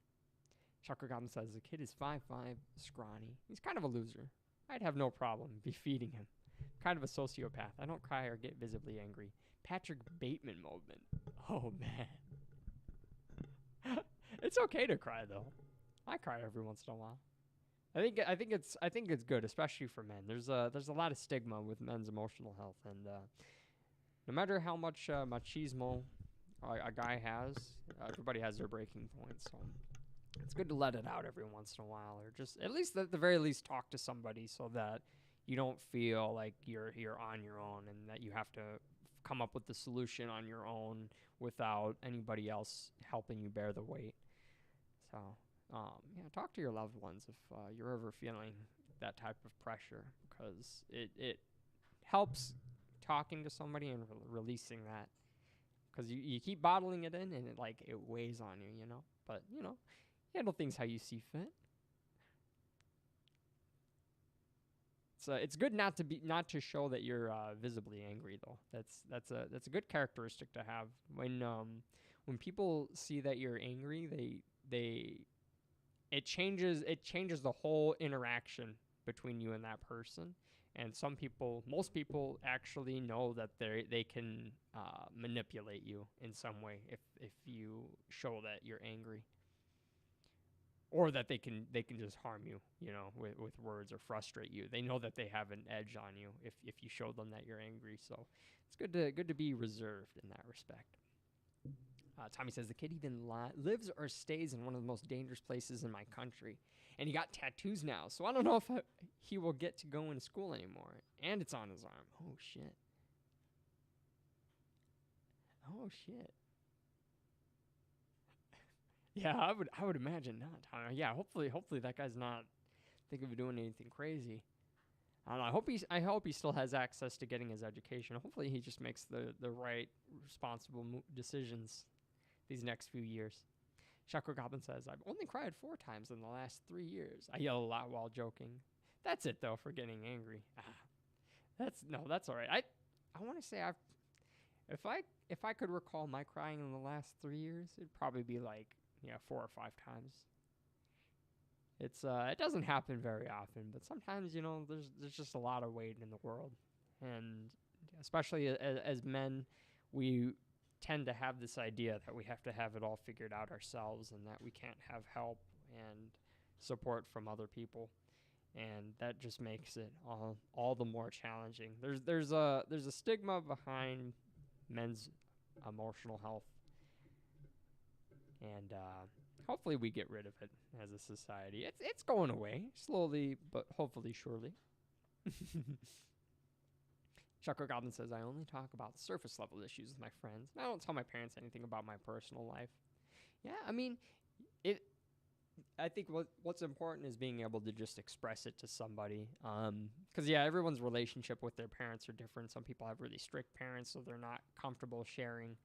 Chakra Goblin says the kid is 5'5", scrawny. He's kind of a loser. I'd have no problem defeating him. kind of a sociopath. I don't cry or get visibly angry. Patrick Bateman moment. Oh man. It's okay to cry though. I cry every once in a while. I think it's good, especially for men. There's a lot of stigma with men's emotional health, and no matter how much machismo a guy has, everybody has their breaking points. So it's good to let it out every once in a while, or just at least at the very least talk to somebody so that you don't feel like you're on your own and that you have to come up with the solution on your own without anybody else helping you bear the weight. So, yeah, talk to your loved ones if you're ever feeling that type of pressure, because it helps talking to somebody and releasing that, because you keep bottling it in and it weighs on you, you know. But, you know, handle things how you see fit. So it's good not to show that you're visibly angry though. That's a good characteristic to have. When people see that you're angry, it changes the whole interaction between you and that person. And most people actually know that they can manipulate you in some way if you show that you're angry. Or that they can just harm you, you know, with words, or frustrate you. They know that they have an edge on you if you show them that you're angry. So it's good to be reserved in that respect. Tommy says the kid even lives or stays in one of the most dangerous places in my country, and he got tattoos now. So I don't know if he will get to go into school anymore. And it's on his arm. Oh shit. Oh shit. Yeah, I would imagine not. Yeah, hopefully that guy's not thinking of doing anything crazy. I don't know. I hope he still has access to getting his education. Hopefully he just makes the right, responsible decisions these next few years. Shaco Goblin says, I've only cried 4 times in the last 3 years. I yell a lot while joking. That's it though for getting angry. That's all right. I want to say if I could recall my crying in the last 3 years, it'd probably be 4 or 5 times. It doesn't happen very often, but sometimes, you know, there's just a lot of weight in the world, and especially as men, we tend to have this idea that we have to have it all figured out ourselves, and that we can't have help and support from other people, and that just makes it all the more challenging. There's a stigma behind men's emotional health. And hopefully we get rid of it as a society. It's going away, slowly, but hopefully surely. Chuckle Goblin says, I only talk about surface level issues with my friends. I don't tell my parents anything about my personal life. Yeah, I mean, I think what's important is being able to just express it to somebody. Because, yeah, everyone's relationship with their parents are different. Some people have really strict parents, so they're not comfortable sharing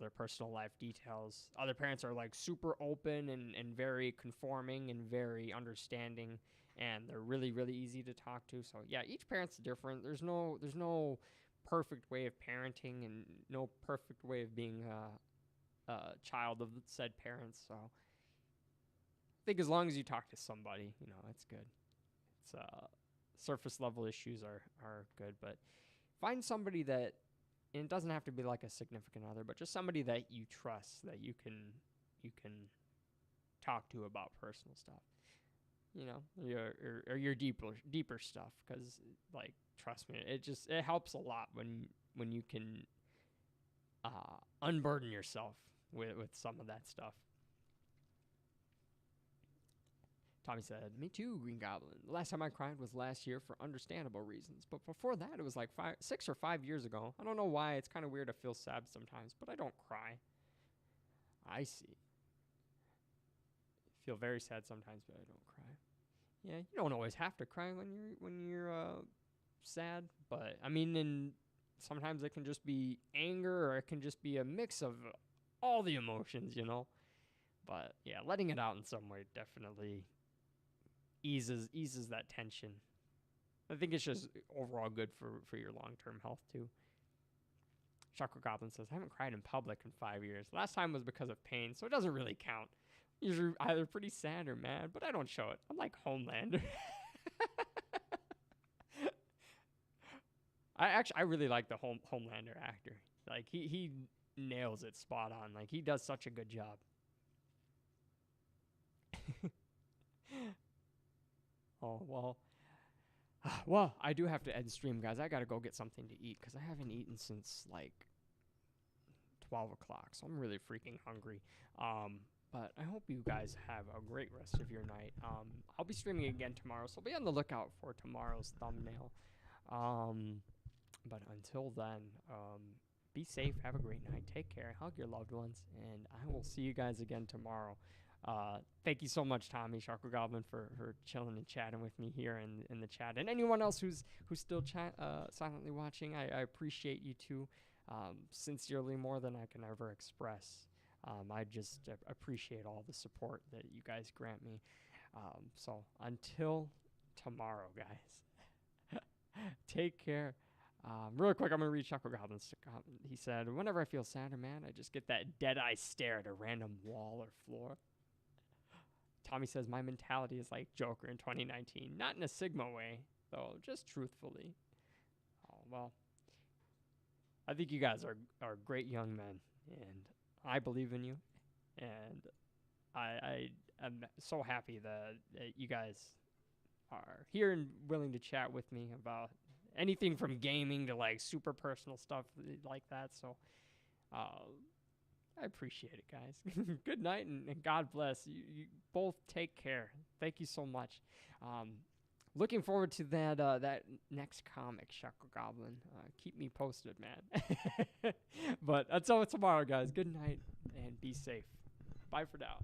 their personal life details. Other parents are super open and very conforming and very understanding, and they're really, really easy to talk to. So yeah, each parent's different. There's no perfect way of parenting and no perfect way of being a child of said parents. So I think as long as you talk to somebody, it's good. It's surface level issues are good, but find somebody that. And it doesn't have to be like a significant other, but just somebody that you trust, that you can talk to about personal stuff, your deeper stuff. Because trust me, it helps a lot when you can unburden yourself with some of that stuff. Tommy said, me too, Green Goblin. The last time I cried was last year for understandable reasons. But before that, it was 6 or 5 years ago. I don't know why. It's kind of weird to feel sad sometimes, but I don't cry. I see. Feel very sad sometimes, but I don't cry. Yeah, you don't always have to cry when you're sad. But, I mean, and sometimes it can just be anger, or it can just be a mix of all the emotions, But, yeah, letting it out in some way definitely eases that tension. I think it's just overall good for your long-term health too. Chakra Goblin says, I haven't cried in public in 5 years. Last time was because of pain, so it doesn't really count. Usually either pretty sad or mad, but I don't show it. I'm like Homelander. I really like the Homelander actor. Like he nails it spot on. Like he does such a good job. Oh well. Well, I do have to end stream, guys. I gotta go get something to eat because I haven't eaten since like 12 o'clock, so I'm really freaking hungry. But I hope you guys have a great rest of your night. I'll be streaming again tomorrow, so be on the lookout for tomorrow's thumbnail. But until then, be safe, have a great night, take care, hug your loved ones, and I will see you guys again tomorrow. Thank you so much, Tommy Sharko Goblin, for chilling and chatting with me here in the chat, and anyone else who's still silently watching. I appreciate you too, sincerely, more than I can ever express. I just appreciate all the support that you guys grant me. So until tomorrow, guys, take care. Real quick, I'm going to read Chuckle Goblin's. He said, whenever I feel sad or mad, I just get that dead-eye stare at a random wall or floor. Tommy says, my mentality is like Joker in 2019. Not in a Sigma way, though, just truthfully. Oh, well, I think you guys are great young men, and I believe in you. And I am so happy that you guys are here and willing to chat with me about anything from gaming to like super personal stuff like that. So I appreciate it, guys. Good night and God bless. You both take care. Thank you so much. Looking forward to that next comic, Shuckle Goblin. Keep me posted, man. But until tomorrow, guys, good night and be safe. Bye for now.